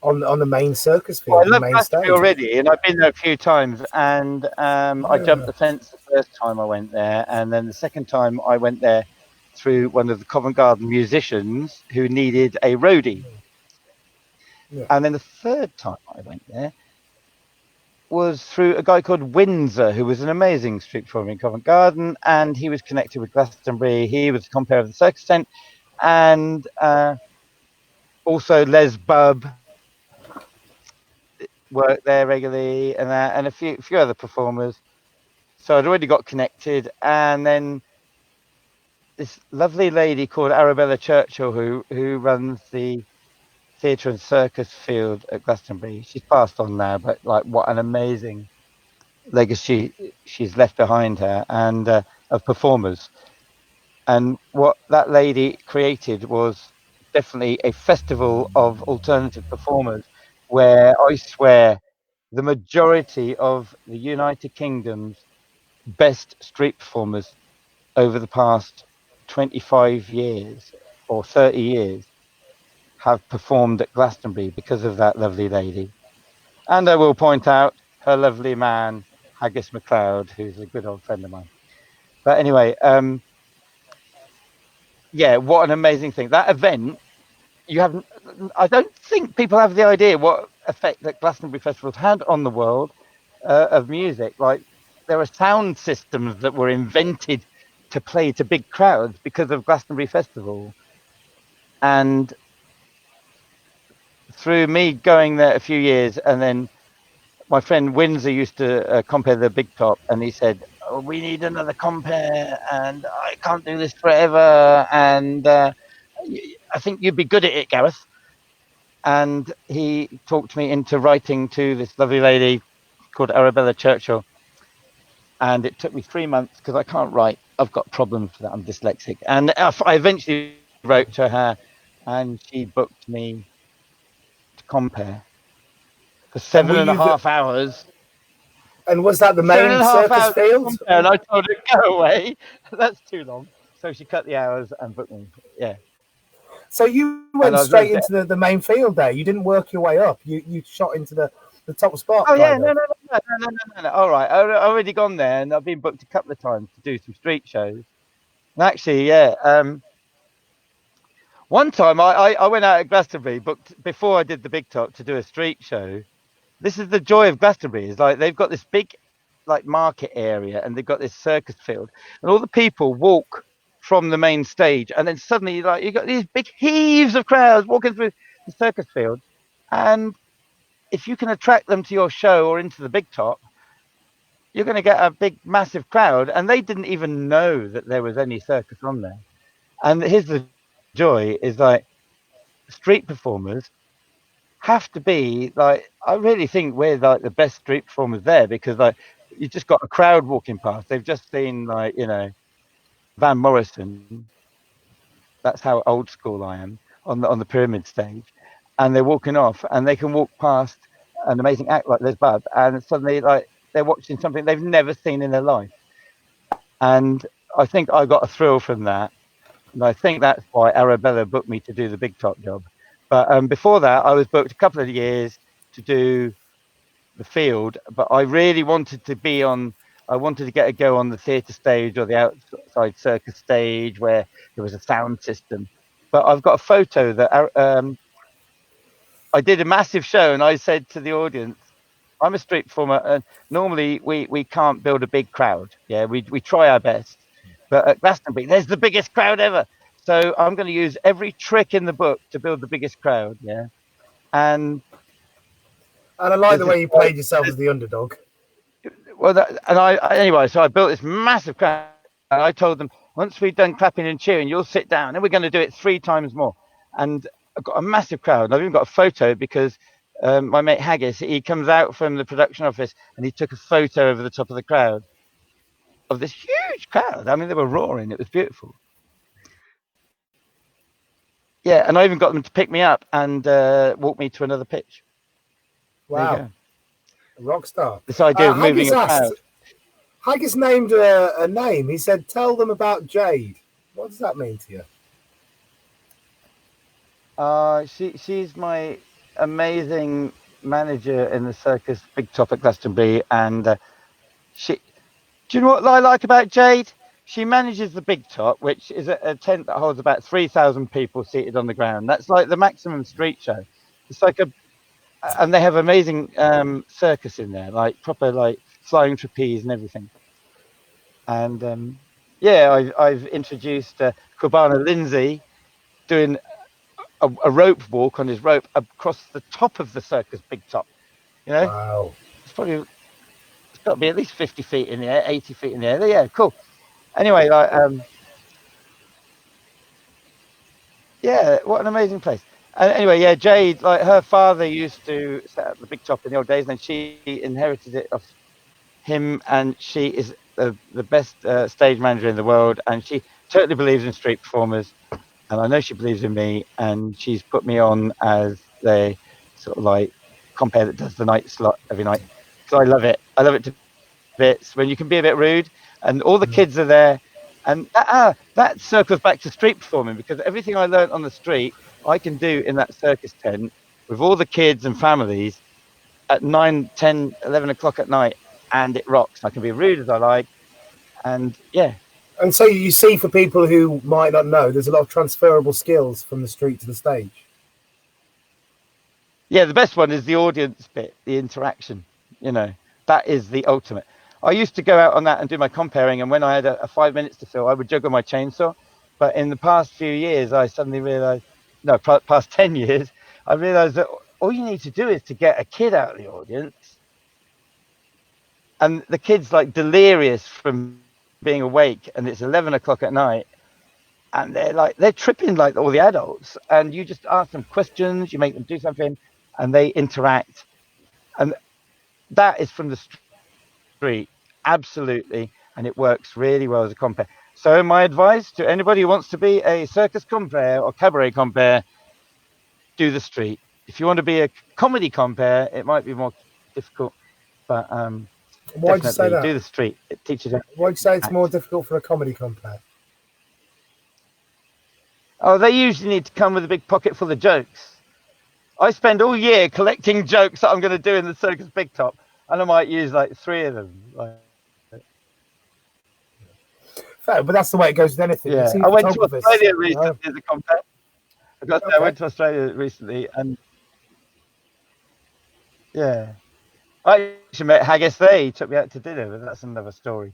On the main circus field, I love Glastonbury already, and I've been there a few times. And I jumped the fence the first time I went there, and then the second time I went there through one of the Covent Garden musicians who needed a roadie. Yeah. And then the third time I went there was through a guy called Windsor, who was an amazing street performer in Covent Garden, and he was connected with Glastonbury. He was a compere of the circus tent, and also Les Bubb worked there regularly, and a few other performers. So I'd already got connected, and then this lovely lady called Arabella Churchill, who runs the theatre and circus field at Glastonbury. She's passed on now, but what an amazing legacy she's left behind her, and of performers. And what that lady created was definitely a festival of alternative performers, where I swear the majority of the United Kingdom's best street performers over the past 25 years or 30 years have performed at Glastonbury because of that lovely lady. And I will point out her lovely man, Haggis MacLeod, who's a good old friend of mine. But anyway, yeah, what an amazing thing. That event, I don't think people have the idea what effect that Glastonbury Festival's had on the world of music. Like, there are sound systems that were invented to play to big crowds because of Glastonbury Festival. And through me going there a few years, and then my friend Windsor used to compare the Big Top, and he said, "Oh, we need another compare, and I can't do this forever, and I think you'd be good at it, Gareth." And he talked me into writing to this lovely lady called Arabella Churchill, and it took me 3 months because I can't write. I've got problems with that. I'm dyslexic, and I eventually wrote to her, and she booked me to compare for 7.5 hours. And was that the main circus field? And I told her, go away. That's too long. So she cut the hours and booked me. Yeah. So you went straight into the main field there. You didn't work your way up. You shot into the top spot. Oh, yeah. No. All right. I've already gone there, and I've been booked a couple of times to do some street shows. And actually, yeah. One time I went out at Glastonbury, booked before I did the Big Top to do a street show. This is the joy of Glastonbury. Is like they've got this big, like, market area, and they've got this circus field, and all the people walk from the main stage, and then suddenly, like, you got these big heaves of crowds walking through the circus field, and if you can attract them to your show or into the Big Top, you're going to get a big, massive crowd. And they didn't even know that there was any circus on there. And here's the joy: is like street performers have to be like, I really think we're like the best street performers there, because like you just got a crowd walking past. They've just seen, like, Van Morrison. That's how old school I am, on the pyramid stage, and they're walking off, and they can walk past an amazing act like Les Bud, and suddenly, like, they're watching something they've never seen in their life. And I think I got a thrill from that, and I think that's why Arabella booked me to do the Big Top job. But before that, I was booked a couple of years to do the field, but I really wanted to be on. I wanted to get a go on the theatre stage or the outside circus stage where there was a sound system. But I've got a photo that I did a massive show, and I said to the audience, I'm a street performer, and normally we can't build a big crowd. Yeah, we try our best. But at Glastonbury, there's the biggest crowd ever. So I'm going to use every trick in the book to build the biggest crowd. Yeah. And I like the way you played yourself as the underdog. Well, anyway, so I built this massive crowd, and I told them, once we've done clapping and cheering, you'll sit down, and we're going to do it 3 times more. And I've got a massive crowd. I've even got a photo because my mate Haggis, he comes out from the production office, and he took a photo over the top of the crowd, of this huge crowd. I mean, they were roaring. It was beautiful. Yeah, and I even got them to pick me up and walk me to another pitch. Wow. Rock star. This idea of moving a crowd. Haggis named a name. He said, tell them about Jade. What does that mean to you? She's my amazing manager in the circus Big Top at Glastonbury. And do you know what I like about Jade? She manages the Big Top, which is a tent that holds about 3,000 people seated on the ground. That's like the maximum street show. It's like and they have amazing circus in there, like proper, like, flying trapeze and everything. And yeah, I've introduced Kobana Lindsay doing a rope walk on his rope across the top of the circus Big Top. Wow. It's got to be at least 50 feet in the air, 80 feet in the air. Yeah, cool. Anyway, like, yeah, what an amazing place. And anyway, yeah, Jade, like, her father used to set up the Big Top in the old days, and then she inherited it off him, and she is the best stage manager in the world, and she totally believes in street performers, and I know she believes in me, and she's put me on as the sort of like compare that does the night slot every night, because I love it. I love it to bits when you can be a bit rude, and all the kids are there, and that circles back to street performing, because everything I learned on the street I can do in that circus tent with all the kids and families, at 9, 10, 11 o'clock at night, and it rocks. I can be rude as I like, and yeah. And so you see, for people who might not know, there's a lot of transferable skills from the street to the stage. Yeah, the best one is the audience bit, the interaction. You know, that is the ultimate. I used to go out on that and do my comparing, and when I had a 5 minutes to fill, I would juggle my chainsaw. But in the past few years, I suddenly realised, no, past 10 years, I realised that all you need to do is to get a kid out of the audience, and the kid's like delirious from being awake, and it's 11 o'clock at night, and they're tripping like all the adults, and you just ask them questions, you make them do something, and they interact, and that is from the street, absolutely, and it works really well as a compere. So my advice to anybody who wants to be a circus compere or cabaret compere, do the street. If you want to be a comedy compere, it might be more difficult, but why'd you say that? Do the street. It teaches you. Why'd you say it's more difficult for a comedy compere? Oh, they usually need to come with a big pocket full of jokes. I spend all year collecting jokes that I'm going to do in the Circus Big Top, and I might use like 3 of them. Fair, but that's the way it goes with anything. Yeah, I went to Australia recently as a compere. I went to Australia recently, and yeah, I actually met Haggis there. He took me out to dinner, but that's another story.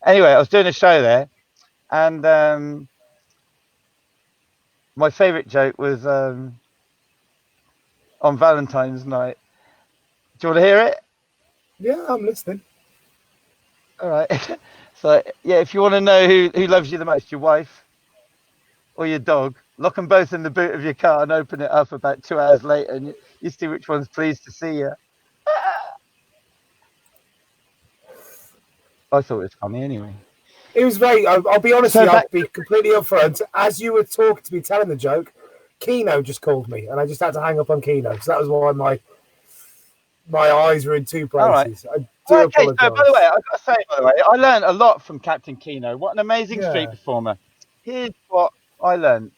Anyway, I was doing a show there, and my favourite joke was on Valentine's night. Do you want to hear it? Yeah, I'm listening. All right. So, yeah, if you want to know who loves you the most, your wife or your dog, lock them both in the boot of your car and open it up about 2 hours later, and you see which one's pleased to see you. I thought it was funny anyway. It was very, I'll be honest with you, I'll be completely upfront. As you were talking to me, telling the joke, Keno just called me, and I just had to hang up on Keno, because that was why my eyes were in 2 places. Right. I do apologise. So, by the way, I've got to say, I learned a lot from Captain Keno. What an amazing street performer. Here's what I learned.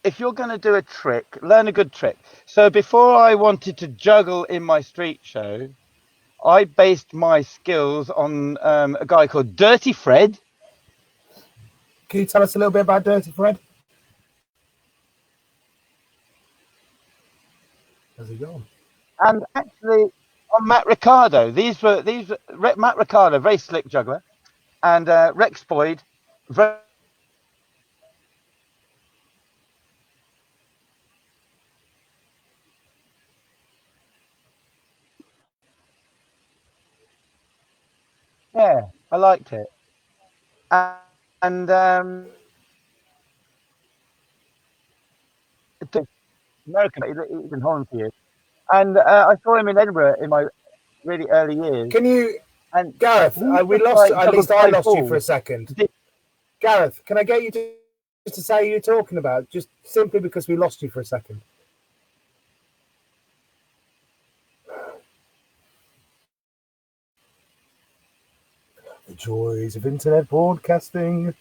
If you're going to do a trick, learn a good trick. So before I wanted to juggle in my street show, I based my skills on a guy called Dirty Fred. Can you tell us a little bit about Dirty Fred? How's he going? And actually, on Matt Ricardo, these were Matt Ricardo, very slick juggler, and Rex Boyd, very. Yeah, I liked it. And American, he's been Holland for years. And I saw him in Edinburgh in my really early years. Can you, and Gareth, we lost, at least I lost you for a second. Gareth, can I get you just to say who you're talking about, just simply because we lost you for a second? The joys of internet broadcasting.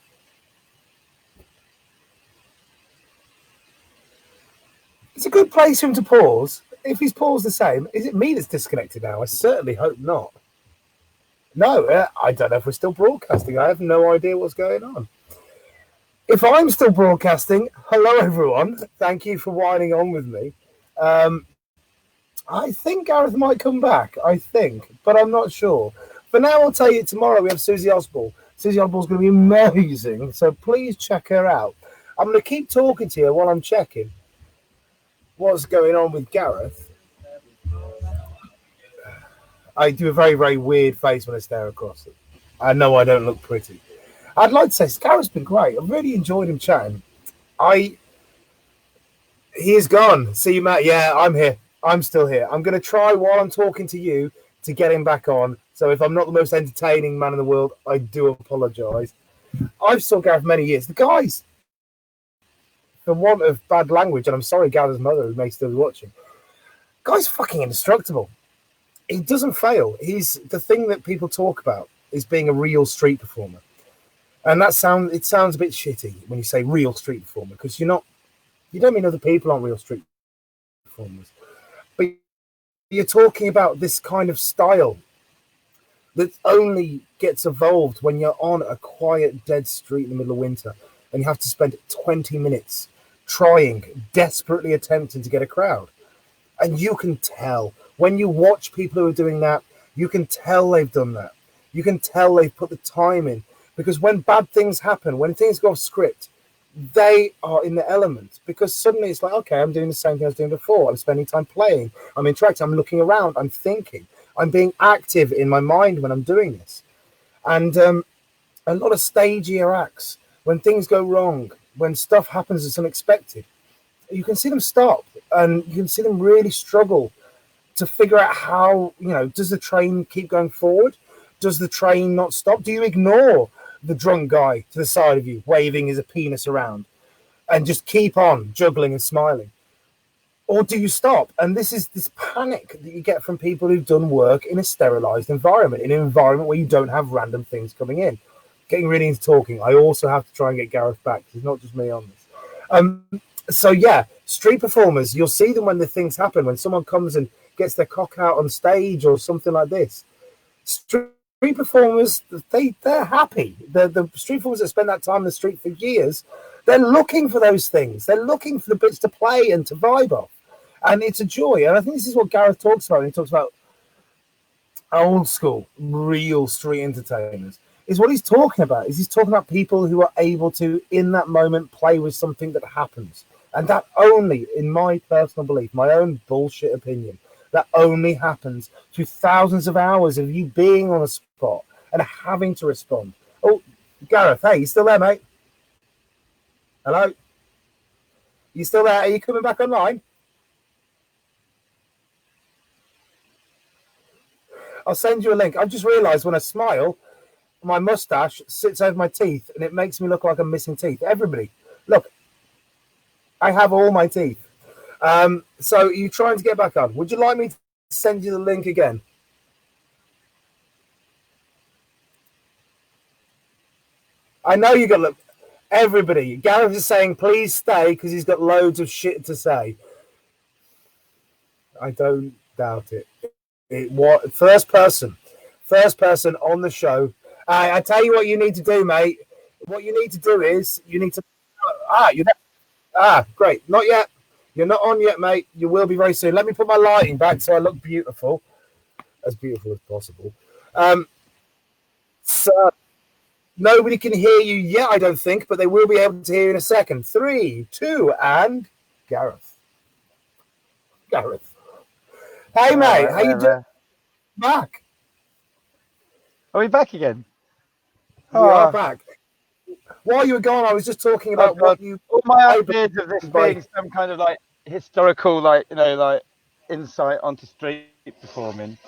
It's a good place for him to pause. If he's paused the same, is it me that's disconnected now? I certainly hope not. No, I don't know if we're still broadcasting. I have no idea what's going on. If I'm still broadcasting, hello everyone. Thank you for whining on with me. I think Gareth might come back. I think, but I'm not sure. For now, I'll tell you, tomorrow we have Susie Osborne. Susie Osborne's going to be amazing, so please check her out. I'm going to keep talking to you while I'm checking what's going on with Gareth. I do a very, very weird face when I stare across it. I know I don't look pretty. I'd like to say Gareth's been great. I've really enjoyed him chatting. He is gone. See you, Matt. Yeah, I'm here. I'm still here. I'm going to try while I'm talking to you to get him back on. So if I'm not the most entertaining man in the world, I do apologise. I've saw Gareth many years. The guy's, for want of bad language, and I'm sorry Gareth's mother who may still be watching, guy's fucking indestructible. He doesn't fail. He's the thing that people talk about is being a real street performer. And it sounds a bit shitty when you say real street performer, because you don't mean other people aren't real street performers. But you're talking about this kind of style that only gets evolved when you're on a quiet, dead street in the middle of winter and you have to spend 20 minutes trying, desperately attempting to get a crowd. And you can tell when you watch people who are doing that, you can tell they've done that. You can tell they've put the time in, because when bad things happen, when things go off script, they are in the element, because suddenly it's like, okay, I'm doing the same thing I was doing before. I'm spending time playing. I'm interacting. I'm looking around. I'm thinking. I'm being active in my mind when I'm doing this. And a lot of stagier acts, when things go wrong, when stuff happens that's unexpected, you can see them stop and you can see them really struggle to figure out how, does the train keep going forward? Does the train not stop? Do you ignore the drunk guy to the side of you waving his penis around and just keep on juggling and smiling? Or do you stop? And this is this panic that you get from people who've done work in a sterilized environment, in an environment where you don't have random things coming in. Getting really into talking, I also have to try and get Gareth back. It's not just me on this. So yeah, street performers, you'll see them when the things happen, when someone comes and gets their cock out on stage or something like this. Street performers, they're happy. The street performers that spend that time in the street for years, they're looking for those things. They're looking for the bits to play and to vibe off. And it's a joy. And I think this is what Gareth talks about when he talks about old school, real street entertainers. Is what he's talking about. He's talking about people who are able to, in that moment, play with something that happens. And that only, in my personal belief, my own bullshit opinion, that only happens through thousands of hours of you being on a spot and having to respond. Oh, Gareth, hey, you still there, mate? Hello? You still there? Are you coming back online? I'll send you a link. I've just realised when I smile, my mustache sits over my teeth and it makes me look like I'm missing teeth. Everybody, look, I have all my teeth. So you're trying to get back on. Would you like me to send you the link again? I know you got look. Everybody, Gareth is saying please stay because he's got loads of shit to say. I don't doubt it. What first person on the show. I tell you what you need to do, mate. What you need to do is you need to. Great. Not yet. You're not on yet, mate. You will be very soon. Let me put my lighting back so I look beautiful, as possible. So nobody can hear you yet, I don't think, but they will be able to hear you in a second. 3, 2, and Gareth. Hey, mate. How you doing? Back. Are we back again? We are back. While you were gone, I was just talking about all my ideas of this being some kind of like historical, insight onto street performing.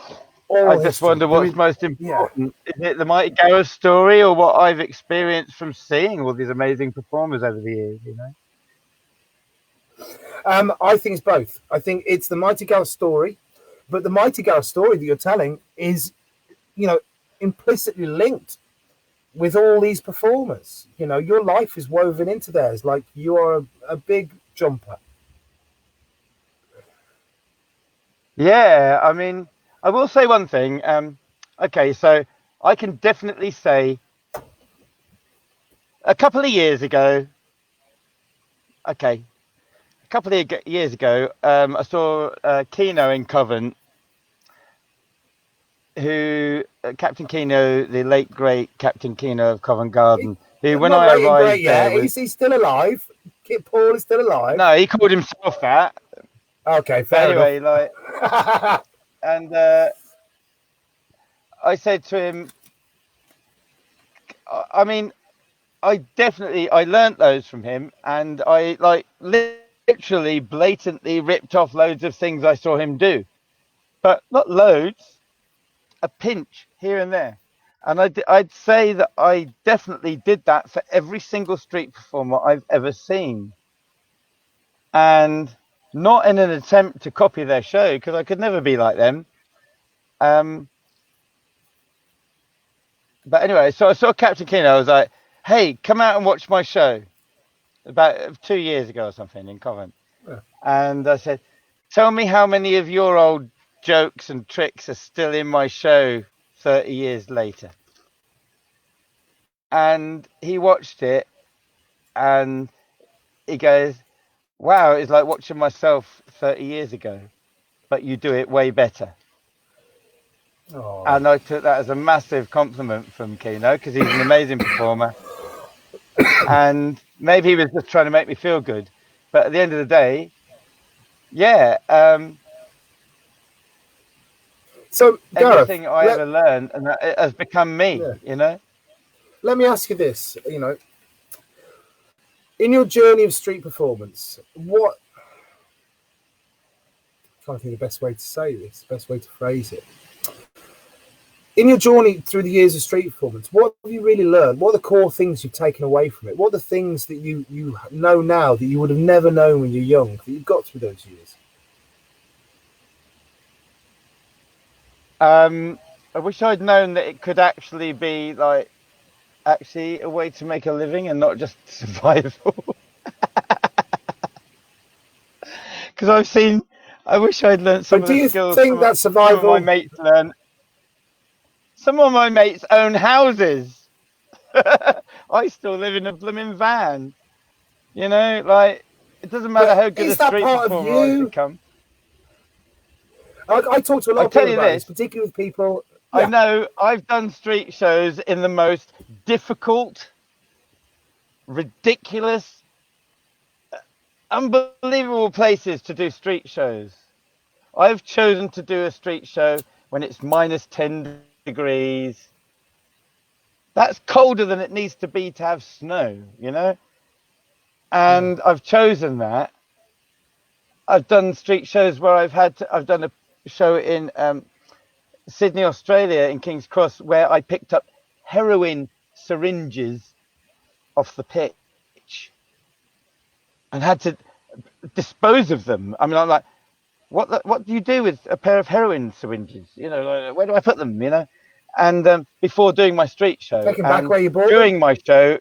I just wonder what's most important. Yeah. Is it the Mighty Gareth story or what I've experienced from seeing all these amazing performers over the years, I think it's both. I think it's the Mighty Gareth story, but the Mighty Gareth story that you're telling is, implicitly linked with all these performers. Your life is woven into theirs. Like you are a big jumper. Yeah, I mean, I will say one thing. Okay, so I can definitely say a couple of years ago, I saw Keno in Covent, Captain Keno, the late great Captain Keno of Covent Garden, who when I arrived there... Is he still alive? Paul is still alive? No, he called himself that. Okay, fair enough. And I said to him, I mean, I learnt those from him, and I literally blatantly ripped off loads of things I saw him do, but not loads. A pinch here and there, and I'd say that I definitely did that for every single street performer I've ever seen, and not in an attempt to copy their show, because I could never be like them. But anyway, so I saw Captain Keno. I was like, "Hey, come out and watch my show." About 2 years ago or something in Covent, and I said, "Tell me how many of your old jokes and tricks are still in my show 30 years later. And he watched it and he goes, wow, it's like watching myself 30 years ago, but you do it way better. Oh. And I took that as a massive compliment from Keno because he's an amazing performer. And maybe he was just trying to make me feel good. But at the end of the day, yeah. So everything Gareth, I ever learned, and it has become me, you know? Let me ask you this, you know, in your journey of street performance, I'm trying to think the best way to say this, best way to phrase it. In your journey through the years of street performance, what have you really learned? What are the core things you've taken away from it? What are the things that you know now that you would have never known when you're young, that you've got through those years? I wish I'd known that it could actually be like a way to make a living and not just survival. Because I wish I'd learned some of the skills. Do you think that survival? Some of my mates learn. Some of my mates own houses. I still live in a blooming van. You know, like, it doesn't matter how good a street performer I've become. I talk to a lot of people about this, particularly with people. Yeah. I know I've done street shows in the most difficult, ridiculous, unbelievable places to do street shows. I've chosen to do a street show when it's minus 10 degrees. That's colder than it needs to be to have snow, you know? And I've chosen that. I've done street shows where I've done a show in Sydney, Australia, in King's Cross, where I picked up heroin syringes off the pitch and had to dispose of them. I mean, I'm like, what do you do with a pair of heroin syringes? You know, like, where do I put them? You know, and before doing my street show, taking back where you bought during my show,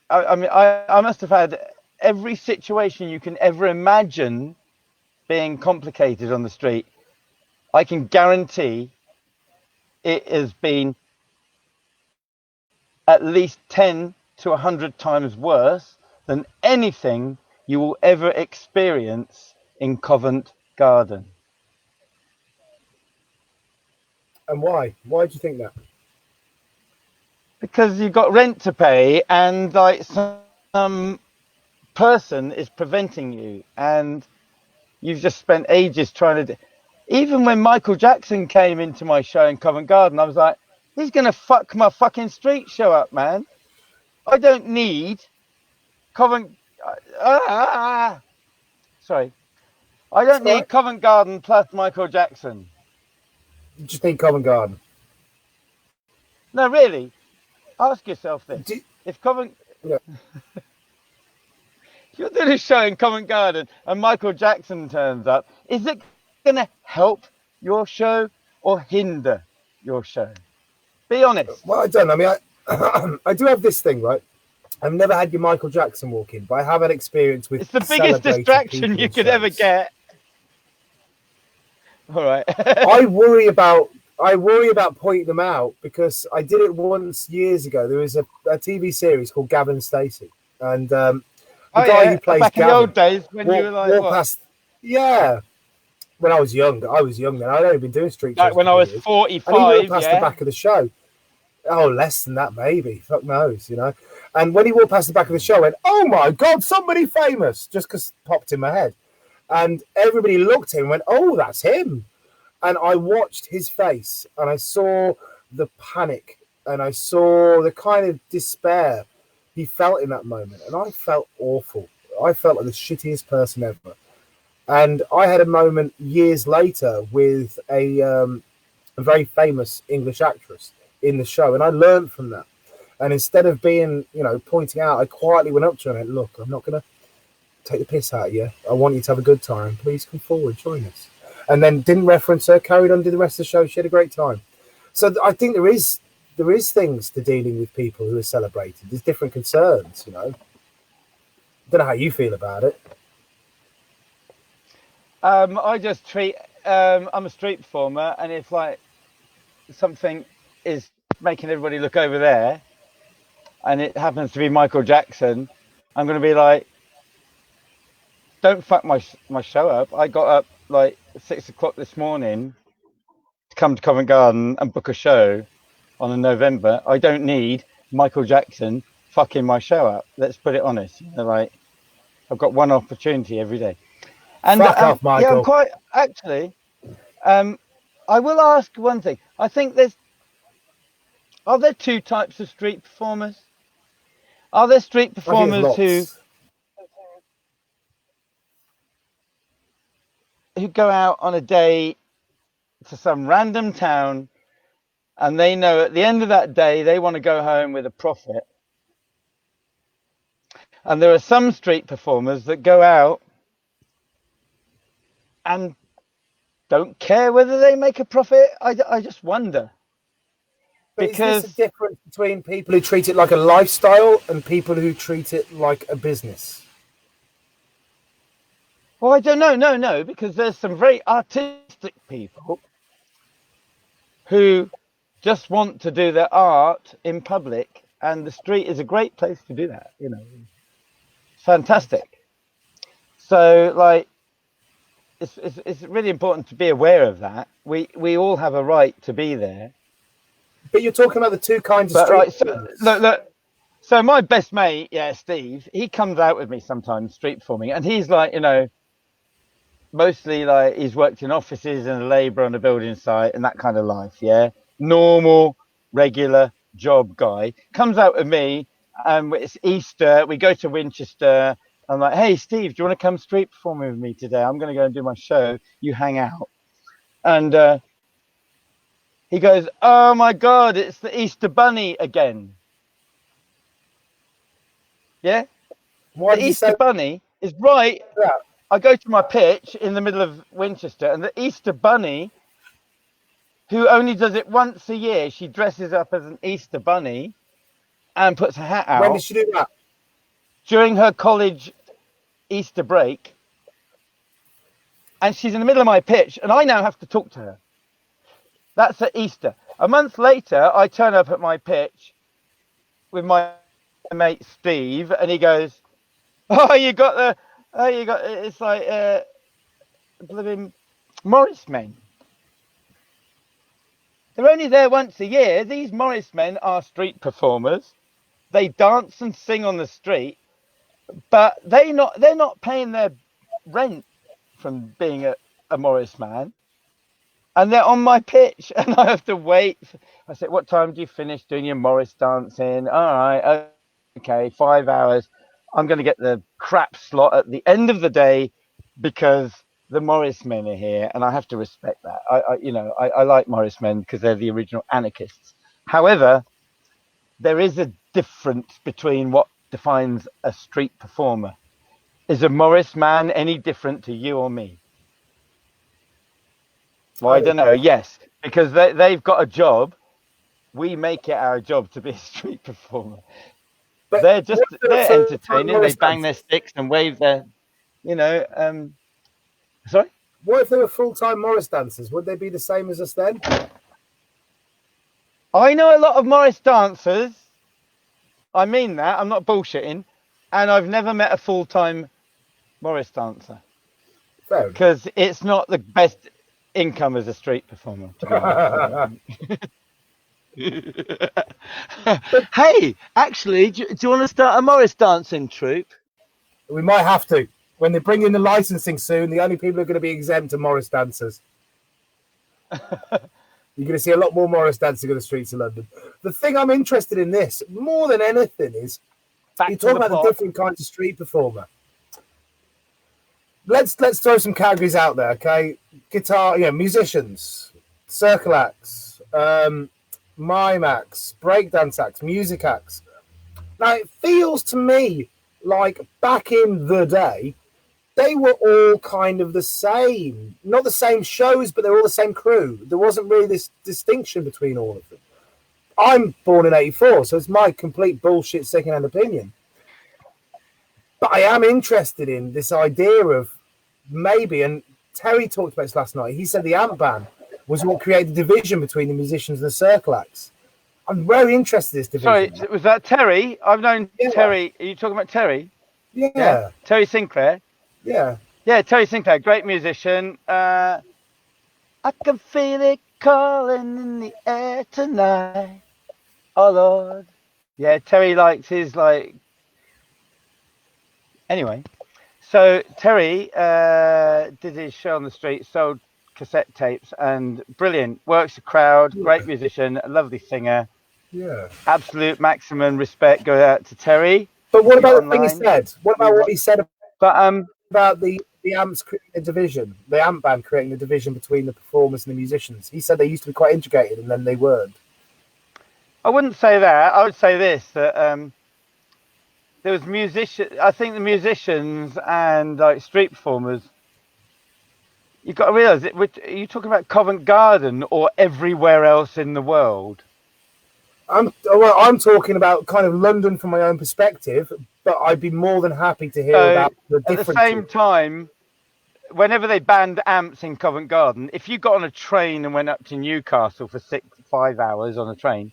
I mean, I must have had every situation you can ever imagine being complicated on the street. I can guarantee it has been at least 10 to 100 times worse than anything you will ever experience in Covent Garden. And why? Why do you think that? Because you've got rent to pay and like some person is preventing you and you've just spent ages trying to even when Michael Jackson came into my show in Covent Garden, I was like, he's going to fuck my fucking street show up, man. I don't need Covent... Sorry. I don't need Covent Garden plus Michael Jackson. You just need Covent Garden. No, really. Ask yourself this. If Covent... Yeah. If you're doing a show in Covent Garden and Michael Jackson turns up, is it going to help your show or hinder your show? Be honest. Well, I don't know. I mean, I do have this thing, right? I've never had your Michael Jackson walk in, but I have had experience with. It's the biggest distraction you could ever get. All right. I worry about pointing them out because I did it once years ago. There was a TV series called Gavin Stacey, and the guy who plays back Gavin, in the old days when you were like past, when I was young then. I'd only been doing street shows. Like when I was 45, and he walked past the back of the show. Oh, less than that, maybe. Fuck knows, you know. And when he walked past the back of the show, I went, "Oh my God, somebody famous!" Just because it popped in my head. And everybody looked at him and went, "Oh, that's him." And I watched his face and I saw the panic and I saw the kind of despair he felt in that moment. And I felt awful. I felt like the shittiest person ever. And I had a moment years later with a very famous English actress in the show. And I learned from that. And instead of being, pointing out, I quietly went up to her and went, "Look, I'm not going to take the piss out of you. I want you to have a good time. Please come forward, join us." And then didn't reference her, carried on, did the rest of the show. She had a great time. So I think there is things to dealing with people who are celebrated. There's different concerns, Don't know how you feel about it. I just treat I'm a street performer, and if like something is making everybody look over there, and it happens to be Michael Jackson, I'm going to be like, don't fuck my show up. I got up like 6 o'clock this morning to come to Covent Garden and book a show on a November. I don't need Michael Jackson fucking my show up. Let's put it honest. Like, I've got one opportunity every day. And fuck off, Michael. Yeah, I'm quite actually. I will ask one thing. I think are there two types of street performers? Are there street performers who go out on a day to some random town, and they know at the end of that day they want to go home with a profit? And there are some street performers that go out and don't care whether they make a profit. I just wonder. But because is this a difference between people who treat it like a lifestyle and people who treat it like a business? Well, I don't know. No, because there's some very artistic people who just want to do their art in public, and the street is a great place to do that. You know, fantastic. So, like, it's really important to be aware of that. We all have a right to be there. But you're talking about the two kinds of street. Right, look. So my best mate, Steve, he comes out with me sometimes street performing, and he's like, you know, mostly like he's worked in offices and a labourer on a building site and that kind of life. Yeah, normal, regular job guy comes out with me, and it's Easter. We go to Winchester. I'm like, hey, Steve, do you want to come street performing with me today? I'm going to go and do my show. You hang out. And he goes, oh, my God, it's the Easter Bunny again. Yeah? The Easter Bunny is right. Yeah. I go to my pitch in the middle of Winchester, and the Easter Bunny, who only does it once a year, she dresses up as an Easter Bunny and puts her hat out. When did she do that? During her college Easter break, and she's in the middle of my pitch, and I now have to talk to her. That's at Easter. A month later, I turn up at my pitch with my mate Steve, and he goes, it's like blooming Morris men. They're only there once a year. These Morris men are street performers. They dance and sing on the street, but they're not paying their rent from being a Morris man. And they're on my pitch, and I have to wait. I said, what time do you finish doing your Morris dancing? All right, okay, 5 hours. I'm going to get the crap slot at the end of the day because the Morris men are here, and I have to respect that. I like Morris men because they're the original anarchists. However, there is a difference between what defines a street performer. Is a Morris man any different to you or me? Well, I don't know. Yes, because they've got a job. We make it our job to be a street performer. But they're entertaining. They bang their sticks and wave their, sorry? What if they were full-time Morris dancers? Would they be the same as us then? I know a lot of Morris dancers. I mean that. I'm not bullshitting. And I've never met a full-time Morris dancer. Fair. Because it's not the best income as a street performer, to be honest. Hey, actually, do you want to start a Morris dancing troupe? We might have to. When they bring in the licensing soon, the only people who are going to be exempt are Morris dancers. You're going to see a lot more Morris dancing on the streets of London. The thing I'm interested in this, more than anything, is you talk about the different kinds of street performer. Let's throw some categories out there, okay? Guitar, musicians, circle acts, mime acts, breakdance acts, music acts. Now, it feels to me like back in the day, they were all kind of the same. Not the same shows, but they were all the same crew. There wasn't really this distinction between all of them. I'm born in 84, so it's my complete bullshit second-hand opinion. But I am interested in this idea of maybe, and Terry talked about this last night. He said the Amp Band was what created the division between the musicians and the circle acts. I'm very interested in this division. Sorry, was that Terry? I've known Terry. Are you talking about Terry? Yeah. Terry Sinclair? Yeah. Yeah, Terry Sinclair, great musician. I can feel it calling in the air tonight. Oh, Lord. Yeah, Terry likes his, Anyway, so Terry did his show on the street, sold cassette tapes, and brilliant. Works the crowd, great musician, a lovely singer. Yeah. Absolute maximum respect go out to Terry. But what about the thing he said? What about what he said about the amps creating a division, the Amp Band creating a division between the performers and the musicians? He said they used to be quite integrated and then they weren't. I wouldn't say that. I would say this, that there was I think the musicians and street performers, you've got to realise, are you talking about Covent Garden or everywhere else in the world? I'm talking about kind of London from my own perspective, but I'd be more than happy to hear about the differences. At the same time, whenever they banned amps in Covent Garden, if you got on a train and went up to Newcastle for 5 hours on a train,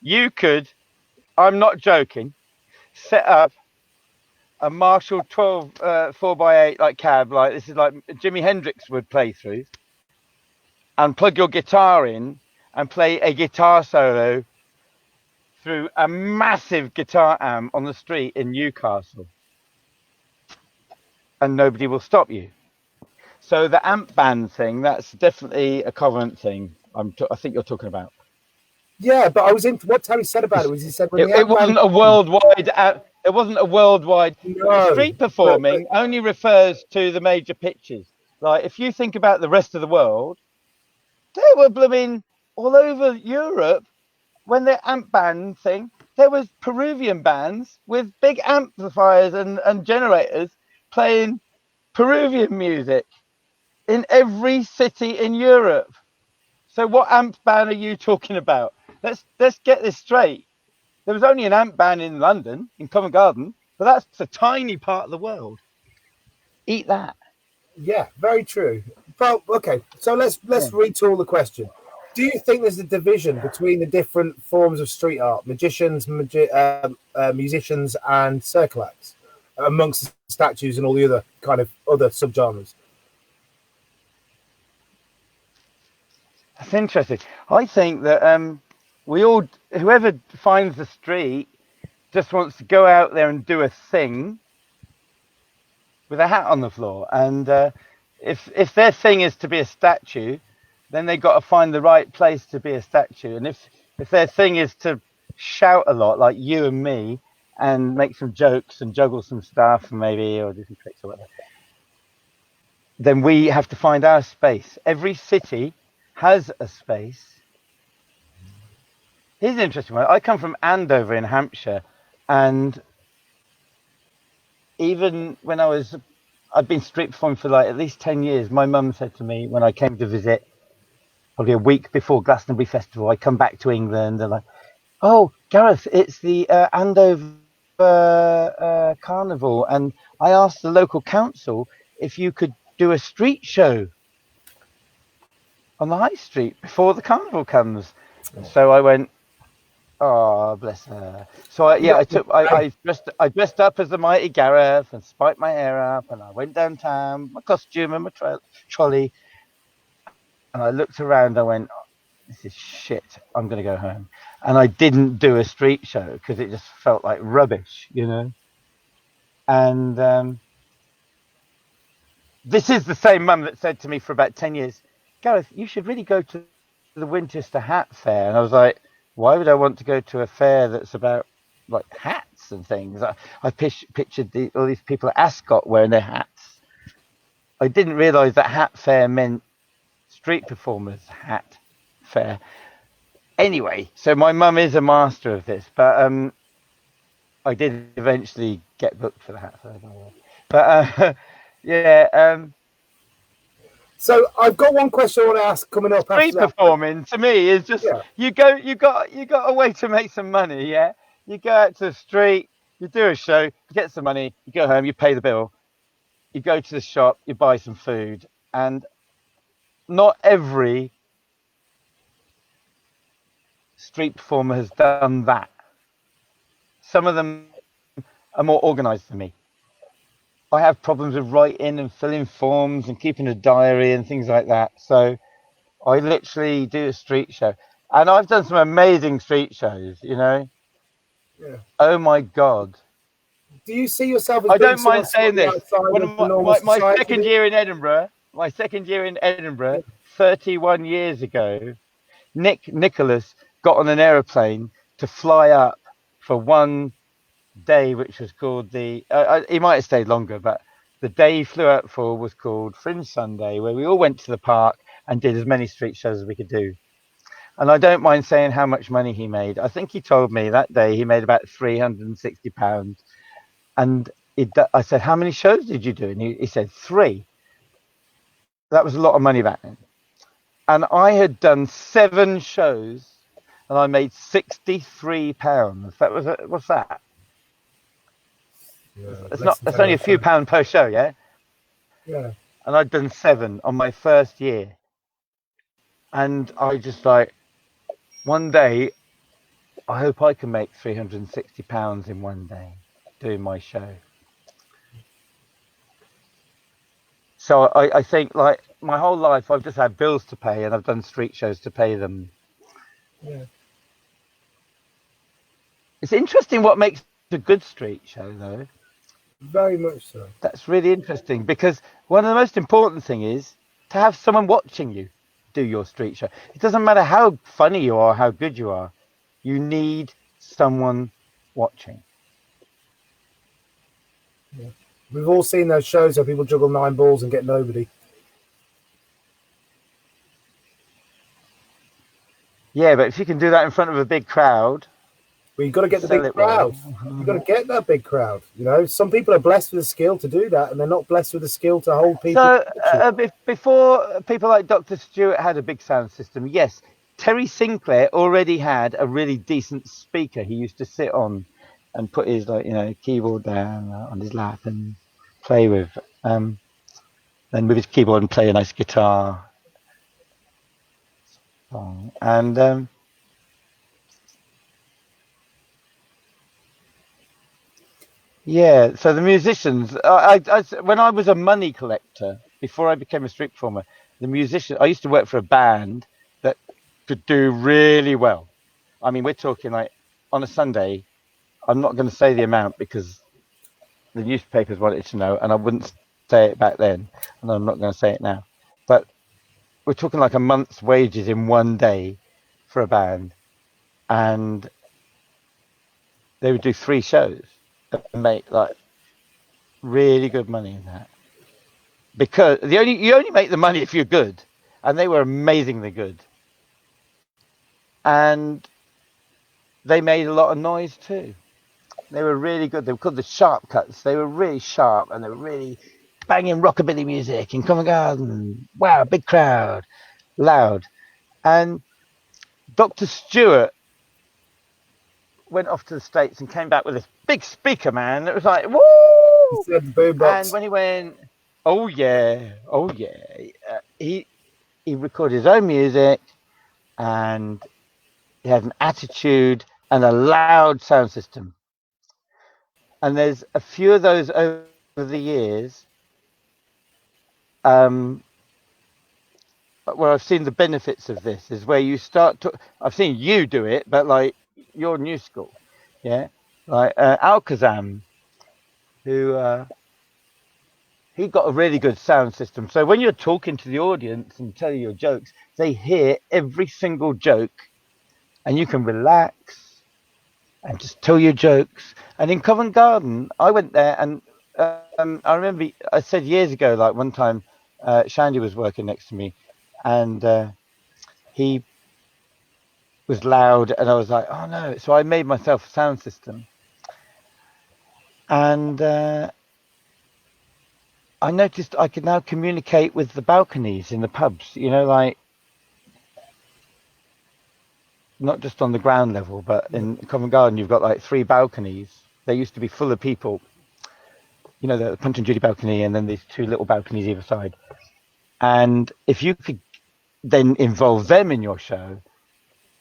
you could, I'm not joking, set up a Marshall 12 4x8 cab, this is like Jimi Hendrix would play through, and plug your guitar in and play a guitar solo through a massive guitar amp on the street in Newcastle, and nobody will stop you. So the amp band thing, that's definitely a Covent thing. I think you're talking about. Yeah, but I was into what Terry said about it. Was he said when it wasn't a worldwide. It wasn't a worldwide. No, street performing only refers to the major pitches. Like if you think about the rest of the world, they were blooming all over Europe. When the amp band thing, there was Peruvian bands with big amplifiers and generators playing Peruvian music in every city in Europe. So what amp band are you talking about? Let's get this straight. There was only an amp band in London, in Covent Garden, but that's a tiny part of the world. Eat that. Yeah, very true. But okay, so let's retool the question. Do you think there's a division between the different forms of street art, musicians, and circle acts, amongst the statues and all the other kind of other subgenres? That's interesting. I think that whoever finds the street just wants to go out there and do a thing with a hat on the floor. And if their thing is to be a statue, then they've got to find the right place to be a statue. And if their thing is to shout a lot, like you and me, and make some jokes and juggle some stuff maybe, or do some tricks or whatever, then we have to find our space. Every city has a space. Here's an interesting one. I come from Andover in Hampshire, and even when I'd been street performing for at least 10 years, my mum said to me when I came to visit, probably a week before Glastonbury Festival, I come back to England, and oh, Gareth, it's the Andover Carnival, and I asked the local council if you could do a street show on the high street before the carnival comes. So I went, oh, bless her. So I dressed up as the mighty Gareth and spiked my hair up, and I went downtown, my costume and my trolley, and I looked around. I went, oh, this is shit. I'm going to go home. And I didn't do a street show because it just felt like rubbish, And this is the same mum that said to me for about 10 years, Gareth, you should really go to the Winchester Hat Fair. And I was like, why would I want to go to a fair that's about hats and things? I pictured all these people at Ascot wearing their hats. I didn't realise that hat fair meant street performers hat fair. Anyway, so my mum is a master of this, but I did eventually get booked for the hat fair. But yeah. So I've got one question I want to ask coming up. Street performing to me is just you got a way to make some money. Yeah, you go out to the street, you do a show, you get some money, you go home, you pay the bill, you go to the shop, you buy some food, and not every street performer has done that. Some of them are more organized than me. I have problems with writing and filling forms and keeping a diary and things like that. So I literally do a street show. And I've done some amazing street shows, you know. Yeah. Oh my God. Do you see yourself as I don't mind saying this. One of my second year in Edinburgh, yeah. 31 years ago, Nicholas got on an aeroplane to fly up for one day, which was called he might have stayed longer, but the day he flew out for was called Fringe Sunday, where we all went to the park and did as many street shows as we could do. And I don't mind saying how much money he made. I think he told me that day he made about £360. And I said, how many shows did you do? And he said 3. That was a lot of money back then. And I had done 7 shows and I made £63. That was what's that? Yeah, it's only a few pounds per show, yeah? Yeah. And I'd done 7 on my first year. And I just one day, I hope I can make £360 in one day doing my show. So I think my whole life I've just had bills to pay and I've done street shows to pay them. Yeah. It's interesting what makes a good street show though. Very much so. That's really interesting because one of the most important thing is to have someone watching you do your street show. It doesn't matter how funny you are, how good you are. You need someone watching. Yeah. We've all seen those shows where people juggle 9 balls and get nobody. Yeah, but if you can do that in front of a big crowd, well, you've got to get the big crowd. You've got to get that big crowd. You know, some people are blessed with the skill to do that, and they're not blessed with the skill to hold people. So before people like Dr. Stewart had a big sound system, yes, Terry Sinclair already had a really decent speaker he used to sit on and put his keyboard down on his lap and play with. Then with his keyboard and play a nice guitar song. And yeah, so the musicians, when I was a money collector, before I became a street performer, I used to work for a band that could do really well. I mean, we're talking on a Sunday, I'm not going to say the amount because the newspapers wanted to know, and I wouldn't say it back then, and I'm not going to say it now. But we're talking a month's wages in one day for a band, and they would do 3 shows and make really good money in that. Because you only make the money if you're good, and they were amazingly good. And they made a lot of noise too. They were really good. They were called the Sharp Cuts. They were really sharp and they were really banging rockabilly music in Covent Garden. Wow, big crowd, loud. And Dr. Stewart went off to the States and came back with this big speaker, man. It was like, woo! And when he went, oh yeah. He recorded his own music and he had an attitude and a loud sound system. And there's a few of those over the years where I've seen the benefits of this is where you start to, I've seen you do it, but you're new school. Yeah. Alkazam, who, he got a really good sound system. So when you're talking to the audience and telling your jokes, they hear every single joke and you can relax and just tell your jokes. And in Covent Garden, I went there and I remember I said years ago, one time, Shandy was working next to me and he was loud and I was like, oh no. So I made myself a sound system. And I noticed I could now communicate with the balconies in the pubs, not just on the ground level, but in Covent Garden, you've got 3 balconies. They used to be full of people, the Punch and Judy balcony, and then these 2 little balconies either side. And if you could then involve them in your show,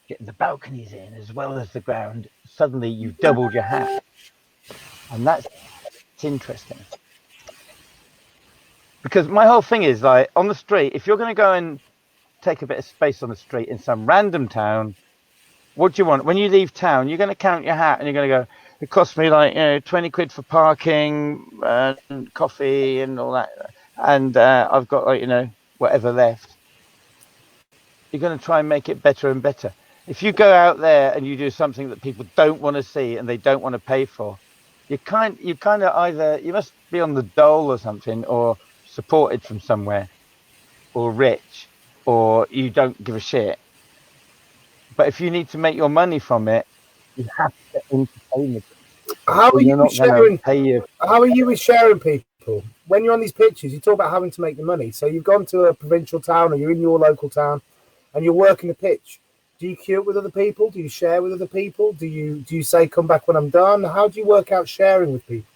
getting the balconies in as well as the ground, suddenly you've doubled your hat. And that's interesting. Because my whole thing is like on the street, if you're going to go and take a bit of space on the street in some random town, what do you want? When you leave town, you're going to count your hat and you're going to go, it cost me like 20 quid for parking and coffee and all that. And I've got like, whatever left. You're going to try and make it better and better. If you go out there and you do something that people don't want to see and they don't want to pay for, you kind of either, you must be on the dole or something, or supported from somewhere, or rich, or you don't give a shit. But if you need to make your money from it, you have to entertain it. How are you with sharing? How are you with sharing people? When you're on these pitches, you talk about having to make the money. So you've gone to a provincial town, or you're in your local town, and you're working a pitch. Do you queue up with other people? Do you share with other people? Do you say, come back when I'm done? How do you work out sharing with people?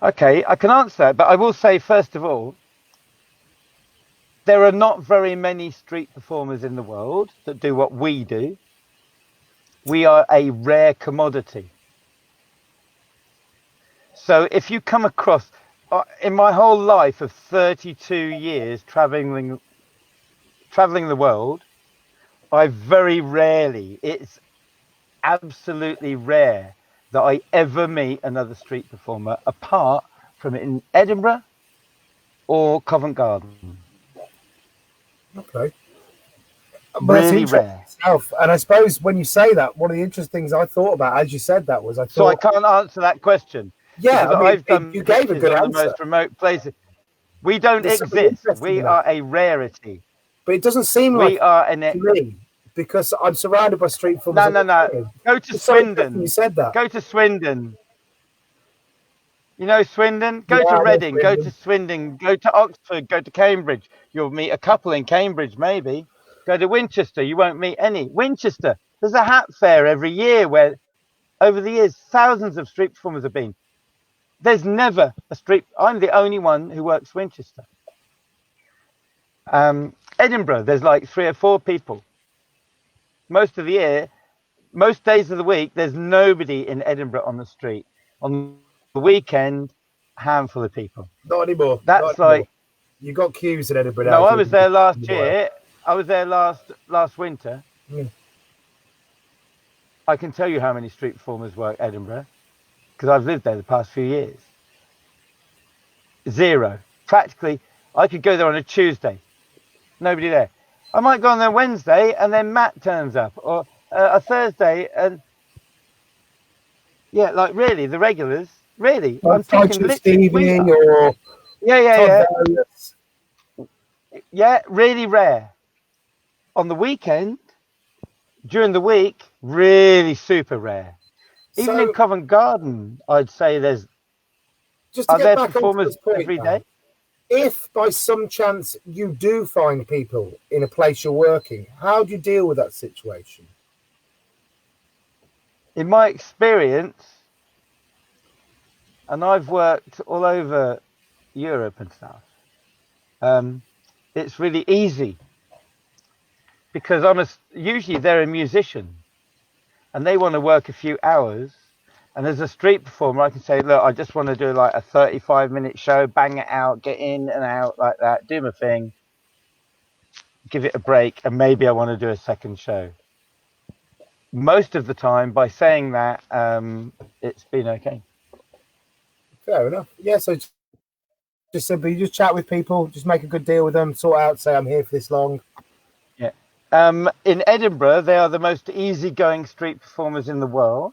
Okay, I can answer that, but I will say, first of all, there are not very many street performers in the world that do what we do. We are a rare commodity. So if you come across, in my whole life of 32 years traveling the world, I very rarely, it's absolutely rare that I ever meet another street performer apart from in Edinburgh or Covent Garden. Okay. Really rare. And I suppose when you say that, one of the interesting things I thought about as you said that was So I can't answer that question. Yeah, I mean, I've done you gave a good answer. The most remote places. We don't exist. We are a rarity. But it doesn't seem like to me, because I'm surrounded by street performers. No. Go to Swindon. You said that. Go to Swindon. You know Swindon? Go to Reading. Go to Swindon. Go to Oxford. Go to Cambridge. You'll meet a couple in Cambridge, maybe. Go to Winchester. You won't meet any. Winchester. There's a hat fair every year where, over the years, thousands of street performers have been. There's never a street. I'm the only one who works Winchester. Edinburgh, there's like 3 or 4 people. Most of the year, most days of the week, there's nobody in Edinburgh on the street. On the weekend, handful of people. Not anymore. That's like you got queues in Edinburgh. No, I was there last year. I was there last winter. Yeah. I can tell you how many street performers work Edinburgh because I've lived there the past few years. 0. Practically, I could go there on a Tuesday. Nobody there. I might go on there Wednesday and then Matt turns up, or a Thursday, and yeah, like really, the regulars, really. I'm talking literally. Or yeah, really rare. On the weekend, during the week, really super rare. Even in Covent Garden, I'd say there's are there performers every day. If by some chance you do find people in a place you're working, how do you deal with that situation? In my experience, and I've worked all over Europe and stuff, it's really easy because usually they're a musician and they want to work a few hours. And as a street performer, I can say, look, I just want to do like a 35-minute show, bang it out, get in and out like that, do my thing, give it a break, and maybe I want to do a second show. Most of the time, by saying that, it's been okay. Fair enough. Yeah, so just simply, you just chat with people, just make a good deal with them, sort out, say, I'm here for this long. Yeah. In Edinburgh, they are the most easygoing street performers in the world.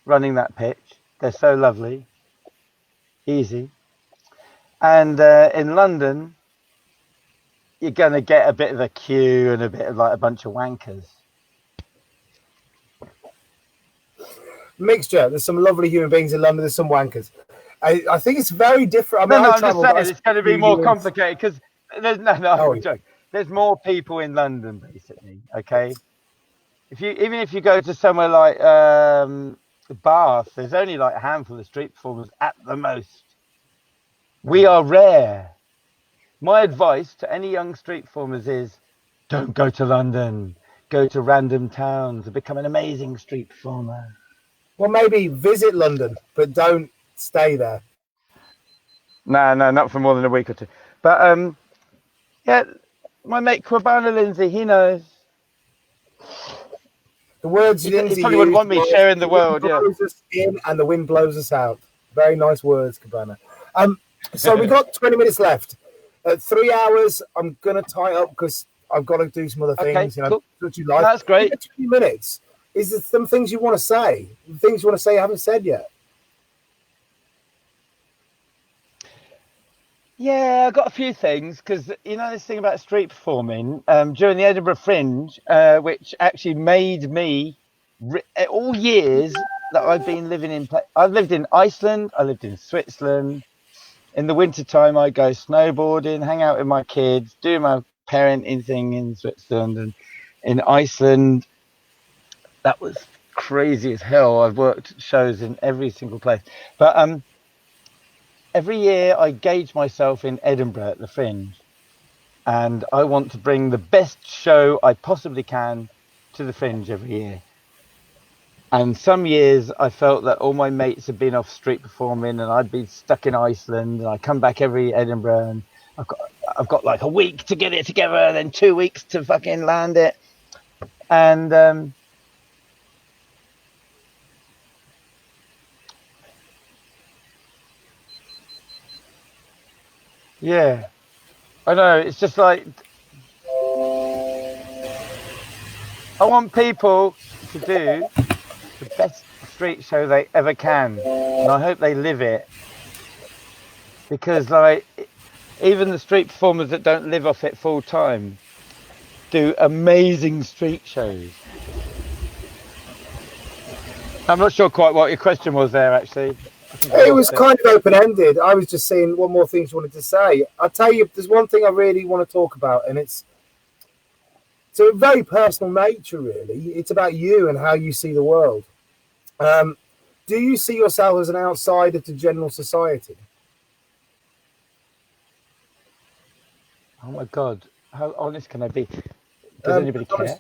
Running that pitch, they're so lovely, easy. And in London, you're going to get a bit of a queue and a bit of like a bunch of wankers. Mixture. There's some lovely human beings in London. There's some wankers. I think it's very different. I'm just saying it's going to be more complicated because there's joke. There's more people in London, basically. Okay, even if you go to somewhere like Bath, there's only like a handful of street performers at the most. We are rare. My advice to any young street performers is don't go to London. Go to random towns and become an amazing street performer. Well, maybe visit London, but don't stay there. No, not for more than a week or two. But yeah, my mate Kwabana Lindsay, he knows. The words he Lindsay probably wouldn't want me sharing the world. The wind blows us in and the wind blows us out. Very nice words, Cabana. So we've got 20 minutes left. 3 hours, I'm going to tie up because I've got to do some other things. Okay, cool. What you like. That's great. 20 minutes. Is there some things you want to say? Things you want to say you haven't said yet? Yeah, I got a few things because you know this thing about street performing during the Edinburgh Fringe, which actually made me all years that I've been living in. I've lived in Iceland. I lived in Switzerland. In the wintertime, I go snowboarding, hang out with my kids, do my parenting thing in Switzerland, and in Iceland. That was crazy as hell. I've worked shows in every single place, but every year I gauge myself in Edinburgh at the Fringe, and I want to bring the best show I possibly can to the Fringe every year. And some years I felt that all my mates had been off street performing and I'd been stuck in Iceland, and I come back every Edinburgh and I've got like a week to get it together and then 2 weeks to fucking land it. And yeah, I know, it's just like I want people to do the best street show they ever can, and I hope they live it, because like even the street performers that don't live off it full time do amazing street shows. I'm not sure quite what your question was there, actually. It was kind of open-ended. I was just saying what more things you wanted to say. I'll tell you, there's one thing I really want to talk about, and it's a very personal nature, really. It's about you and how you see the world. Do you see yourself as an outsider to general society? Oh my God, how honest can I be? Does anybody care?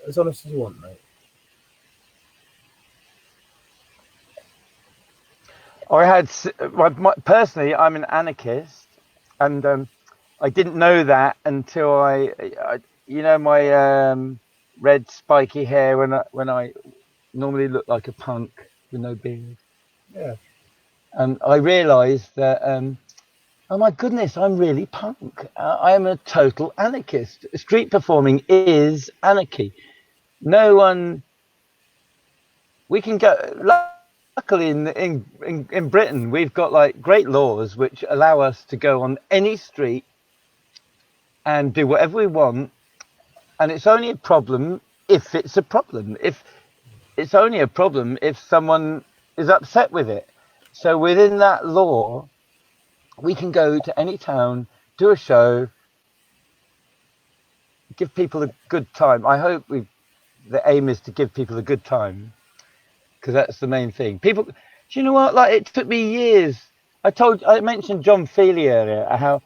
As honest as you want, mate. Personally, I'm an anarchist, and I didn't know that until I my red spiky hair when I normally look like a punk with no beard. Yeah. And I realised that, oh my goodness, I'm really punk. I am a total anarchist. Street performing is anarchy. We can go. Luckily, in Britain, we've got like great laws which allow us to go on any street and do whatever we want, and it's only a problem if it's a problem. It's only a problem if someone is upset with it. So within that law, we can go to any town, do a show, give people a good time. I hope the aim is to give people a good time, because that's the main thing. People, do you know what? Like, it took me years. I mentioned John Feely earlier, how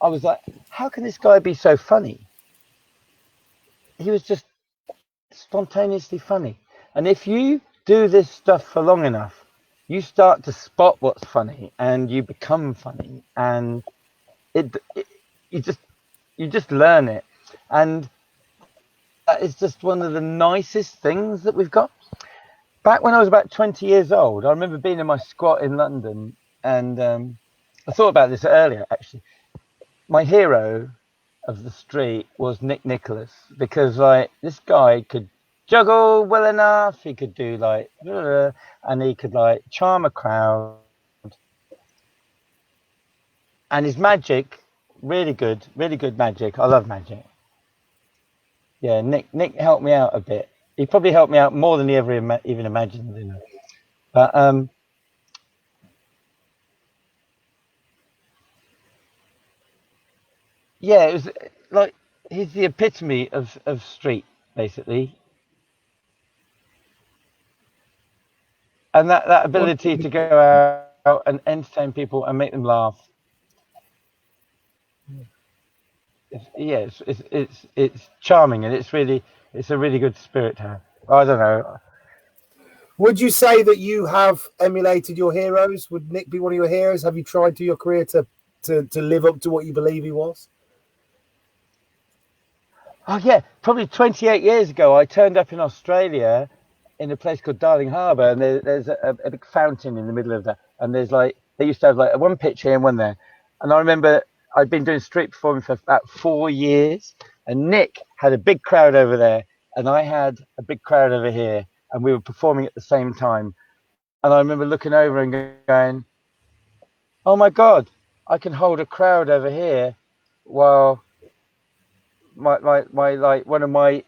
I was like, how can this guy be so funny? He was just spontaneously funny. And if you do this stuff for long enough, you start to spot what's funny and you become funny, and you just learn it. And that is just one of the nicest things that we've got. Back when I was about 20 years old, I remember being in my squat in London, and I thought about this earlier, actually. My hero of the street was Nick Nicholas, because like this guy could juggle well enough, he could do like, and he could like charm a crowd, and his magic, really good magic. I love magic. Yeah, Nick helped me out a bit. He probably helped me out more than he ever even imagined, you know. But yeah, it was like he's the epitome of street, basically. And that ability to go out and entertain people and make them laugh it's charming, and it's a really good spirit to have. I don't know. Would you say that you have emulated your heroes? Would Nick be one of your heroes? Have you tried through your career to live up to what you believe he was? Oh yeah, probably 28 years ago, I turned up in Australia in a place called Darling Harbour, and there's a big fountain in the middle of that, and there's like they used to have like one pitch here and one there, and I remember I'd been doing street performing for about 4 years, and Nick had a big crowd over there, and I had a big crowd over here, and we were performing at the same time, and I remember looking over and going, "Oh my God, I can hold a crowd over here, while my like one of my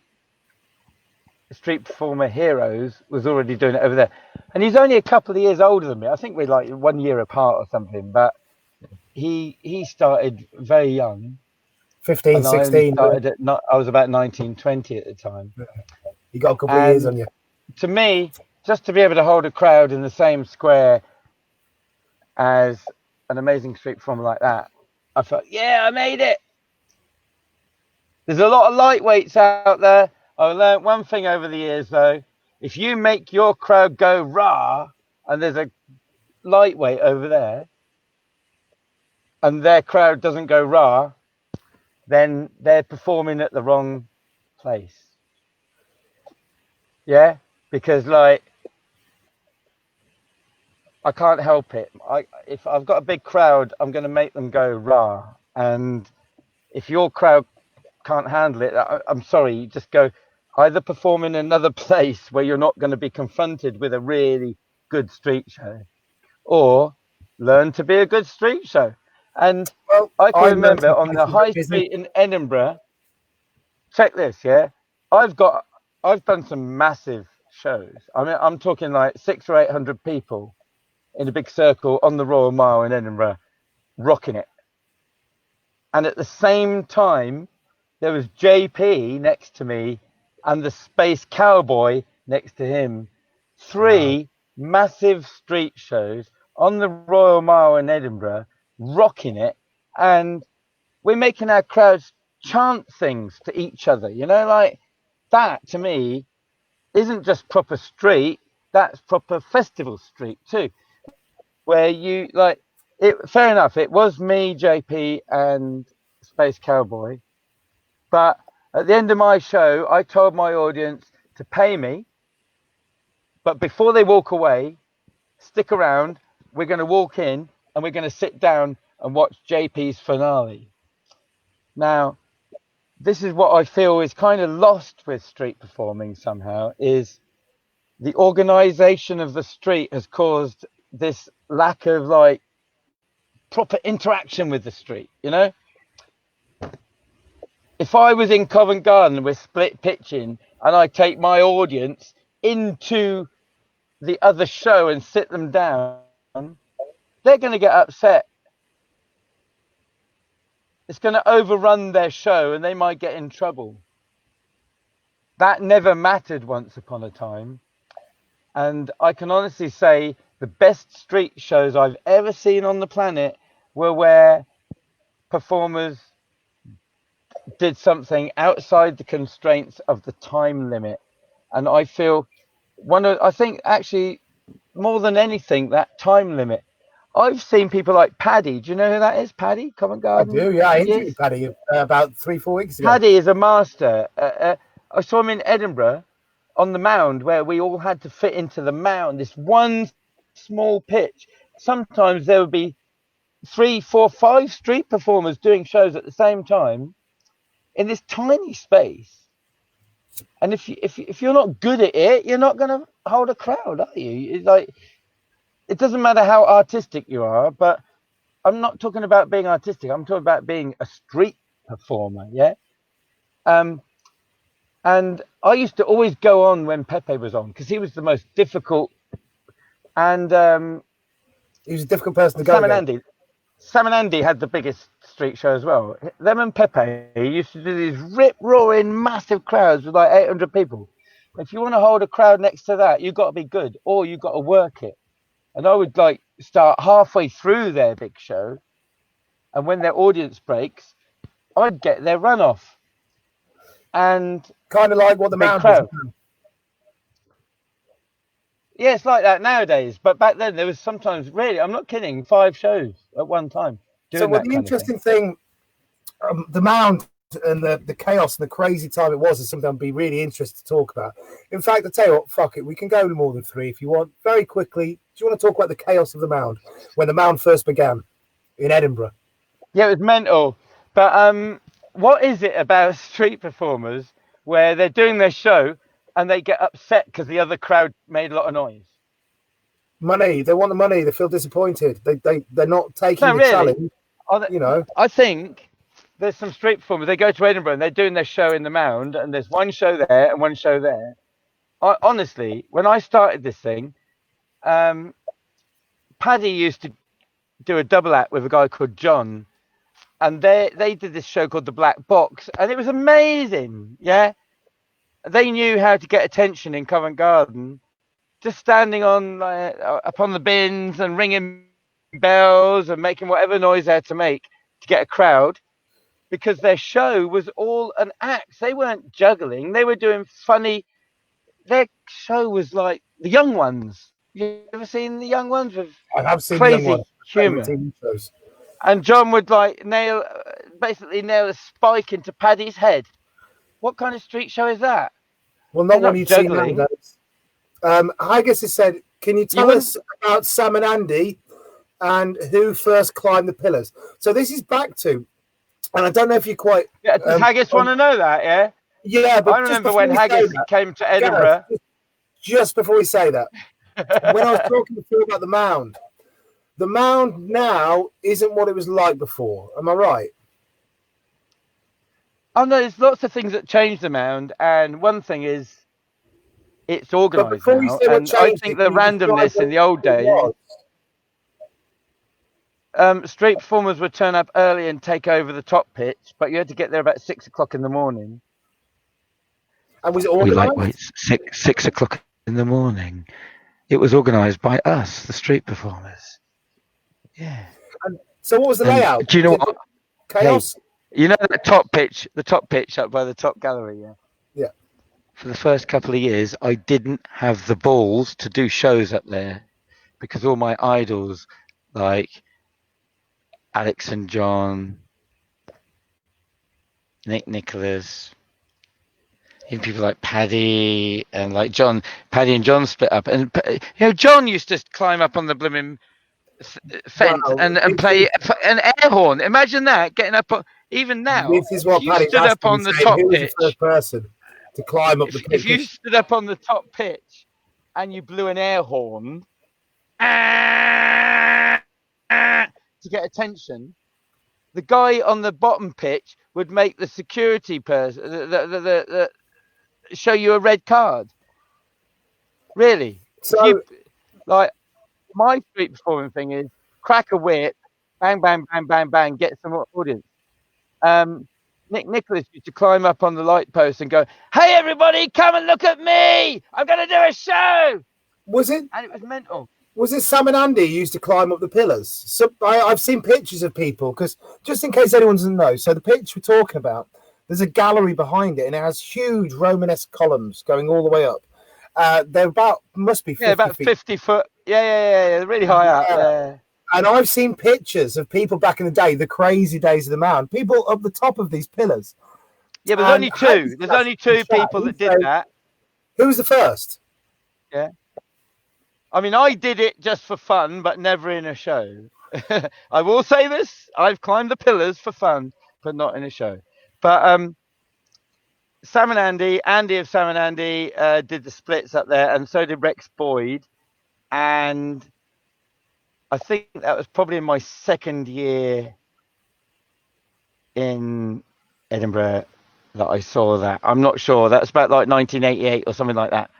street performer heroes was already doing it over there." And he's only a couple of years older than me. I think we're like 1 year apart or something, but he started very young. 15, 16. I was about 19, 20 at the time. You got a couple of years on you. To me, just to be able to hold a crowd in the same square as an amazing street performer like that, I felt, yeah, I made it. There's a lot of lightweights out there. I've learned one thing over the years, though. If you make your crowd go rah, and there's a lightweight over there, and their crowd doesn't go rah, then they're performing at the wrong place. Yeah? Because, like, I can't help it. If I've got a big crowd, I'm going to make them go rah. And if your crowd can't handle it, I'm sorry, you just go either perform in another place where you're not going to be confronted with a really good street show, or learn to be a good street show. And I can remember on the high street in Edinburgh, check this, yeah, I've done some massive shows. I mean, I'm talking like 600 or 800 people in a big circle on the Royal Mile in Edinburgh, rocking it. And at the same time, there was JP next to me and the Space Cowboy next to him. 3 massive street shows on the Royal Mile in Edinburgh, rocking it. And we're making our crowds chant things to each other. You know, like that to me isn't just proper street, that's proper festival street too. Where you like it, fair enough, it was me, JP, and Space Cowboy. But at the end of my show, I told my audience to pay me. But before they walk away, stick around. We're going to walk in and we're going to sit down and watch JP's finale. Now, this is what I feel is kind of lost with street performing somehow, is the organization of the street has caused this lack of like proper interaction with the street, you know? If I was in Covent Garden with split pitching and I take my audience into the other show and sit them down, they're going to get upset. It's going to overrun their show and they might get in trouble. That never mattered once upon a time. And I can honestly say the best street shows I've ever seen on the planet were where performers did something outside the constraints of the time limit. And I feel I think actually more than anything, that time limit. I've seen people like Paddy. Do you know who that is? Paddy, Covent Garden? I do, yeah. I interviewed Paddy about 3-4 weeks ago. Paddy is a master. I saw him in Edinburgh on the Mound, where we all had to fit into the Mound, this one small pitch. Sometimes there would be 3, 4, 5 street performers doing shows at the same time in this tiny space. And if you're not good at it, you're not going to hold a crowd, are you? It's like, it doesn't matter how artistic you are, but I'm not talking about being artistic. I'm talking about being a street performer, yeah? And I used to always go on when Pepe was on, because he was the most difficult. And he was a difficult person to go against. Sam and Andy had the biggest street show as well. Them and Pepe used to do these rip-roaring massive crowds with like 800 people. If you want to hold a crowd next to that, you've got to be good, or you've got to work it. And I would like start halfway through their big show, and when their audience breaks, I'd get their runoff. And kind of like what the Mound does. Yeah, it's like that nowadays. But back then, there was sometimes, really, I'm not kidding, 5 shows at one time. So the interesting thing, the Mound and the chaos and the crazy time it was is something I'd be really interested to talk about. In fact, I tell you what, fuck it, we can go more than 3 if you want. Very quickly, do you want to talk about the chaos of the Mound when the Mound first began in Edinburgh? Yeah, it was mental. But what is it about street performers where they're doing their show and they get upset because the other crowd made a lot of noise? Money. They want the money. They feel disappointed. They're not taking the challenge. You know, I think there's some street performers. They go to Edinburgh and they're doing their show in the Mound, and there's one show there and one show there. Honestly, when I started this thing, Paddy used to do a double act with a guy called John, and they did this show called The Black Box, and it was amazing. Yeah, they knew how to get attention in Covent Garden, just standing on upon the bins and ringing bells and making whatever noise they had to make to get a crowd, because their show was all an act. They weren't juggling. They were doing funny. Their show was like The Young Ones. You ever seen The Young Ones? With I have seen crazy humour. And John would basically nail a spike into Paddy's head. What kind of street show is that? Well, not one you've seen nowadays. Haggis has said, can you tell us about Sam and Andy and who first climbed the pillars? So this is back to, and I don't know if you quite... Yeah, does Haggis want to know that, yeah? Yeah, but I remember when Haggis came to Edinburgh. Gareth, just before we say that, when I was talking before about the Mound now isn't what it was like before. Am I right? Oh, no, there's lots of things that changed the Mound, and one thing is it's organised now, and I think the randomness in the old days... street performers would turn up early and take over the top pitch, but you had to get there about 6 o'clock in the morning. And was it organised? Wait, 6 o'clock in the morning. It was organised by us, the street performers. Yeah. And so what was the layout? Do you know what? Chaos? Hey, you know the top pitch up by the top gallery, yeah? Yeah. For the first couple of years, I didn't have the balls to do shows up there because all my idols, like Alex and John, Nicholas, even people like Paddy and like John, Paddy and John split up. And, John used to climb up on the blooming fence and play an air horn. Imagine that, getting up even now. This is what Paddy stood up on the top pitch. The first person to climb up the pitch. If you stood up on the top pitch and you blew an air horn to get attention, the guy on the bottom pitch would make the security person show you a red card. Really? So, like, my street performing thing is crack a whip, bang, bang, bang, bang, bang, get some audience. Nicholas used to climb up on the light post and go, "Hey, everybody, come and look at me! I'm going to do a show!" Was it? And it was mental. Was it Sam and Andy used to climb up the pillars? So I've seen pictures of people, because just in case anyone doesn't know, so the pitch we're talking about, there's a gallery behind it, and it has huge Romanesque columns going all the way up. They're must be 50 about feet. 50 foot. Yeah, they're really high up. Yeah. And I've seen pictures of people back in the day, the crazy days of the Mound, people up the top of these pillars. Yeah, but there's only two. There's only two people that did that. Who was the first? Yeah. I mean, I did it just for fun, but never in a show. I will say this. I've climbed the pillars for fun, but not in a show. But Sam and Andy of Sam and Andy did the splits up there, and so did Rex Boyd. And I think that was probably in my second year in Edinburgh that I saw that. I'm not sure. That's about like 1988 or something like that.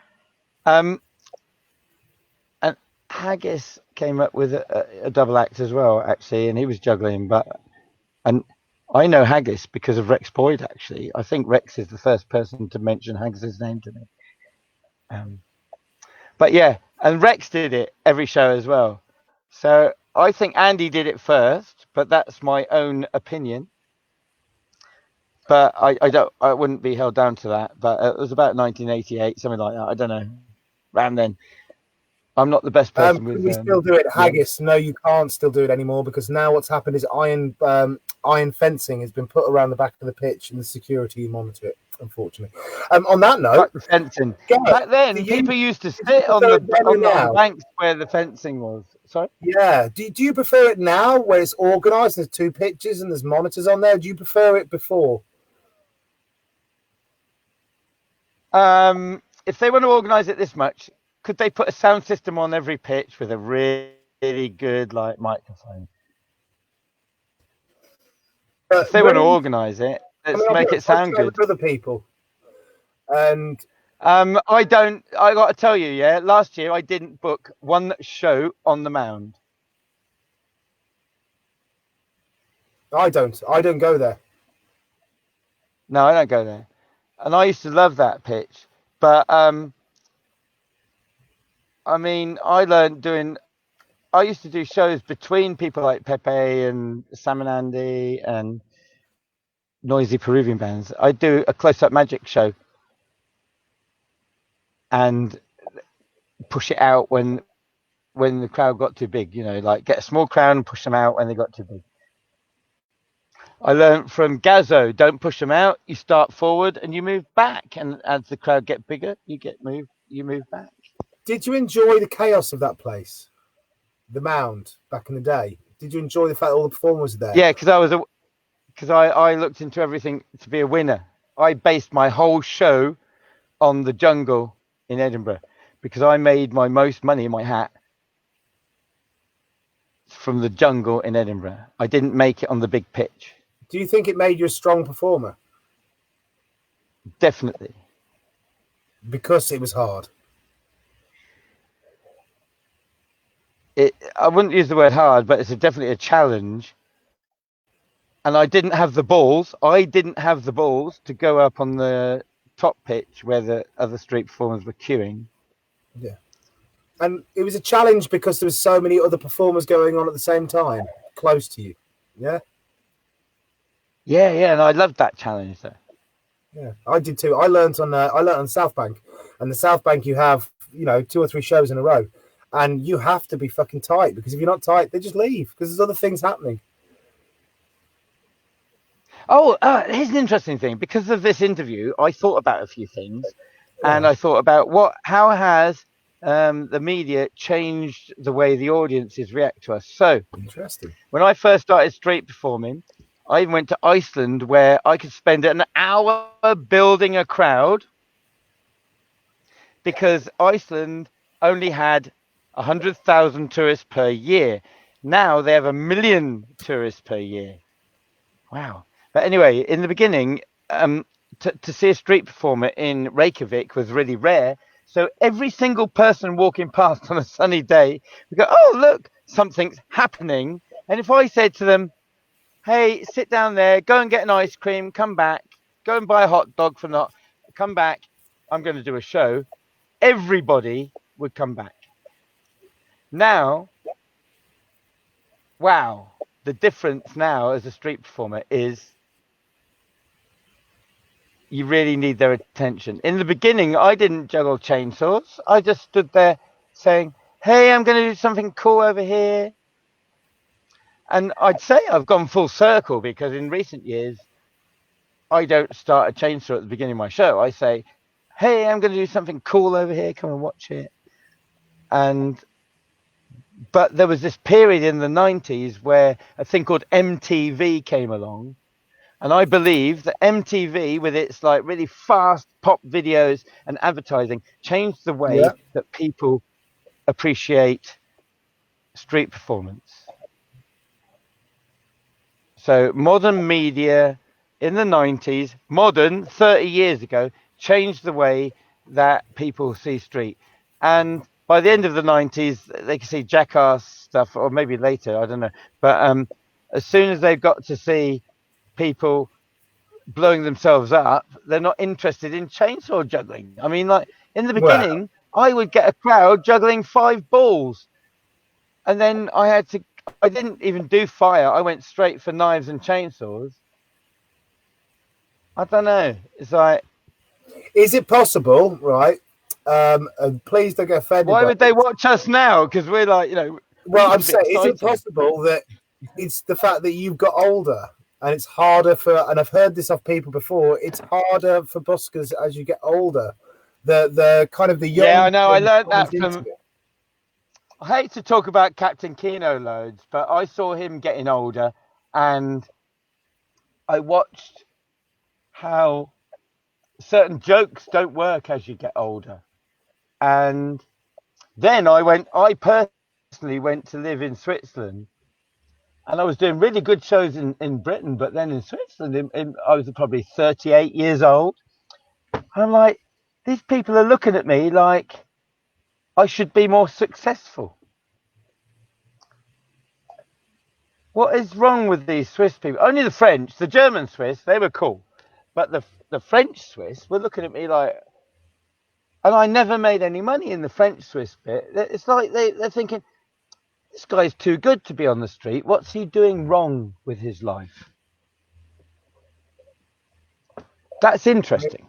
And Haggis came up with a double act as well, actually, and he was juggling. And I know Haggis because of Rex Boyd, actually. I think Rex is the first person to mention Haggis's name to me. But yeah, and Rex did it every show as well. So I think Andy did it first, but that's my own opinion. but I wouldn't be held down to that. But it was about 1988, something like that. I don't know, around then. I'm not the best person with. Can we still do it, haggis? No, you can't still do it anymore because now what's happened is iron fencing has been put around the back of the pitch and the security monitor it. Unfortunately, on that note, the fencing. Back then, people used to sit on the banks where the fencing was. Sorry. Yeah. Do you prefer it now, where it's organised? There's 2 pitches and there's monitors on there. Do you prefer it before? If they want to organise it this much, could they put a sound system on every pitch with a really good microphone? If they want to organise it, let's make it sound good. Other people, and I got to tell you, last year I didn't book one show on the mound. I don't go there. No, I don't go there, and I used to love that pitch, but I mean, I used to do shows between people like Pepe and Sam and Andy and noisy Peruvian bands. I'd do a close-up magic show and push it out when the crowd got too big, like get a small crowd and push them out when they got too big. I learned from Gazzo, don't push them out, you start forward and you move back, and as the crowd get bigger, you move back. Did you enjoy the chaos of that place? The mound back in the day. Did you enjoy the fact that all the performers were there? Yeah, because I looked into everything to be a winner. I based my whole show on the jungle in Edinburgh because I made my most money in my hat from the jungle in Edinburgh. I didn't make it on the big pitch. Do you think it made you a strong performer? Definitely. Because it was hard. I wouldn't use the word hard, but it's definitely a challenge. And I didn't have the balls. To go up on the top pitch where the other street performers were queuing. Yeah. And it was a challenge because there was so many other performers going on at the same time, close to you. Yeah? Yeah, and I loved that challenge though. Yeah, I did too. I learned on South Bank. And the South Bank you have, 2 or 3 shows in a row. And you have to be fucking tight because if you're not tight, they just leave because there's other things happening. Oh, here's an interesting thing. Because of this interview, I thought about a few things, and I thought about how has the media changed the way the audiences react to us. So, interesting. When I first started street performing, I even went to Iceland where I could spend an hour building a crowd because Iceland only had 100,000 tourists per year. Now they have 1 million tourists per year. Wow. But anyway, in the beginning, to see a street performer in Reykjavik was really rare. So every single person walking past on a sunny day would go, oh, look, something's happening. And if I said to them, hey, sit down there, go and get an ice cream, come back, go and buy a hot dog from come back, I'm going to do a show, everybody would come back. Now, wow, the difference now as a street performer is you really need their attention. In the beginning, I didn't juggle chainsaws. I just stood there saying, hey, I'm going to do something cool over here. And I'd say I've gone full circle because in recent years, I don't start a chainsaw at the beginning of my show. I say, hey, I'm going to do something cool over here. Come and watch it. But there was this period in the 90s where a thing called MTV came along. And I believe that MTV, with its really fast pop videos and advertising, changed the way that people appreciate street performance. So modern media in the 90s, 30 years ago, changed the way that people see street. And by the end of the 90s, they could see jackass stuff, or maybe later, I don't know. But as soon as they've got to see people blowing themselves up, they're not interested in chainsaw juggling. I mean, in the beginning, I would get a crowd juggling 5 balls. And then I didn't even do fire. I went straight for knives and chainsaws. I don't know. It's like, is it possible, right? And please don't get offended. Why would they watch us now? Because we're like, Well, I'm saying, is it possible that it's the fact that you've got older and it's harder and I've heard this off people before, it's harder for buskers as you get older. The kind of the young. Yeah, I know. I learned that from. I hate to talk about Captain Keno loads, but I saw him getting older, and I watched how certain jokes don't work as you get older. And then I personally went to live in Switzerland, and I was doing really good shows in Britain, but then in Switzerland, I was probably 38 years old. I'm like, these people are looking at me like I should be more successful. What is wrong with these Swiss people? Only the French, the German Swiss, they were cool. But the French Swiss were looking at me like, and I never made any money in the French Swiss bit. It's like they're thinking, this guy's too good to be on the street. What's he doing wrong with his life? That's interesting.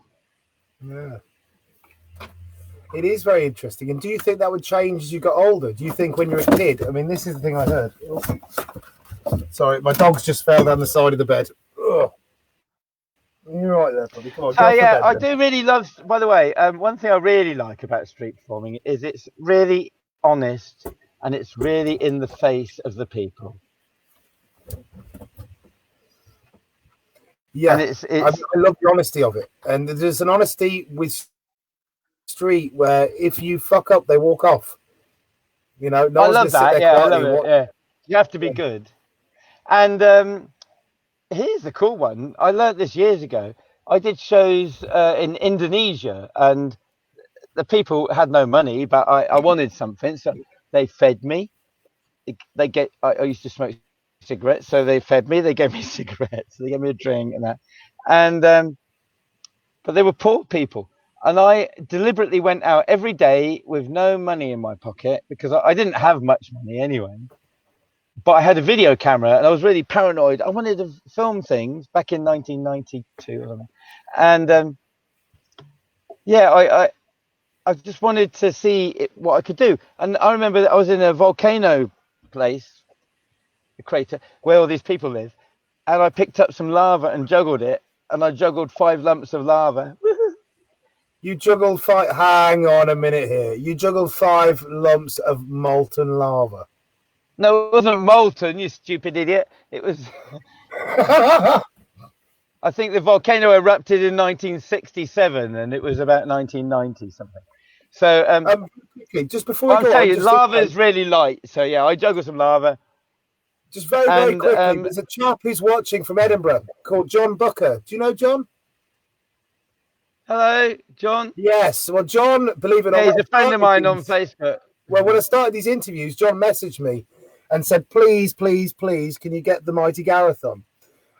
Yeah. It is very interesting. And do you think that would change as you got older? Do you think when you're a kid? I mean, this is the thing I heard. Sorry, my dog's just fell down the side of the bed. Ugh. You're right there, buddy. Come on. I do really love, by the way, one thing I really like about street performing is it's really honest and it's really in the face of the people. Yeah, I love the honesty of it. And there's an honesty with street where if you fuck up, they walk off. I love that. Yeah, I love it. Yeah, you have to be good. And here's the cool one. I learned this years ago. I did shows in Indonesia, and the people had no money, but I wanted something, so they fed me. I used to smoke cigarettes, so they fed me. They gave me cigarettes. They gave me a drink and that. And but they were poor people. And I deliberately went out every day with no money in my pocket because I didn't have much money anyway. But I had a video camera and I was really paranoid. I wanted to film things back in 1992 or something. And I just wanted to see what I could do. And I remember that I was in a volcano place, a crater, where all these people live. And I picked up some lava and juggled it. And I juggled 5 lumps of lava. You juggled 5. Hang on a minute here. You juggled 5 lumps of molten lava. No, it wasn't molten, you stupid idiot. It was. I think the volcano erupted in 1967, and it was about 1990 something. So, just before we go, I'll tell you, lava is really light. So yeah, I juggled some lava. Just very quickly, there's a chap who's watching from Edinburgh called John Booker. Do you know John? Hello, John. Yes. Well, John, believe it or not, he's a friend of mine on Facebook. Well, when I started these interviews, John messaged me and said, please, please, please, can you get the mighty Gareth on?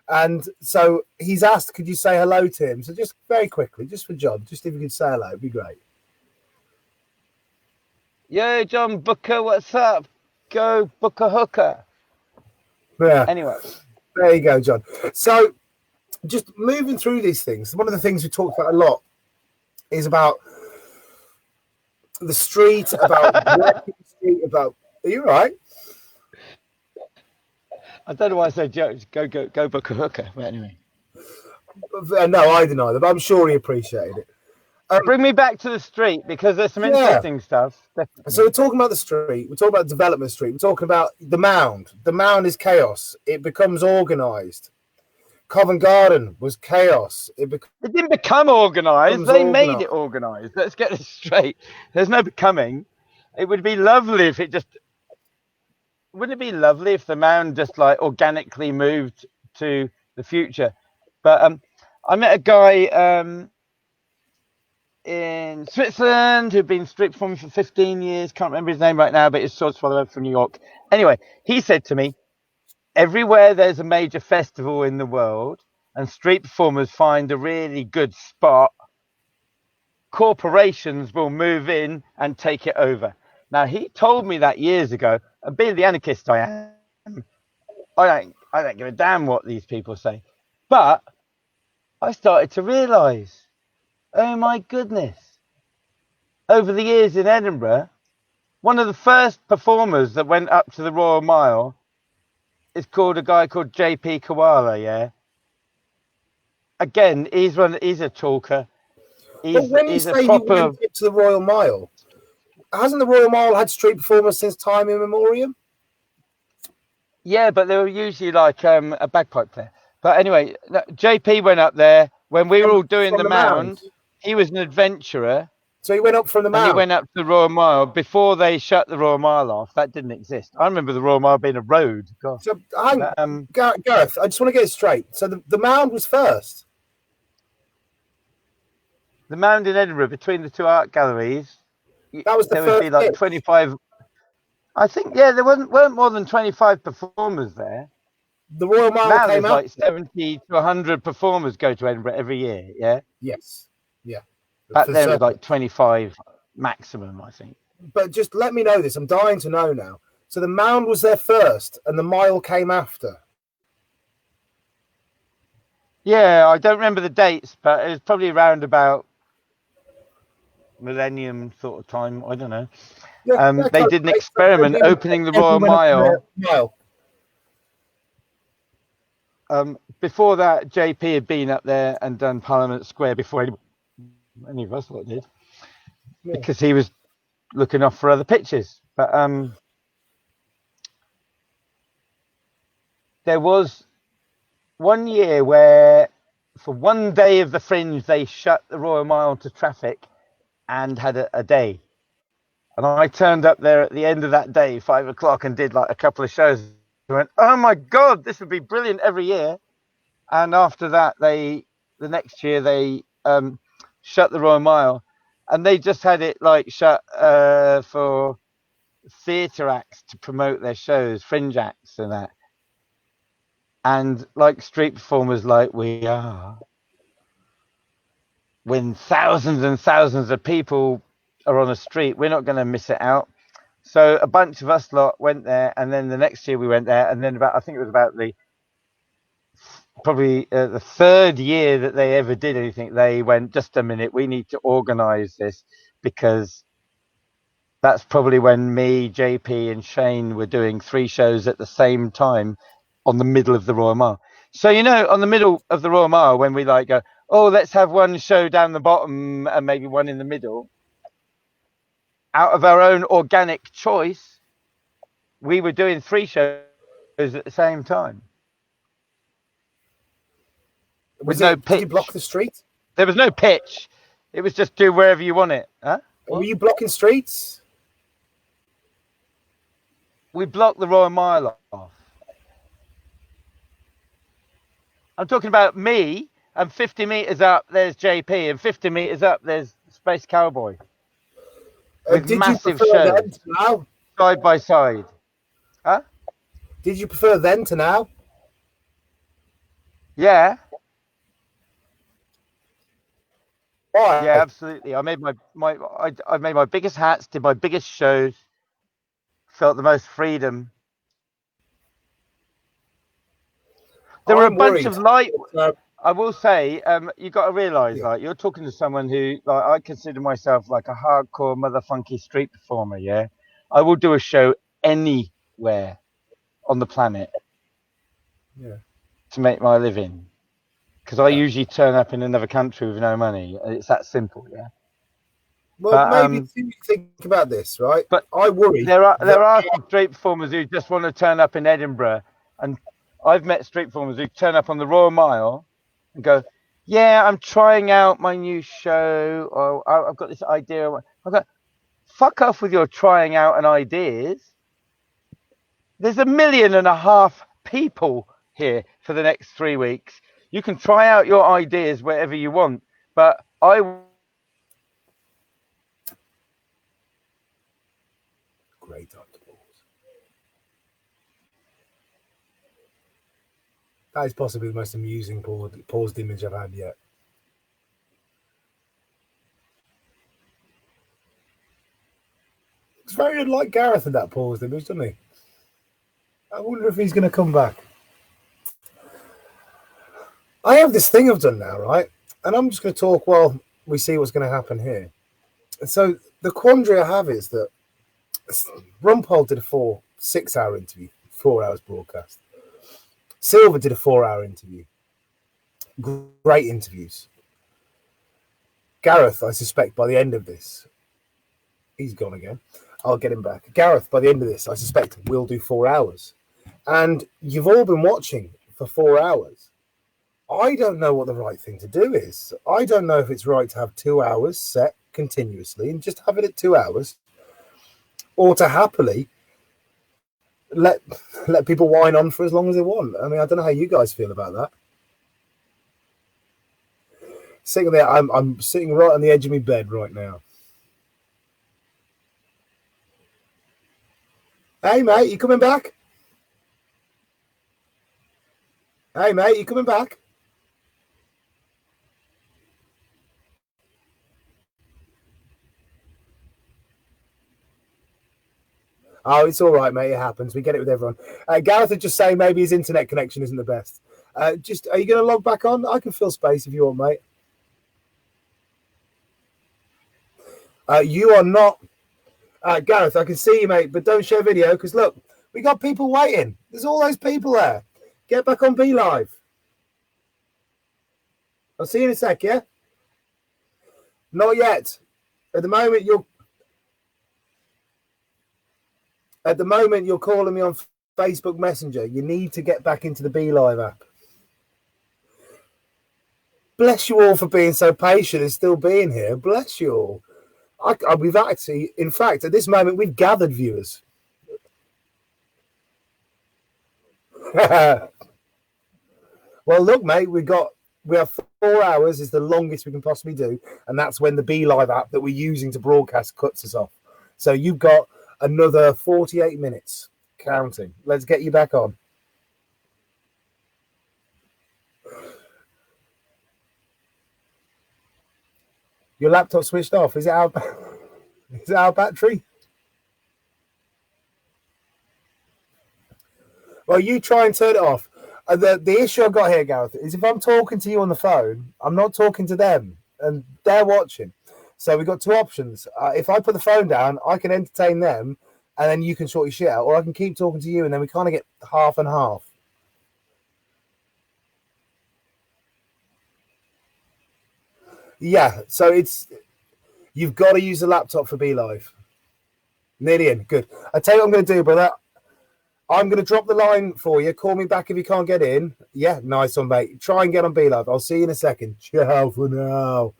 And so he's asked, could you say hello to him? So just very quickly, just for John, just if you could say hello, it'd be great. Yo, John Booker, what's up? Go Booker Hooker. Yeah. Anyway. There you go, John. So just moving through these things, one of the things we talked about a lot is about the street, about working the street, about... Are you right? I don't know why I said jokes. Go Booker Hooker. But anyway. No, I deny that, but I'm sure he appreciated it. Bring me back to the street because there's some interesting stuff. Definitely. So we're talking about the street. We're talking about development street. We're talking about the mound. The mound is chaos. It becomes organised. Covent Garden was chaos. It didn't become organised. They made it organised. Let's get this straight. There's no becoming. It would be lovely if it just... Wouldn't it be lovely if the mound just like organically moved to the future? But I met a guy in Switzerland who'd been street performing for 15 years. Can't remember his name right now, but he's sort of from New York. Anyway, he said to me, everywhere there's a major festival in the world and street performers find a really good spot, corporations will move in and take it over. Now, he told me that years ago, and being the anarchist I am, I don't give a damn what these people say. But I started to realise, oh my goodness, over the years in Edinburgh, one of the first performers that went up to the Royal Mile is called a guy called JP Koala, yeah? Again, he's a talker. But when you say he went up to the Royal Mile, hasn't the Royal Mile had street performers since time immemorial? Yeah, but they were usually like a bagpipe player. But anyway, JP went up there when we were all doing the mound. He was an adventurer. So he went up from the Mile. And he went up to the Royal Mile before they shut the Royal Mile off. That didn't exist. I remember the Royal Mile being a road. God. So Gareth, I just want to get it straight. So the Mound was first. The Mound in Edinburgh, between the two art galleries, that was the there first would be like 25. I think, yeah, there weren't more than 25 performers there. The Royal Mile now came there's like 70 to 100 performers go to Edinburgh every year. Yeah. Yes. Yeah. Back then it was like 25 maximum, I think. But just let me know this. I'm dying to know now. So the Mound was there first, and the Mile came after. Yeah, I don't remember the dates, but it was probably around about millennium sort of time. I don't know. Yeah, they did an experiment opening the Royal Mile. Before that, JP had been up there and done Parliament Square before any of us did, because he was looking off for other pitches. But there was one year where for one day of the Fringe they shut the Royal Mile to traffic and had a day, and I turned up there at the end of that day, 5 o'clock, and did like a couple of shows. I went, oh my god, this would be brilliant every year. And after that, the next year they shut the Royal Mile, and they just had it like shut for theatre acts to promote their shows, fringe acts and that. And like street performers like we are, when thousands and thousands of people are on a street, we're not going to miss it out. So a bunch of us lot went there, and then the next year we went there, and then I think it was about probably the third year that they ever did anything, they went, just a minute, we need to organise this, because that's probably when me, JP and Shane were doing 3 shows at the same time on the middle of the Royal Mile. So, you know, on the middle of the Royal Mile, when we like go, oh, let's have one show down the bottom and maybe one in the middle, out of our own organic choice, we were doing 3 shows at the same time. With no pitch. Did you block the street? There was no pitch. It was just do wherever you want it. Huh? Were you blocking streets? We blocked the Royal Mile off. I'm talking about me, and 50 metres up, there's JP, and 50 metres up, there's Space Cowboy. With massive shows, now? Side by side. Huh? Did you prefer then to now? Yeah. Why? Yeah, absolutely. I made I made my biggest hats, did my biggest shows, felt the most freedom. There were a bunch of light. I will say, you got to realise, like, you're talking to someone who, like, I consider myself like a hardcore motherfunky street performer. Yeah, I will do a show anywhere on the planet. Yeah. To make my living, because I usually turn up in another country with no money. It's that simple. Yeah. Well, but, maybe think about this, right? But I worry. There are some street performers who just want to turn up in Edinburgh, and I've met street performers who turn up on the Royal Mile and go, yeah, I'm trying out my new show, or I've got this idea. I've got, fuck off with your trying out and ideas. There's 1.5 million people here for the next 3 weeks. You can try out your ideas wherever you want, but Great time to pause. That is possibly the most amusing paused image I've had yet. It's very unlike Gareth in that paused image, doesn't he? I wonder if he's going to come back. I have this thing I've done now, right? And I'm just going to talk while we see what's going to happen here. And so the quandary I have is that Rumpole did a 6-hour interview, 4 hours broadcast. Silver did a 4-hour interview. Great interviews. Gareth, I suspect by the end of this, he's gone again. I'll get him back. Gareth, by the end of this, I suspect will do 4 hours. And you've all been watching for 4 hours. I don't know what the right thing to do is. I don't know if it's right to have 2 hours set continuously and just have it at 2 hours, or to happily let people whine on for as long as they want. I mean, I don't know how you guys feel about that. Sitting there, I'm sitting right on the edge of my bed right now. Hey, mate, you coming back? Hey, mate, you coming back? Oh, it's all right, mate. It happens. We get it with everyone. Gareth would just say maybe his internet connection isn't the best. Are you going to log back on? I can fill space if you want, mate. You are not... Gareth, I can see you, mate, but don't share video because, look, we got people waiting. There's all those people there. Get back on Be Live. I'll see you in a sec, yeah? Not yet. At the moment, you're calling me on Facebook Messenger. You need to get back into the Be Live app. Bless you all for being so patient and still being here. Bless you all. We've actually, in fact, at this moment, we've gathered viewers. Well, look, mate, we have 4 hours is the longest we can possibly do, and that's when the Be Live app that we're using to broadcast cuts us off. So you've got another 48 minutes counting. Let's get you back on. Your laptop switched off. Is it our battery? Well, you try and turn it off. The issue I've got here, Gareth, is if I'm talking to you on the phone, I'm not talking to them, and they're watching. So we've got two options. If I put the phone down, I can entertain them, and then you can sort your shit out, or I can keep talking to you, and then we kind of get half and half. Yeah, so you've got to use the laptop for Be Live. Nearly in. Good. I tell you what I'm going to do, brother. I'm going to drop the line for you. Call me back if you can't get in. Yeah, nice one, mate. Try and get on Be Live. I'll see you in a second. Ciao for now.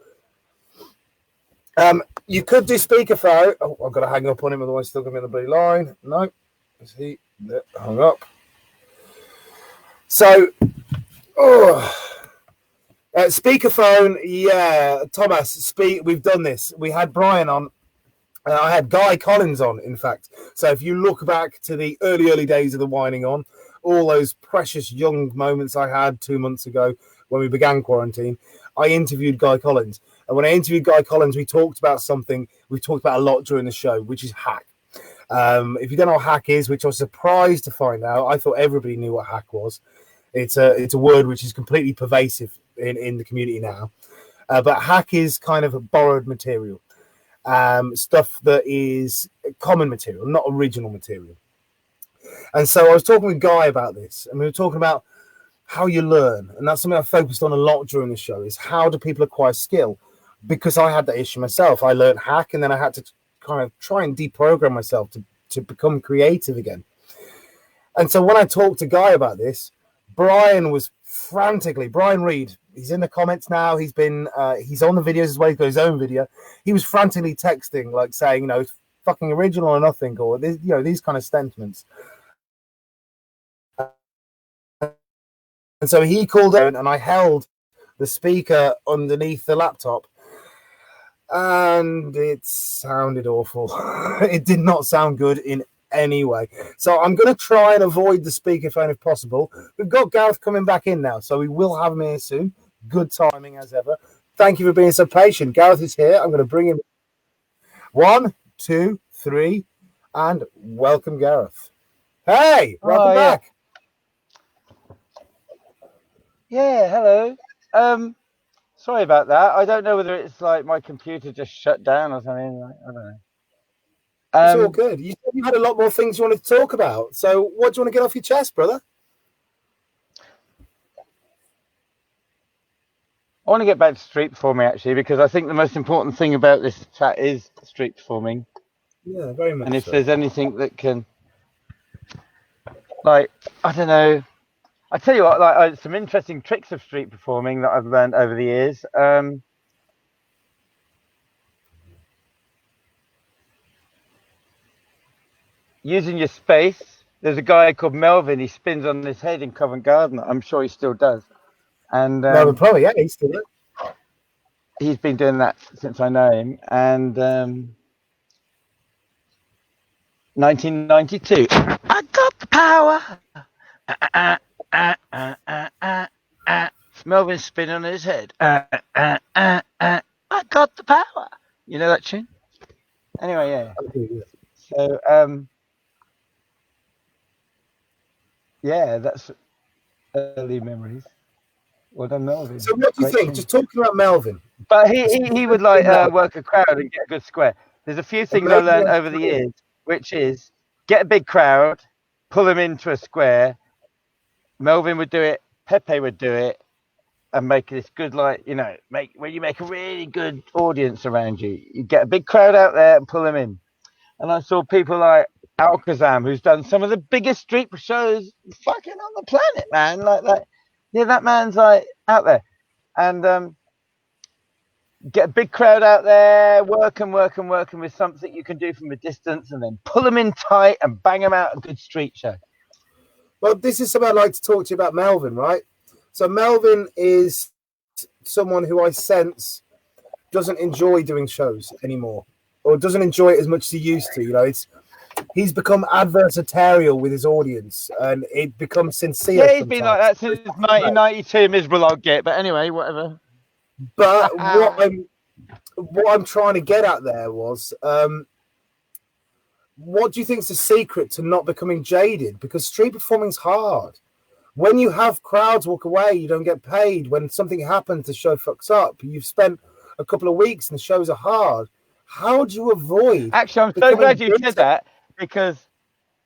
You could do speakerphone. Oh, I've got to hang up on him, otherwise still going to be on the Be line. No. Is he hung up? So, speakerphone, yeah, Thomas, we've done this. We had Brian on. I had Guy Collins on, in fact. So if you look back to the early days of the Whining On, all those precious young moments I had 2 months ago when we began quarantine, I interviewed Guy Collins. And when I interviewed Guy Collins, we talked about something we've talked about a lot during the show, which is hack. If you don't know what hack is, which I was surprised to find out, I thought everybody knew what hack was. It's a word which is completely pervasive in the community now. But hack is kind of a borrowed material. Stuff that is common material, not original material. And so I was talking with Guy about this, and we were talking about how you learn. And that's something I focused on a lot during the show, is how do people acquire skill? Because I had that issue myself. I learned hack, and then I had to kind of try and deprogram myself to become creative again. And so when I talked to Guy about this, Brian was frantically, Brian Reed, he's in the comments now. He's been, he's on the videos as well. He's got his own video. He was frantically texting, like saying, it's fucking original or nothing, or this, these kind of sentiments. And so he called out, and I held the speaker underneath the laptop, and it sounded awful. It did not sound good in any way. So I'm going to try and avoid the speakerphone if possible. We've got Gareth coming back in now, so we will have him here soon. Good timing as ever. Thank you for being so patient. Gareth is here. I'm going to bring him. 1, 2, 3, and welcome, Gareth. Hey, welcome back. Yeah, hello. Sorry about that. I don't know whether it's like my computer just shut down or something. I don't know. It's all good. You said you had a lot more things you wanted to talk about. So what do you want to get off your chest, brother? I want to get back to street performing actually, because I think the most important thing about this chat is street performing. Yeah, very much. And if there's anything that can, like, I don't know. I tell you what, like some interesting tricks of street performing that I've learned over the years. Using your space. There's a guy called Melvin. He spins on his head in Covent Garden. I'm sure he still does. And Melvin, probably, yeah, he still does. He's been doing that since I know him. And 1992. I got the power. Melvin spinning on his head. I got the power. You know that tune? Anyway, yeah. So, yeah, that's early memories. Well done, Melvin. So what do you think? Just talking about Melvin. But he would like work a crowd and get a good square. There's a few things I learned over the years, which is get a big crowd, pull them into a square. Melvin would do it, Pepe would do it, and make this good, like, you know, when you make a really good audience around you. You get a big crowd out there and pull them in. And I saw people like Alakazam, who's done some of the biggest street shows fucking on the planet, man. Like that. Yeah, that man's like out there. And get a big crowd out there, working with something you can do from a distance, and then pull them in tight and bang them out a good street show. Well, this is something I'd like to talk to you about Melvin, right? So Melvin is someone who I sense doesn't enjoy doing shows anymore, or doesn't enjoy it as much as he used to. You know, he's become adversarial with his audience, and it becomes sincere. Yeah, he's been like that since 1992. Miserable I'll get, but anyway, whatever. But what I'm trying to get at there was, what do you think is the secret to not becoming jaded? Because street performing's hard. When you have crowds walk away, you don't get paid. When something happens, the show fucks up. You've spent a couple of weeks and the shows are hard. How do you avoid? Actually, I'm so glad you said that, because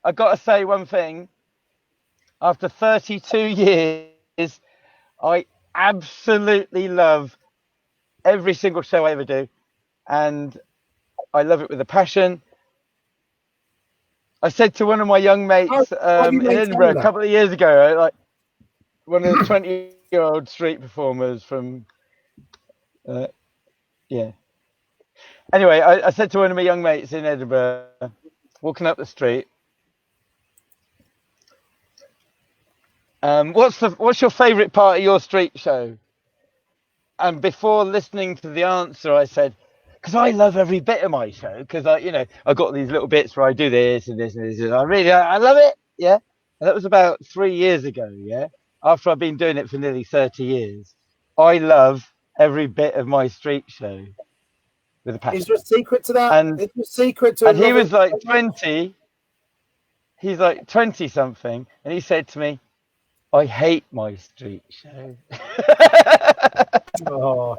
I got to say one thing. After 32 years, I absolutely love every single show I ever do, and I love it with a passion. I said to one of my young mates in Edinburgh a couple of years ago, like one of the 20-year-old street performers from, yeah. Anyway, I said to one of my young mates in Edinburgh, walking up the street, what's your favourite part of your street show? And before listening to the answer, I said, because I love every bit of my show, because I got these little bits where I do this and this and this, and I love it, yeah. And that was about 3 years ago, yeah. After I've been doing it for nearly 30 years, I love every bit of my street show with a passion. Is there a secret to that? And, is there a secret to? And he was like 20. He's like 20 something, and he said to me, "I hate my street show." Oh.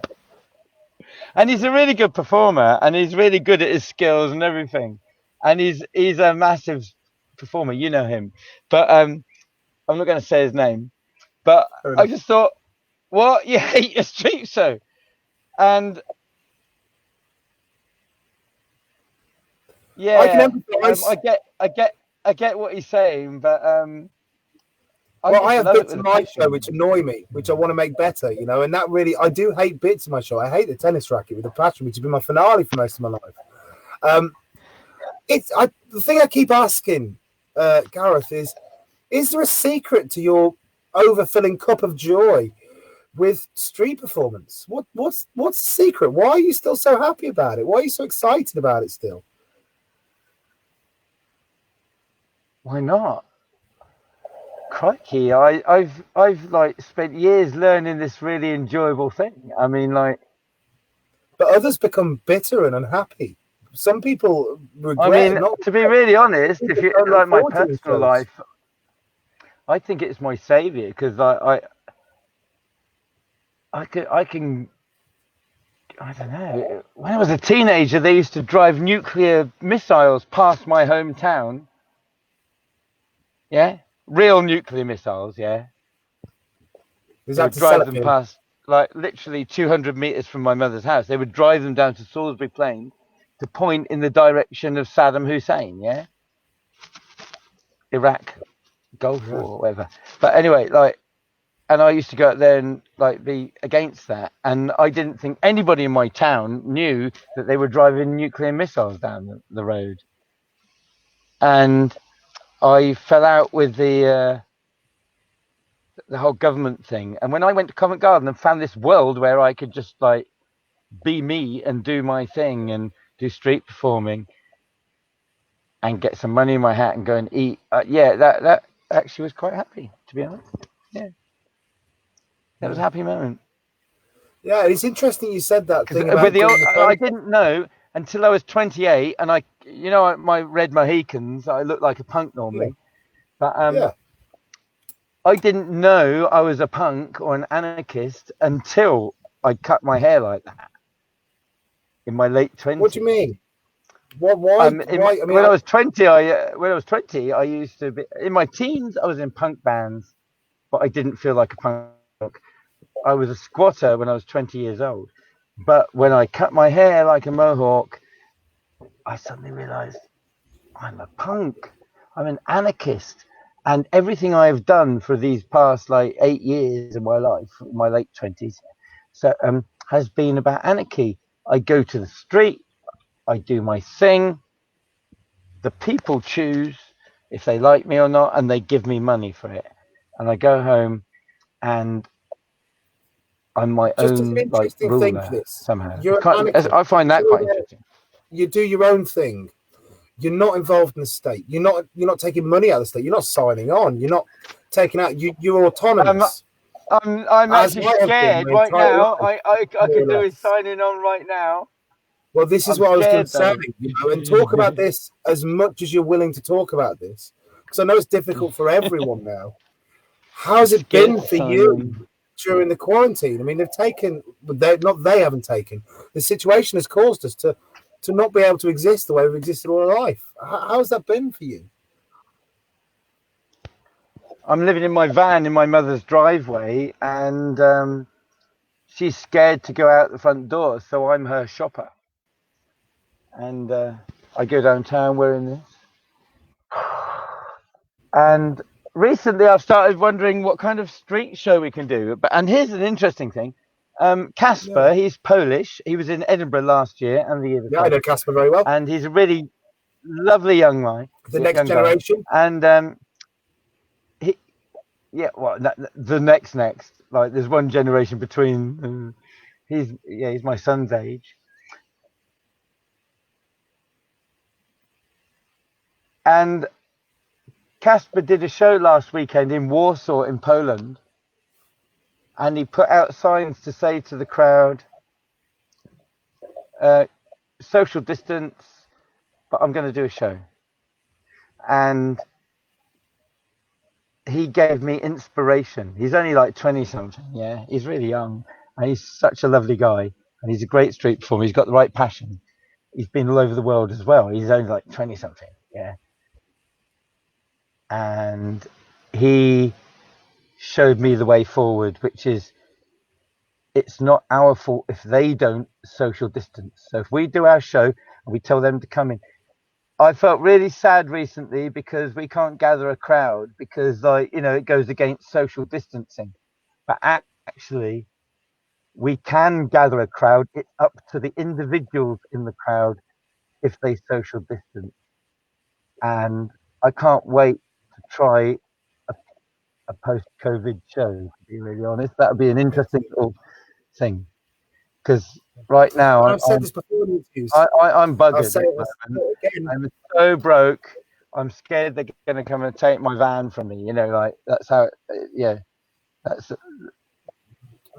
And he's a really good performer, and he's really good at his skills and everything, and he's a massive performer. You know him, but I'm not going to say his name. But I just thought, what? You hate your street show? And yeah, I get what he's saying, but I have bits of my show which annoy me, which I want to make better, and that really, I do hate bits of my show. I hate the tennis racket with the passion, which has been my finale for most of my life. The thing I keep asking, Gareth, is there a secret to your overfilling cup of joy with street performance? What's the secret? Why are you still so happy about it? Why are you so excited about it still? Why not? Crikey, I've like spent years learning this really enjoyable thing. I mean, like, but others become bitter and unhappy. Some people regret. I mean, to be really honest, if you like my personal life, I think it's my savior, because I don't know. When I was a teenager, they used to drive nuclear missiles past my hometown. Yeah, real nuclear missiles. Yeah, Is they that would to drive them past, like literally 200 meters from my mother's house. They would drive them down to Salisbury Plain to point in the direction of Saddam Hussein. Yeah, Iraq, Gulf War, or whatever. But anyway, like. And I used to go out there and like be against that. And I didn't think anybody in my town knew that they were driving nuclear missiles down the road. And I fell out with the whole government thing. And when I went to Covent Garden and found this world where I could just like be me and do my thing and do street performing and get some money in my hat and go and eat, that actually was quite happy, to be honest. Yeah. That was a happy moment. Yeah, it's interesting you said that thing about I didn't know until I was 28, and my red Mohicans, I look like a punk normally, but I didn't know I was a punk or an anarchist until I cut my hair like that in my late 20s. What do you mean? Why? When I was 20, I used to be in my teens. I was in punk bands, but I didn't feel like a punk. I was a squatter when I was 20 years old, but when I cut my hair like a mohawk, I suddenly realized I'm a punk. I'm an anarchist, and everything I've done for these past like 8 years of my life, my late 20s, has been about anarchy. I go to the street, I do my thing. The people choose if they like me or not, and they give me money for it, and I go home and I'm my own like ruler somehow. I find that quite interesting. You do your own thing. You're not involved in the state. You're not taking money out of the state. You're not signing on. You're not taking out. You're autonomous. I'm actually scared right now. I could do with signing on right now. Well, this is what I was going to say. And talk about this as much as you're willing to talk about this, because I know it's difficult for everyone now. How's it been for you during the quarantine? I mean, they haven't taken. The situation has caused us to not be able to exist the way we've existed all our life. How's that been for you? I'm living in my van in my mother's driveway, and she's scared to go out the front door, so I'm her shopper. And I go downtown wearing this. And recently I've started wondering what kind of street show we can do. And here's an interesting thing. Casper, he's Polish. He was in Edinburgh last year and the year before. Yeah, I know Casper very well. And he's a really lovely young guy. The next generation. Guy. And the next. Like there's one generation between. He's my son's age. And Casper did a show last weekend in Warsaw in Poland, and he put out signs to say to the crowd, social distance, but I'm going to do a show. And he gave me inspiration. He's only like 20 something. Yeah, he's really young, and he's such a lovely guy, and he's a great street performer. He's got the right passion. He's been all over the world as well. He's only like 20 something. Yeah. And he showed me the way forward, which is it's not our fault if they don't social distance. So if we do our show and we tell them to come in. I felt really sad recently because we can't gather a crowd because it goes against social distancing. But actually we can gather a crowd. It's up to the individuals in the crowd if they social distance. And I can't wait to try a post-COVID show, to be really honest. That would be an interesting little thing. Because right now, I've said this before in interviews. I'm buggered. I'm so broke. I'm scared they're going to come and take my van from me. That's how. That's.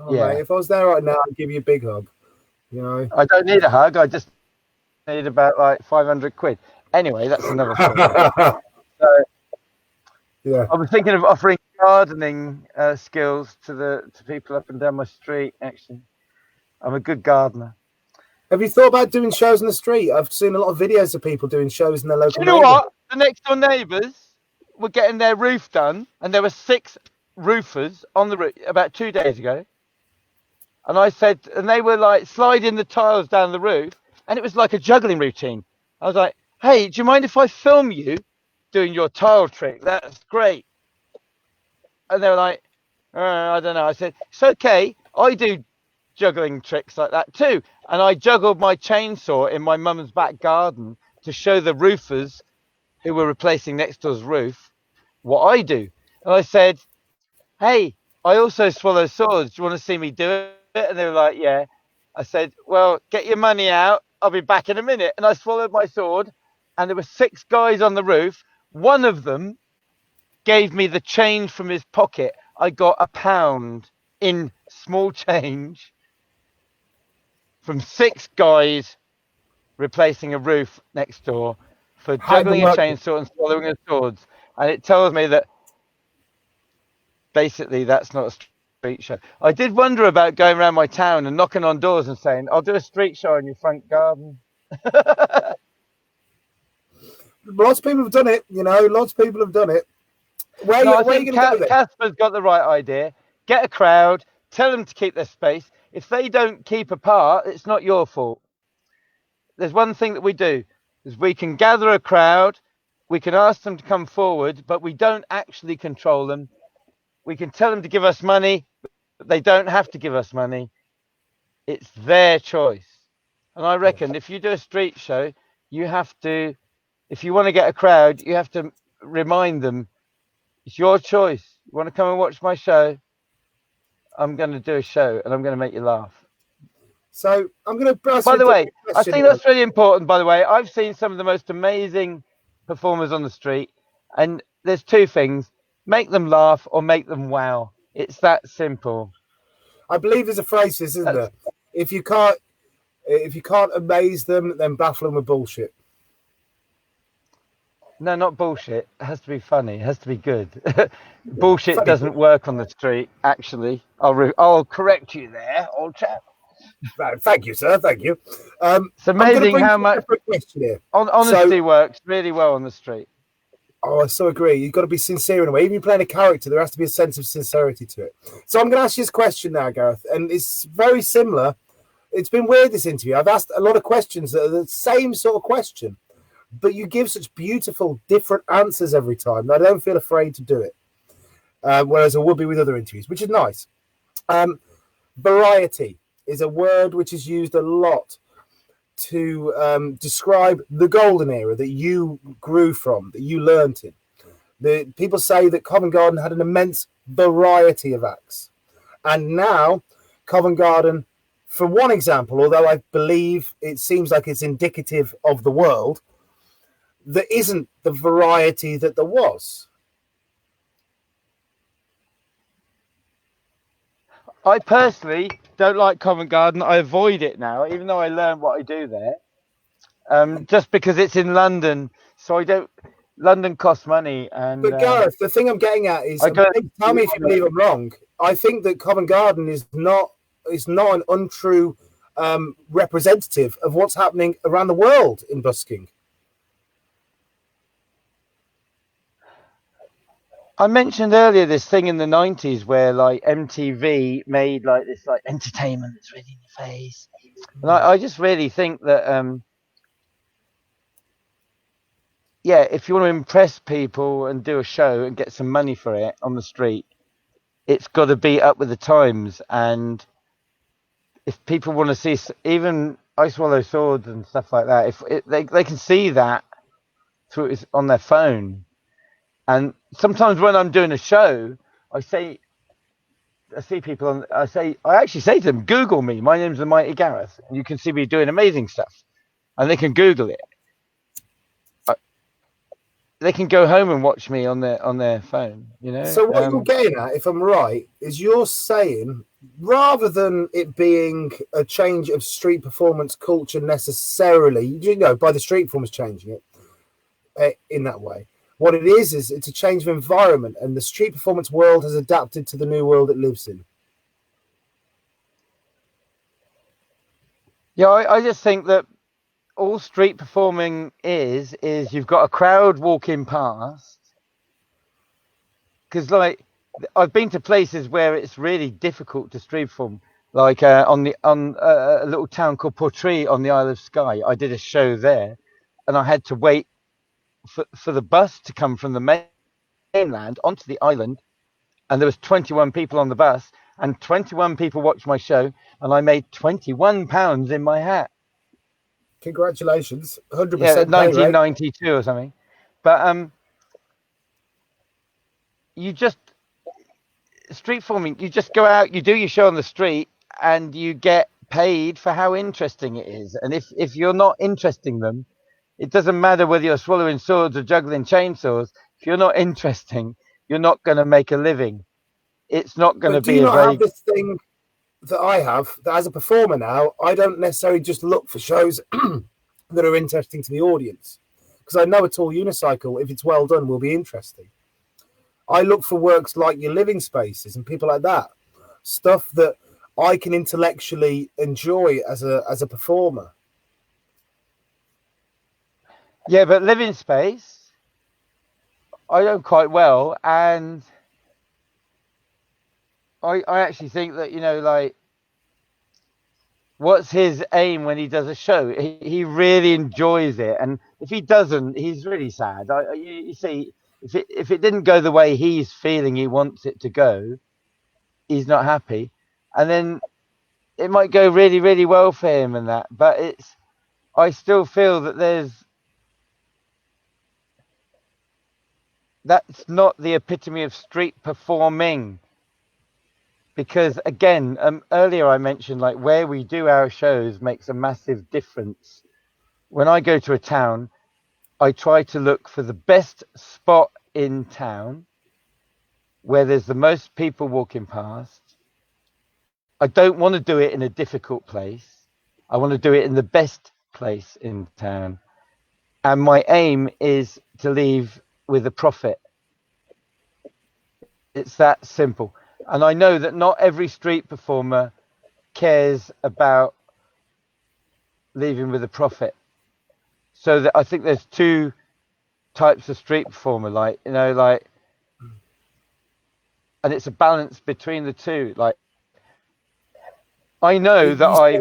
Mate, if I was there right now, I'd give you a big hug. I don't need a hug. I just need about like 500 quid. Anyway, that's another story. So, I was thinking of offering gardening skills to people up and down my street. Actually, I'm a good gardener. Have you thought about doing shows in the street? I've seen a lot of videos of people doing shows in their local. Do you know what? The next door neighbours were getting their roof done, and there were 6 roofers on the roof about 2 days ago. And I said, and they were like sliding the tiles down the roof, and it was like a juggling routine. I was like, "Hey, do you mind if I film you doing your tile trick? That's great." And they were like, "I don't know." I said, "It's okay. I do juggling tricks like that too." And I juggled my chainsaw in my mum's back garden to show the roofers who were replacing next door's roof what I do. And I said, "Hey, I also swallow swords. Do you want to see me do it?" And they were like, "Yeah." I said, "Well, get your money out. I'll be back in a minute." And I swallowed my sword, and there were 6 guys on the roof. One of them gave me the change from his pocket. I got £1 in small change from 6 guys replacing a roof next door for juggling a chainsaw and swallowing a swords. And it tells me that basically that's not a street show. I did wonder about going around my town and knocking on doors and saying, "I'll do a street show in your front garden." Lots of people have done it, lots of people have done it. I think Casper's got the right idea. Get a crowd, tell them to keep their space. If they don't keep apart, it's not your fault. There's one thing that we do, is we can gather a crowd, we can ask them to come forward, but we don't actually control them. We can tell them to give us money, but they don't have to give us money. It's their choice. And I reckon if you do a street show, you have to, if you want to get a crowd, you have to remind them, it's your choice. You want to come and watch my show? I'm going to do a show and I'm going to make you laugh. So I'm going to... By the way, I think that's really important, by the way. I've seen some of the most amazing performers on the street, and there's 2 things. Make them laugh or make them wow. It's that simple. I believe there's a phrase, isn't there? If you can't amaze them, then baffle them with bullshit. No, not bullshit. It has to be funny. It has to be good. Bullshit funny. Doesn't work on the street, actually. I'll correct you there, old chap. Thank you, sir. Thank you. It's amazing how much honesty works really well on the street. Oh, I so agree. You've got to be sincere in a way. Even if you're playing a character, there has to be a sense of sincerity to it. So I'm going to ask you this question now, Gareth, and it's very similar. It's been weird, this interview. I've asked a lot of questions that are the same sort of question, but you give such beautiful, different answers every time that I don't feel afraid to do it, whereas I would be with other interviews, which is nice. Variety is a word which is used a lot to describe the golden era that you grew from, that you learnt in. People say that Covent Garden had an immense variety of acts. And now Covent Garden, for one example, although I believe it seems like it's indicative of the world, there isn't the variety that there was. I personally don't like Covent Garden. I avoid it now, even though I learned what I do there. Just because it's in London, so I don't. London costs money, and. But Gareth, the thing I'm getting at is, tell me if you believe I'm wrong. I think that Covent Garden is not an untrue representative of what's happening around the world in busking. I mentioned earlier this thing in the 90s where like MTV made like this like entertainment that's really in your face. And I just really think that, if you want to impress people and do a show and get some money for it on the street, it's got to be up with the times. And if people want to see, even I Swallow Swords and stuff like that, if they can see that through on their phone. And sometimes when I'm doing a show, I see people, I actually say to them, Google me. My name's the Mighty Gareth. And you can see me doing amazing stuff. And they can Google it. They can go home and watch me on their phone, you know. So what you're getting at, if I'm right, is you're saying rather than it being a change of street performance culture necessarily, by the street performance changing it in that way, What it is it's a change of environment, and the street performance world has adapted to the new world it lives in. Yeah, I just think that all street performing is you've got a crowd walking past. Because, like, I've been to places where it's really difficult to street perform. Like on a little town called Portree on the Isle of Skye. I did a show there, and I had to wait for the bus to come from the mainland onto the island, and there was 21 people on the bus, and 21 people watched my show, and I made £21 in my hat. Congratulations, 100%. Yeah, 1992 or something. But you just street performing. You just go out, you do your show on the street, and you get paid for how interesting it is. And if you're not interesting them, it doesn't matter whether you're swallowing swords or juggling chainsaws. If you're not interesting, you're not going to make a living. It's not going to be a very... have this thing that I have, that as a performer now, I don't necessarily just look for shows that are interesting to the audience, because I know a tall unicycle, if it's well done, will be interesting. I look for works like Your Living Spaces and people like that, stuff that I can intellectually enjoy as a performer. Yeah, but Living Space, I know quite well, and I actually think that, like, what's his aim when he does a show? He really enjoys it, and if he doesn't, he's really sad. You see, if it didn't go the way he's feeling he wants it to go, he's not happy, and then it might go really, really well for him and that. But I still feel that that's not the epitome of street performing. Because again, earlier I mentioned, like, where we do our shows makes a massive difference. When I go to a town, I try to look for the best spot in town where there's the most people walking past. I don't want to do it in a difficult place. I want to do it in the best place in town. And my aim is to leave with a profit. It's that simple. And I know that not every street performer cares about leaving with a profit. So that I think there's two types of street performer, and it's a balance between the two. Like, I know that I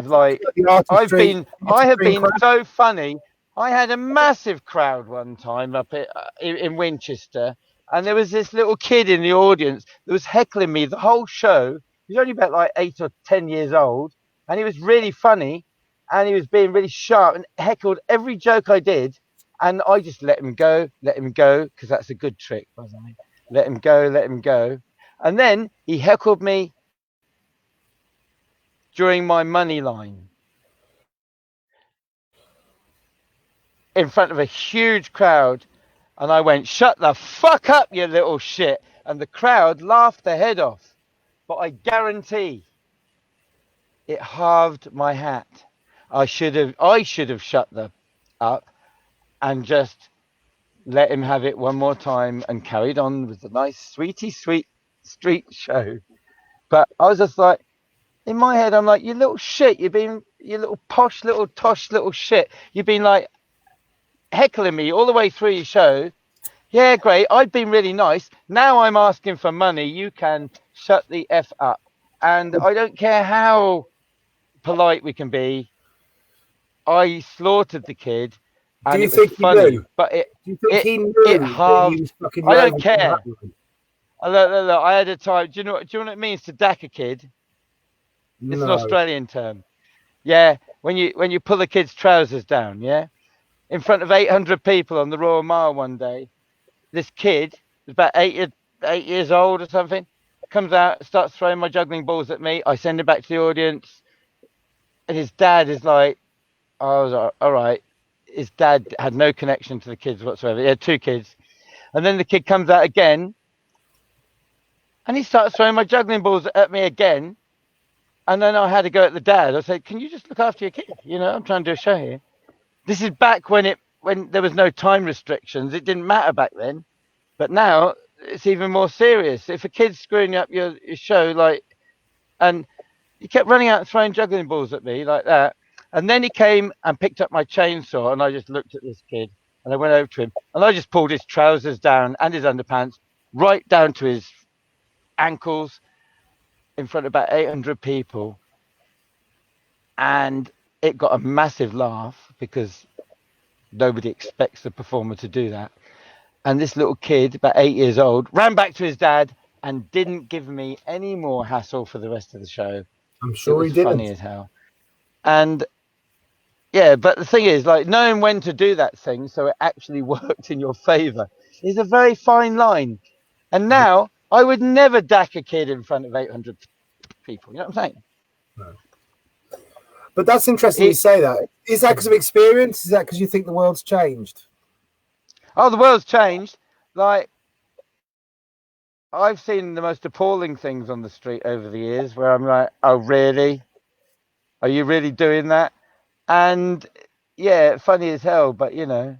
have been so funny. I had a massive crowd one time up in Winchester, and there was this little kid in the audience that was heckling me the whole show. He was only about like 8 or 10 years old, and he was really funny, and he was being really sharp and heckled every joke I did. And I just let him go, because that's a good trick, wasn't it? Let him go. And then he heckled me during my money line in front of a huge crowd. And I went, "Shut the fuck up, you little shit." And the crowd laughed their head off. But I guarantee it halved my hat. I should have shut them up and just let him have it one more time and carried on with the nice sweet street show. But I was just like, in my head, I'm like, "You little shit, you little posh, little tosh, little shit. You've been like heckling me all the way through your show. Yeah, great. I've been really nice. Now I'm asking for money. You can shut the F up." And I don't care how polite we can be. I slaughtered the kid, and it was funny. But it halved. I don't care. Look, I had a time. Do you know what it means to dack a kid? It's an Australian term. Yeah, when you pull a kid's trousers down, yeah, in front of 800 people on the Royal Mile one day, this kid was about 8 years old or something, comes out, starts throwing my juggling balls at me. I send him back to the audience, and his dad is like, "I was all right." His dad had no connection to the kids whatsoever. He had 2 kids, and then the kid comes out again, and he starts throwing my juggling balls at me again. And then I had to go at the dad. I said, "Can you just look after your kid? I'm trying to do a show here." This is back when there was no time restrictions. It didn't matter back then. But now it's even more serious. If a kid's screwing up your show, like, and he kept running out and throwing juggling balls at me like that. And then he came and picked up my chainsaw, and I just looked at this kid, and I went over to him, and I just pulled his trousers down and his underpants right down to his ankles in front of about 800 people. And it got a massive laugh because nobody expects the performer to do that. And this little kid, about 8 years old, ran back to his dad and didn't give me any more hassle for the rest of the show. I'm sure he didn't. Funny as hell. And yeah, but the thing is, like, knowing when to do that thing so it actually worked in your favor is a very fine line. And now I would never dack a kid in front of 800 people. You know what I'm saying? No. But that's interesting you say that. Is that because of experience? Is that because you think the world's changed? Oh, the world's changed. Like, I've seen the most appalling things on the street over the years where I'm like, oh, really? Are you really doing that? And yeah, funny as hell, but you know.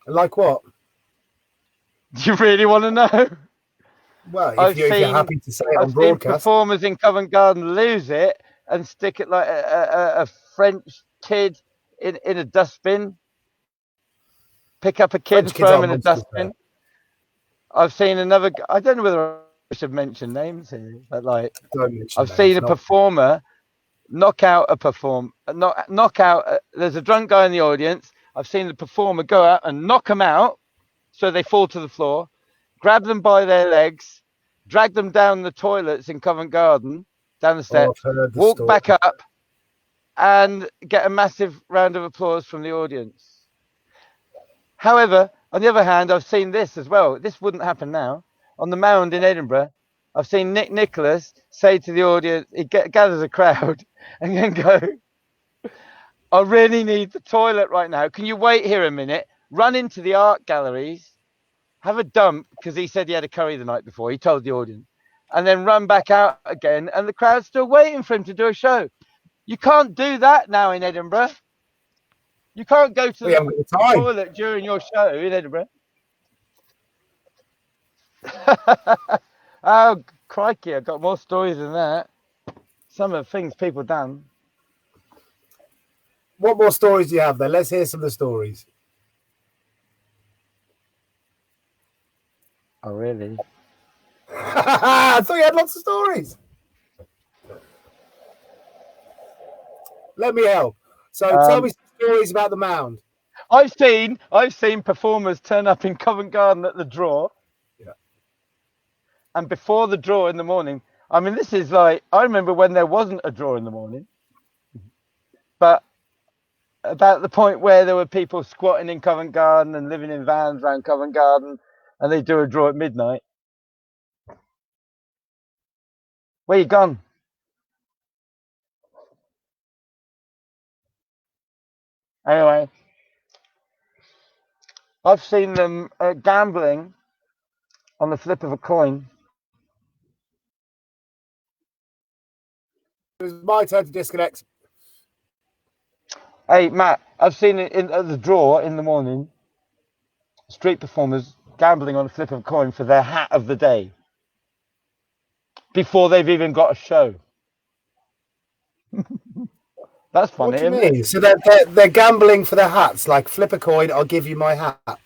Like what? Do you really want to know? Well, if you're happy to say it on broadcast. I've seen performers in Covent Garden lose it and stick it like a French kid in a dustbin. Pick up a kid and throw him in a dustbin. I've seen another. I don't know whether I should mention names here, but like I've seen a performer knock out a perform. Knock out. There's a drunk guy in the audience. I've seen the performer go out and knock them out, so they fall to the floor. Grab them by their legs, drag them down the toilets in Covent Garden, down the steps, walk back up, and get a massive round of applause from the audience. However, on the other hand, I've seen this as well. This wouldn't happen now. On the Mound in Edinburgh, I've seen Nick Nicholas say to the audience, he gathers a crowd and then go, I really need the toilet right now. Can you wait here a minute? Run into the art galleries, have a dump, because he said he had a curry the night before. He told the audience. And then run back out again, and the crowd's still waiting for him to do a show. You can't do that now in Edinburgh. You can't go to the toilet during your show in Edinburgh. Oh, crikey, I've got more stories than that. Some of the things people done. What more stories do you have there? Let's hear some of the stories. Oh, really? I thought you had lots of stories. Let me help. So tell me some stories about the Mound. I've seen performers turn up in Covent Garden at the draw. Yeah. And before the draw in the morning, I mean, this is like, I remember when there wasn't a draw in the morning. But about the point where there were people squatting in Covent Garden and living in vans around Covent Garden, and they do a draw at midnight. Where you gone? Anyway, I've seen them gambling on the flip of a coin. It was my turn to disconnect. Hey, Matt, I've seen it at the draw in the morning. Street performers gambling on a flip of a coin for their hat of the day before they've even got a show. That's funny. What do you mean? So they're gambling for their hats, like flip a coin, I'll give you my hat.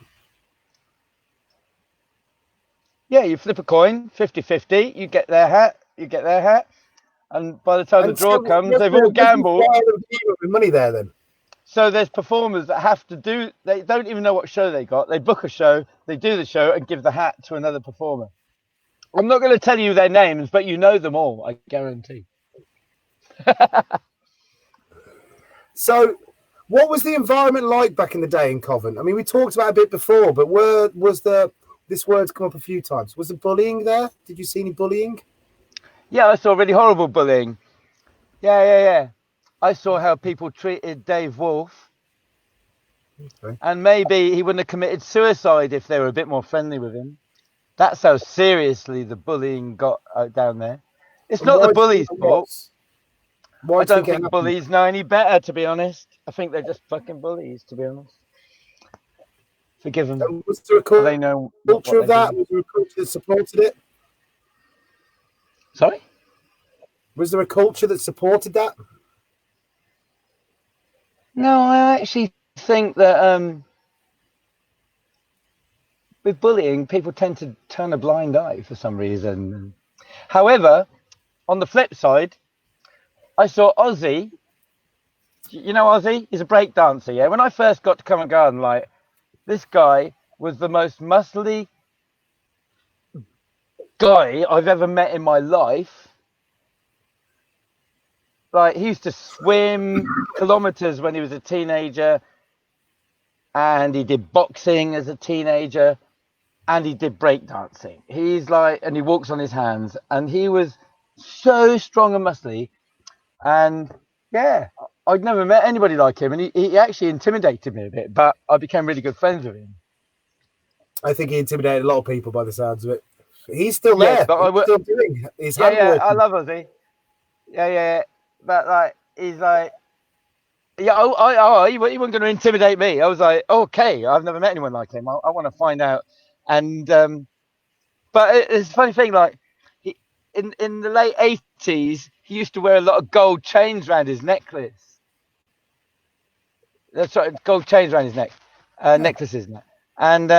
Yeah, you flip a coin, 50-50, you get their hat, and by the time the draw comes, they've all gambled. Money there then. So there's performers that have to do, they don't even know what show they got. They book a show, they do the show and give the hat to another performer. I'm not going to tell you their names, but you know them all, I guarantee. So what was the environment like back in the day in Covent? I mean, we talked about it a bit before, but this word's come up a few times. Was there bullying there? Did you see any bullying? Yeah, I saw really horrible bullying. Yeah. I saw how people treated Dave Wolf. Okay. And maybe he wouldn't have committed suicide if they were a bit more friendly with him. That's how seriously the bullying got down there. It's not the bullies' fault. I don't think bullies know any better, to be honest. I think they're just fucking bullies, to be honest. Forgive them. Was there a culture they know of that? Was there a culture that supported it? Sorry? Was there a culture that supported that? No, I actually think that with bullying, people tend to turn a blind eye for some reason. However, on the flip side, I saw Ozzy. You know Ozzy? He's a break dancer, yeah? When I first got to Covent Garden, like, this guy was the most muscly guy I've ever met in my life. Like, he used to swim kilometers when he was a teenager, and he did boxing as a teenager, and he did breakdancing. He's like, and he walks on his hands, and he was so strong and muscly. And yeah, I'd never met anybody like him, and he actually intimidated me a bit, but I became really good friends with him. I think he intimidated a lot of people by the sounds of it. He's still there. But he's still doing his yeah, I love Ozzy. Yeah. But like, he's like, yeah, he wasn't going to intimidate me. I was like, okay, I've never met anyone like him. I want to find out. And but it's a funny thing, like, in the late 80s, he used to wear a lot of gold chains around his necklace. That's right, gold chains around his neck, necklaces, and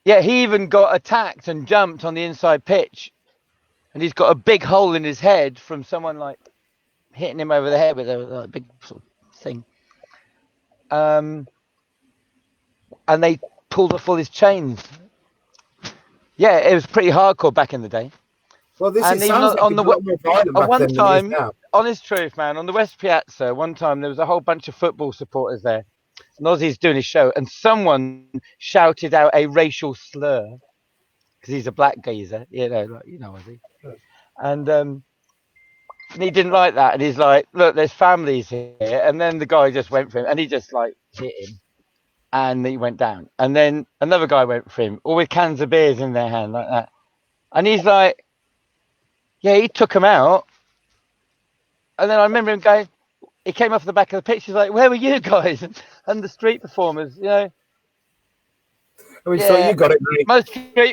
yeah, he even got attacked and jumped on the inside pitch, and he's got a big hole in his head from someone like hitting him over the head with a big sort of thing. And they pulled off all his chains. Yeah, it was pretty hardcore back in the day. Well, this is on one time, honest truth, man, on the West Piazza, one time there was a whole bunch of football supporters there, and Ozzy's doing his show, and someone shouted out a racial slur because he's a black geezer, Ozzy, and he didn't like that, and he's like, "Look, there's families here," and then the guy just went for him, and he just like hit him, and he went down, and then another guy went for him, all with cans of beers in their hand like that, and he's like. Yeah, he took him out. And then I remember him going, he came off the back of the pitch. He's like, where were you guys? And the street performers, I mean, so you got it, mate.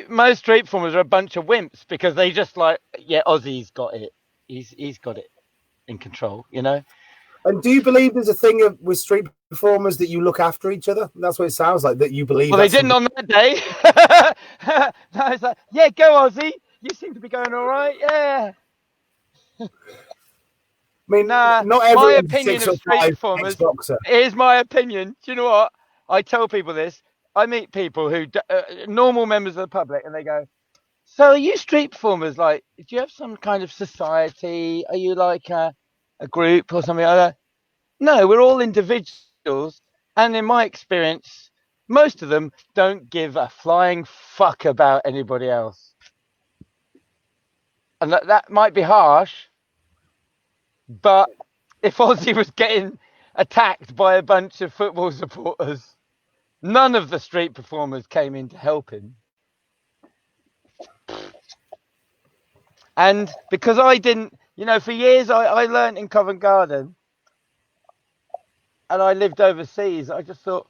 Most street performers are a bunch of wimps because they just like, yeah, Ozzy's got it. He's got it in control, And do you believe there's a thing with street performers that you look after each other? That's what it sounds like, that you believe. Well, they didn't on that day. No, it's like, yeah, go Ozzy. You seem to be going all right, yeah. I mean, not everyone. My opinion of street performers. Here's my opinion. Do you know what? I tell people this. I meet people who normal members of the public, and they go, "So, are you street performers? Like, do you have some kind of society? Are you like a group or something like that?" No, we're all individuals, and in my experience, most of them don't give a flying fuck about anybody else. And that might be harsh, but if Ozzy was getting attacked by a bunch of football supporters, none of the street performers came in to help him. And because I didn't, for years I learned in Covent Garden, and I lived overseas, I just thought,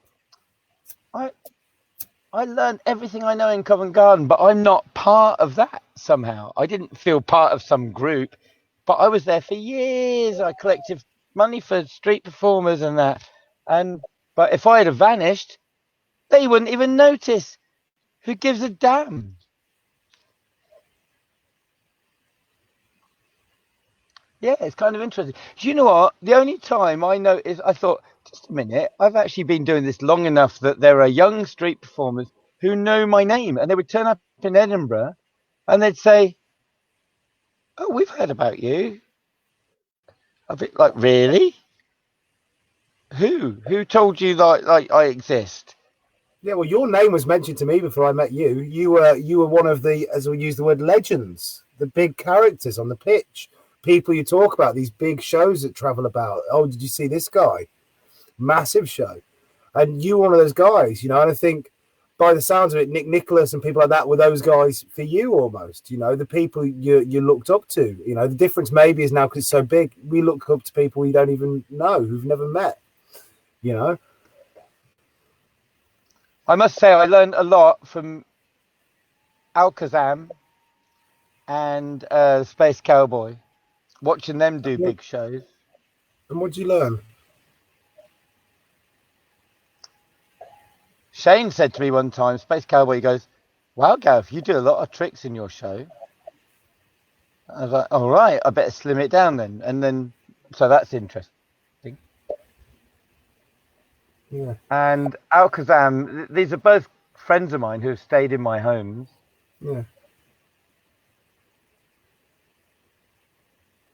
I learned everything I know in Covent Garden, but I'm not part of that somehow. I didn't feel part of some group, but I was there for years. I collected money for street performers and that. But if I had vanished, they wouldn't even notice. Who gives a damn? Yeah, it's kind of interesting. Do you know what? The only time I noticed, I thought, just a minute, I've actually been doing this long enough that there are young street performers who know my name, and they would turn up in Edinburgh and they'd say, "Oh, we've heard about you." A bit like, really? Who told you like I exist? Yeah, well, your name was mentioned to me before I met you. You were one of the, as we use the word, legends, the big characters on the pitch. People you talk about, these big shows that travel about. Oh, did you see this guy? Massive show. And you were one of those guys, and I think by the sounds of it, Nick Nicholas and people like that were those guys for you almost, the people you looked up to. The difference maybe is now because it's so big, we look up to people we don't even know, who've never met, I must say I learned a lot from Alakazam and Space Cowboy, watching them do big shows. And what did you learn? Shane said to me one time, Space Cowboy, he goes, "Wow, Gareth, you do a lot of tricks in your show." I was like, "All right, I better slim it down then." And then, so that's interesting. Yeah. And Alakazam, these are both friends of mine who have stayed in my homes. Yeah.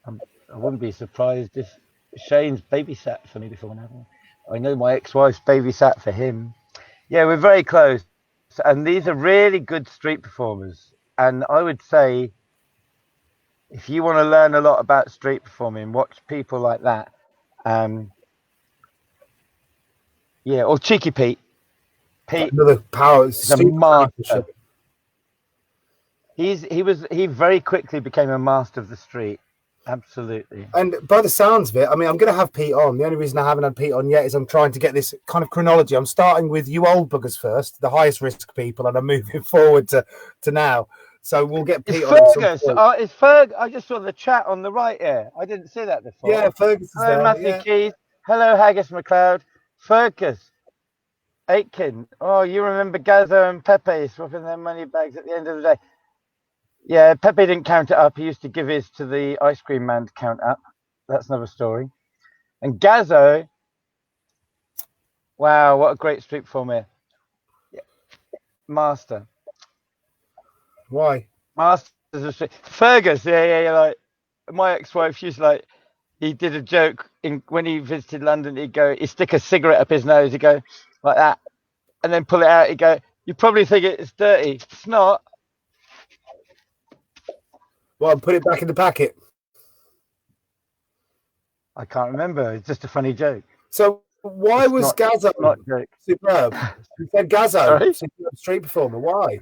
I wouldn't be surprised if Shane's babysat for me before now. I know my ex-wife's babysat for him. Yeah, we're very close. And these are really good street performers. And I would say, if you want to learn a lot about street performing, watch people like that. Yeah, or Cheeky Pete. Pete, another power. He's a master. He very quickly became a master of the street. Absolutely. And by the sounds of it, I mean, I'm going to have Pete on. The only reason I haven't had Pete on yet is I'm trying to get this kind of chronology. I'm starting with you old buggers first, the highest risk people, and I'm moving forward to now. So we'll get Pete on. Fergus. It's Ferg. I just saw the chat on the right here. I didn't see that before. Yeah, Fergus is Hello, there. Matthew Keith. Hello, Haggis McLeod. Fergus. Aitken. Oh, you remember Gazzo and Pepe swapping their money bags at the end of the day. Yeah, Pepe didn't count it up. He used to give his to the ice cream man to count up. That's another story. And Gazzo, wow, what a great street performer. Yeah. Master. Why? Masters of street. Fergus, yeah. Like my ex-wife used to he did a joke when he visited London. He'd stick a cigarette up his nose. He'd go like that, and then pull it out. He'd go, "You probably think it's dirty. It's not." Well, put it back in the packet. I can't remember. It's just a funny joke. So why was Gazzo superb? You said Gazzo, superb street performer. Why?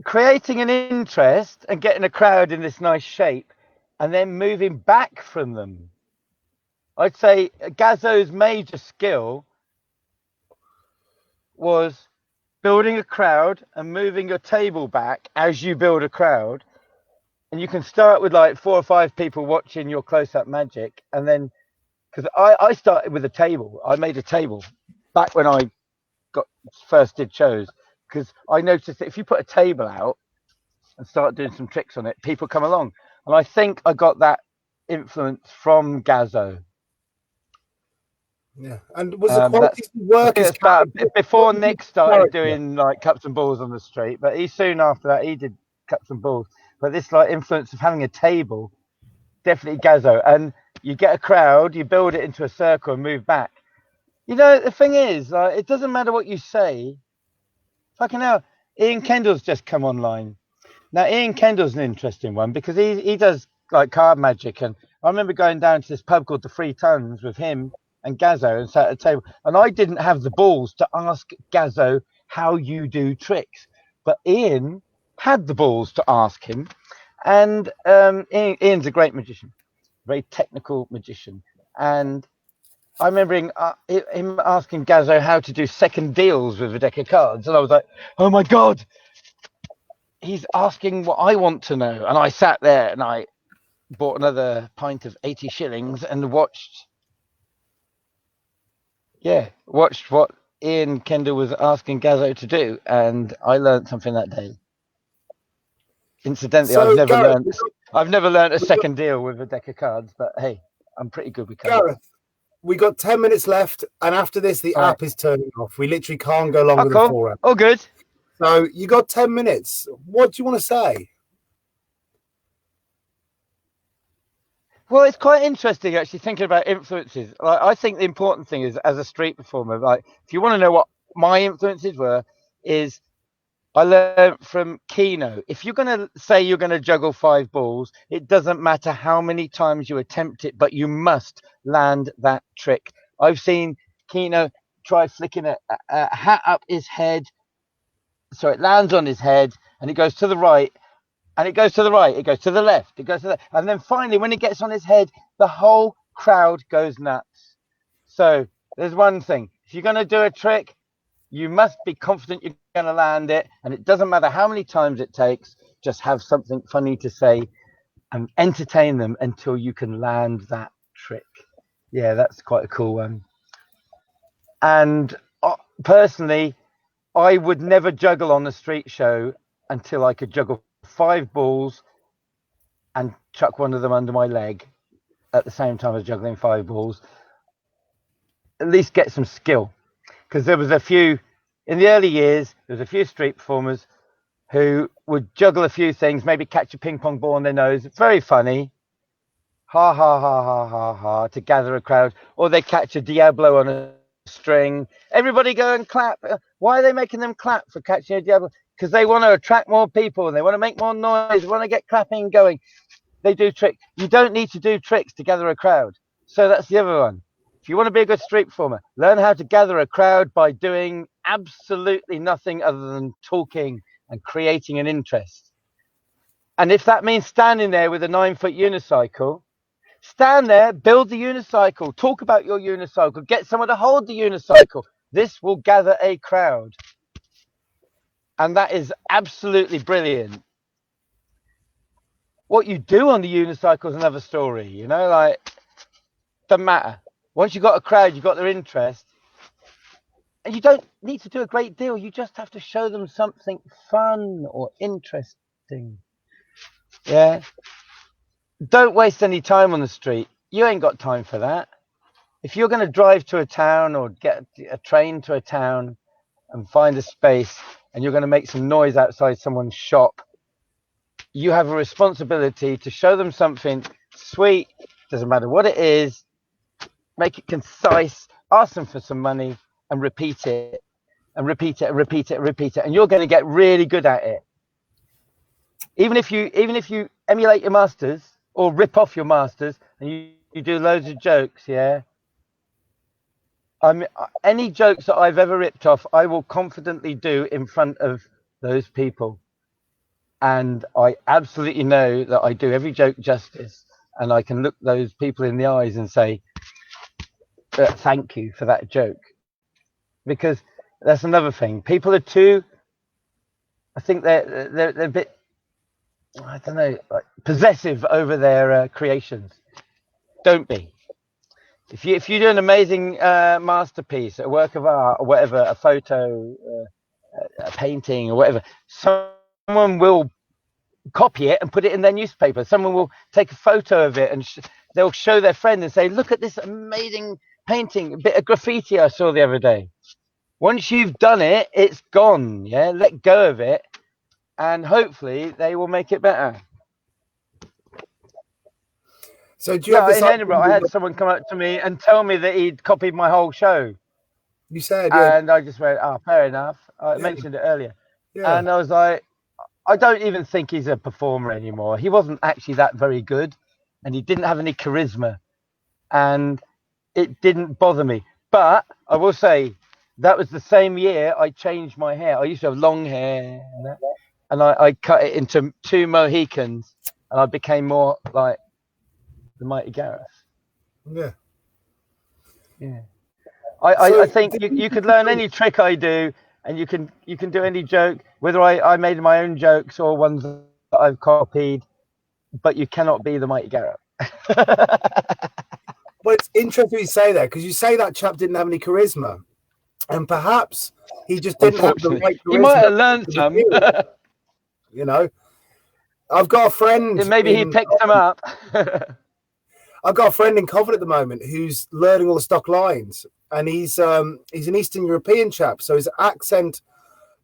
Creating an interest and getting a crowd in this nice shape, and then moving back from them. I'd say Gazzo's major skill was building a crowd and moving your table back as you build a crowd. And you can start with like 4 or 5 people watching your close-up magic. And then, because I started with a table. I made a table back when I first did shows. Because I noticed that if you put a table out and start doing some tricks on it, people come along. And I think I got that influence from Gazzo. Yeah, and was the quality of work before Nick started doing like cups and balls on the street, but soon after that he did cups and balls. But this like influence of having a table, definitely Gazzo. And you get a crowd, you build it into a circle and move back. You know, the thing is, like, it doesn't matter what you say. Fucking hell, Ian Kendall's just come online. Now Ian Kendall's an interesting one because he does like card magic, and I remember going down to this pub called the 3 Tons with him and Gazzo and sat at a table, and I didn't have the balls to ask Gazzo how you do tricks, but Ian had the balls to ask him. And Ian's a great magician, very technical magician, and I remember him asking Gazzo how to do second deals with a deck of cards, and I was like, oh my god, he's asking what I want to know. And I sat there and I bought another pint of 80 shillings and watched what Ian Kendall was asking Gazzo to do, and I learned something that day. Incidentally, so, I've never learned a second deal with a deck of cards, but hey, I'm pretty good with cards. Gareth, we got 10 minutes left, and after this, the app is turning off. We literally can't go longer than 4 hours. Oh, good. So you got 10 minutes. What do you want to say? Well, it's quite interesting actually thinking about influences. Like, I think the important thing is, as a street performer, like if you want to know what my influences were, is I learned from Keno. If you're going to say you're going to juggle 5 balls, it doesn't matter how many times you attempt it, but you must land that trick. I've seen Keno try flicking a hat up his head, so it lands on his head, and it goes to the right. And it goes to the right, it goes to the left, it goes to the... And then finally, when it gets on his head, the whole crowd goes nuts. So there's one thing. If you're going to do a trick, you must be confident you're going to land it, and it doesn't matter how many times it takes. Just have something funny to say and entertain them until you can land that trick. Yeah, that's quite a cool one. And personally, I would never juggle on the street show until I could juggle 5 balls and chuck one of them under my leg at the same time as juggling 5 balls. At least get some skill. Because there was a few, in the early years, there was a few street performers who would juggle a few things, maybe catch a ping pong ball on their nose. It's very funny. Ha, ha, ha, ha, ha, ha, to gather a crowd. Or they catch a Diablo on a string. Everybody go and clap. Why are they making them clap for catching a Diablo? Because they want to attract more people and they want to make more noise. They want to get clapping going. They do tricks. You don't need to do tricks to gather a crowd. So that's the other one. If you want to be a good street performer, learn how to gather a crowd by doing absolutely nothing other than talking and creating an interest. And if that means standing there with a 9-foot unicycle, stand there, build the unicycle, talk about your unicycle, get someone to hold the unicycle. This will gather a crowd. And that is absolutely brilliant. What you do on the unicycle is another story, you know, like, doesn't matter. Once you've got a crowd, you've got their interest. And you don't need to do a great deal. You just have to show them something fun or interesting. Yeah. Don't waste any time on the street. You ain't got time for that. If you're going to drive to a town or get a train to a town and find a space and you're going to make some noise outside someone's shop, you have a responsibility to show them something sweet, doesn't matter what it is, make it concise, ask them for some money and repeat it and repeat it and repeat it and repeat it. And you're going to get really good at it. Even if you emulate your masters or rip off your masters and you do loads of jokes, yeah. Any jokes that I've ever ripped off, I will confidently do in front of those people. And I absolutely know that I do every joke justice. And I can look those people in the eyes and say, thank you for that joke. Because that's another thing. People are too, I think they're a bit, I don't know, like possessive over their creations. Don't be. If you do an amazing masterpiece, a work of art, or whatever, a photo, a painting, or whatever, someone will copy it and put it in their newspaper. Someone will take a photo of it and they'll show their friend and say, "Look at this amazing painting, a bit of graffiti I saw the other day." Once you've done it, it's gone. Yeah, let go of it, and hopefully they will make it better. So do you have this in Edinburgh, I had someone come up to me and tell me that he'd copied my whole show. You said, yeah. And I just went, "Oh, fair enough." I mentioned it earlier. Yeah. And I was like, I don't even think he's a performer anymore. He wasn't actually that very good, and he didn't have any charisma, and it didn't bother me. But I will say, that was the same year I changed my hair. I used to have long hair, and I cut it into 2 Mohicans, and I became more like the mighty Gareth. Yeah. Yeah. I think you could learn any trick I do, and you can do any joke, whether I made my own jokes or ones that I've copied, but you cannot be the mighty Gareth. Well, it's interesting you say that, because you say that chap didn't have any charisma, and perhaps he just didn't have the right charisma. He might have learned some. You know, I've got a friend. And maybe he picked them up. I've got a friend in Covent at the moment who's learning all the stock lines, and he's an Eastern European chap, so his accent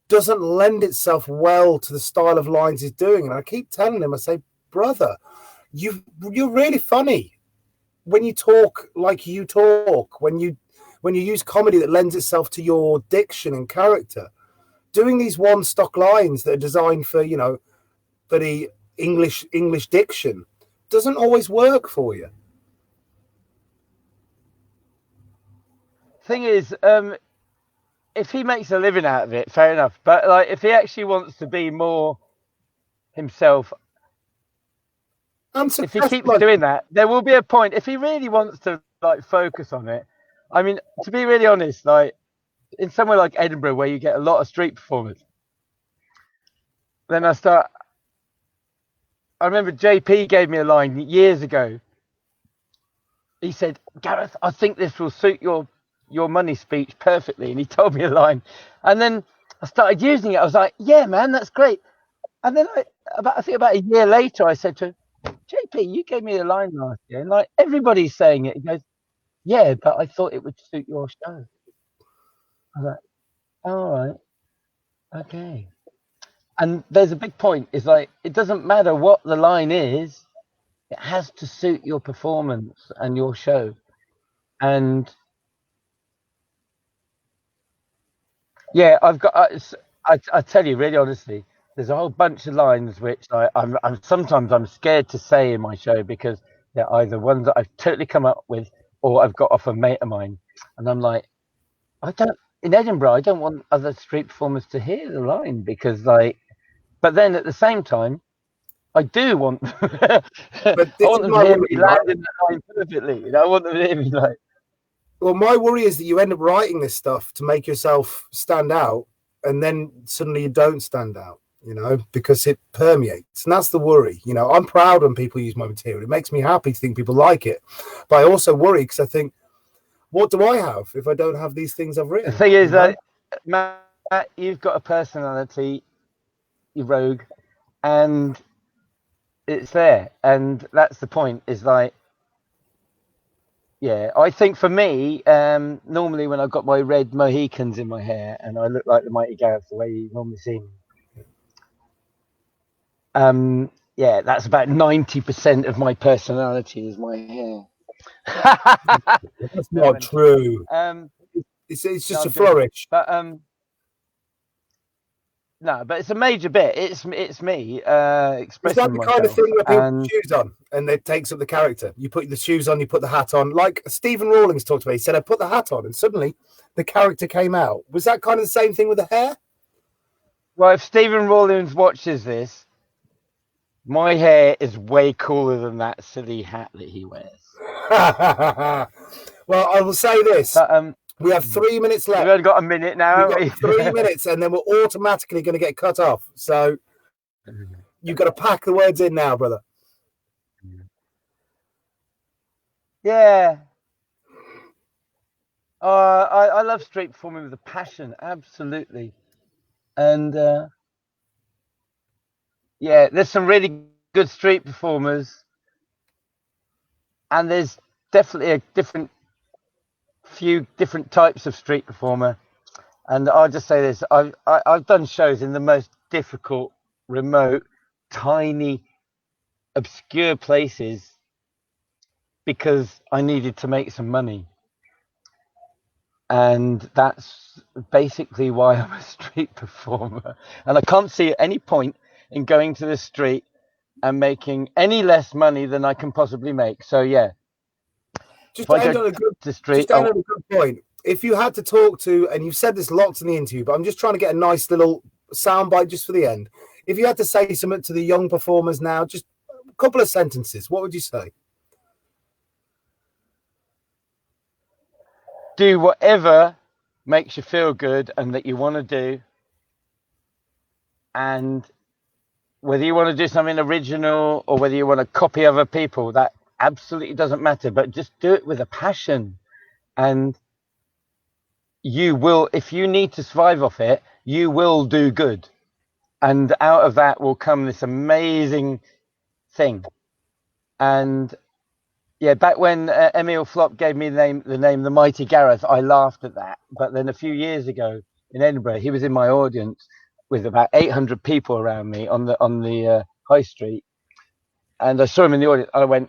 doesn't lend itself well to the style of lines he's doing. And I keep telling him, I say, "Brother, you're really funny when you talk like you talk, when you use comedy that lends itself to your diction and character. Doing these one stock lines that are designed for, you know, for the English diction doesn't always work for you." Thing is, if he makes a living out of it, fair enough. But like, if he actually wants to be more himself, if he keeps doing that, there will be a point. If he really wants to like focus on it, I mean, to be really honest, like in somewhere like Edinburgh where you get a lot of street performers, then I remember JP gave me a line years ago. He said, Gareth, I think this will suit your money speech perfectly. And he told me a line. And then I started using it. I was like, yeah, man, that's great. And then I think about a year later, I said to him, JP, you gave me a line last year. And like everybody's saying it. He goes, yeah, but I thought it would suit your show. I was like, all right. Okay. And there's a big point. It's like, it doesn't matter what the line is. It has to suit your performance and your show. And yeah, I've got, I tell you really honestly, there's a whole bunch of lines which I'm sometimes I'm scared to say in my show because they're either ones that I've totally come up with or I've got off a mate of mine. And I'm like, in Edinburgh, I don't want other street performers to hear the line because but then at the same time, I do want, I want them to hear me landing that line perfectly. I want them to hear me like. Well, my worry is that you end up writing this stuff to make yourself stand out, and then suddenly you don't stand out, because it permeates, and that's the worry. I'm proud when people use my material. It makes me happy to think people like it, but I also worry because I think, what do I have if I don't have these things I've written? The thing is that, Matt, you've got a personality, you're rogue, and it's there, and that's the point. Is like, yeah, I think for me, normally when I've got my red Mohicans in my hair and I look like the Mighty Gareth the way you normally see me, yeah, that's about 90% of my personality is my hair. That's not true. It's just a flourish. But no, but it's a major bit. It's me expressing myself. It's like the kind of thing where people put shoes on and it takes up the character. You put the shoes on, you put the hat on. Like Stephen Rawlings talked about, he said, I put the hat on and suddenly the character came out. Was that kind of the same thing with the hair? Well, if Stephen Rawlings watches this, my hair is way cooler than that silly hat that he wears. Well, I will say this. But, we have 3 minutes left. We've only got a minute now. We've got 3 minutes, and then we're automatically going to get cut off. So you've got to pack the words in now, brother. Yeah. I love street performing with a passion, absolutely. And yeah, there's some really good street performers, and there's definitely few different types of street performer. And I'll just say this, I've done shows in the most difficult, remote, tiny, obscure places because I needed to make some money. And that's basically why I'm a street performer. And I can't see any point in going to the street and making any less money than I can possibly make. So yeah. Just to end on a good point. If you had to talk to, and you've said this lots in the interview, but I'm just trying to get a nice little soundbite just for the end. If you had to say something to the young performers now, just a couple of sentences, what would you say? Do whatever makes you feel good and that you want to do. And whether you want to do something original or whether you want to copy other people, that absolutely doesn't matter, but just do it with a passion, and you will, if you need to survive off it, you will do good, and out of that will come this amazing thing. And yeah, back when Emil Flop gave me the name the Mighty Gareth, I laughed at that. But then a few years ago in Edinburgh, he was in my audience with about 800 people around me on the high street, and I saw him in the audience and I went,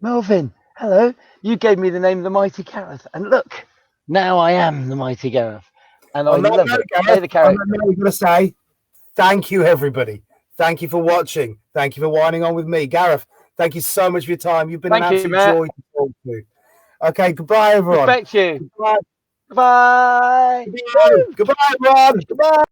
Melvin, hello. You gave me the name the Mighty Gareth, and look, now I am the Mighty Gareth, and I love it. I'm going to say thank you, everybody. Thank you for watching. Thank you for whining on with me, Gareth. Thank you so much for your time. You've been an absolute joy to talk to. Okay, goodbye, everyone. Respect you. Goodbye. Goodbye. Goodbye, everyone. Goodbye.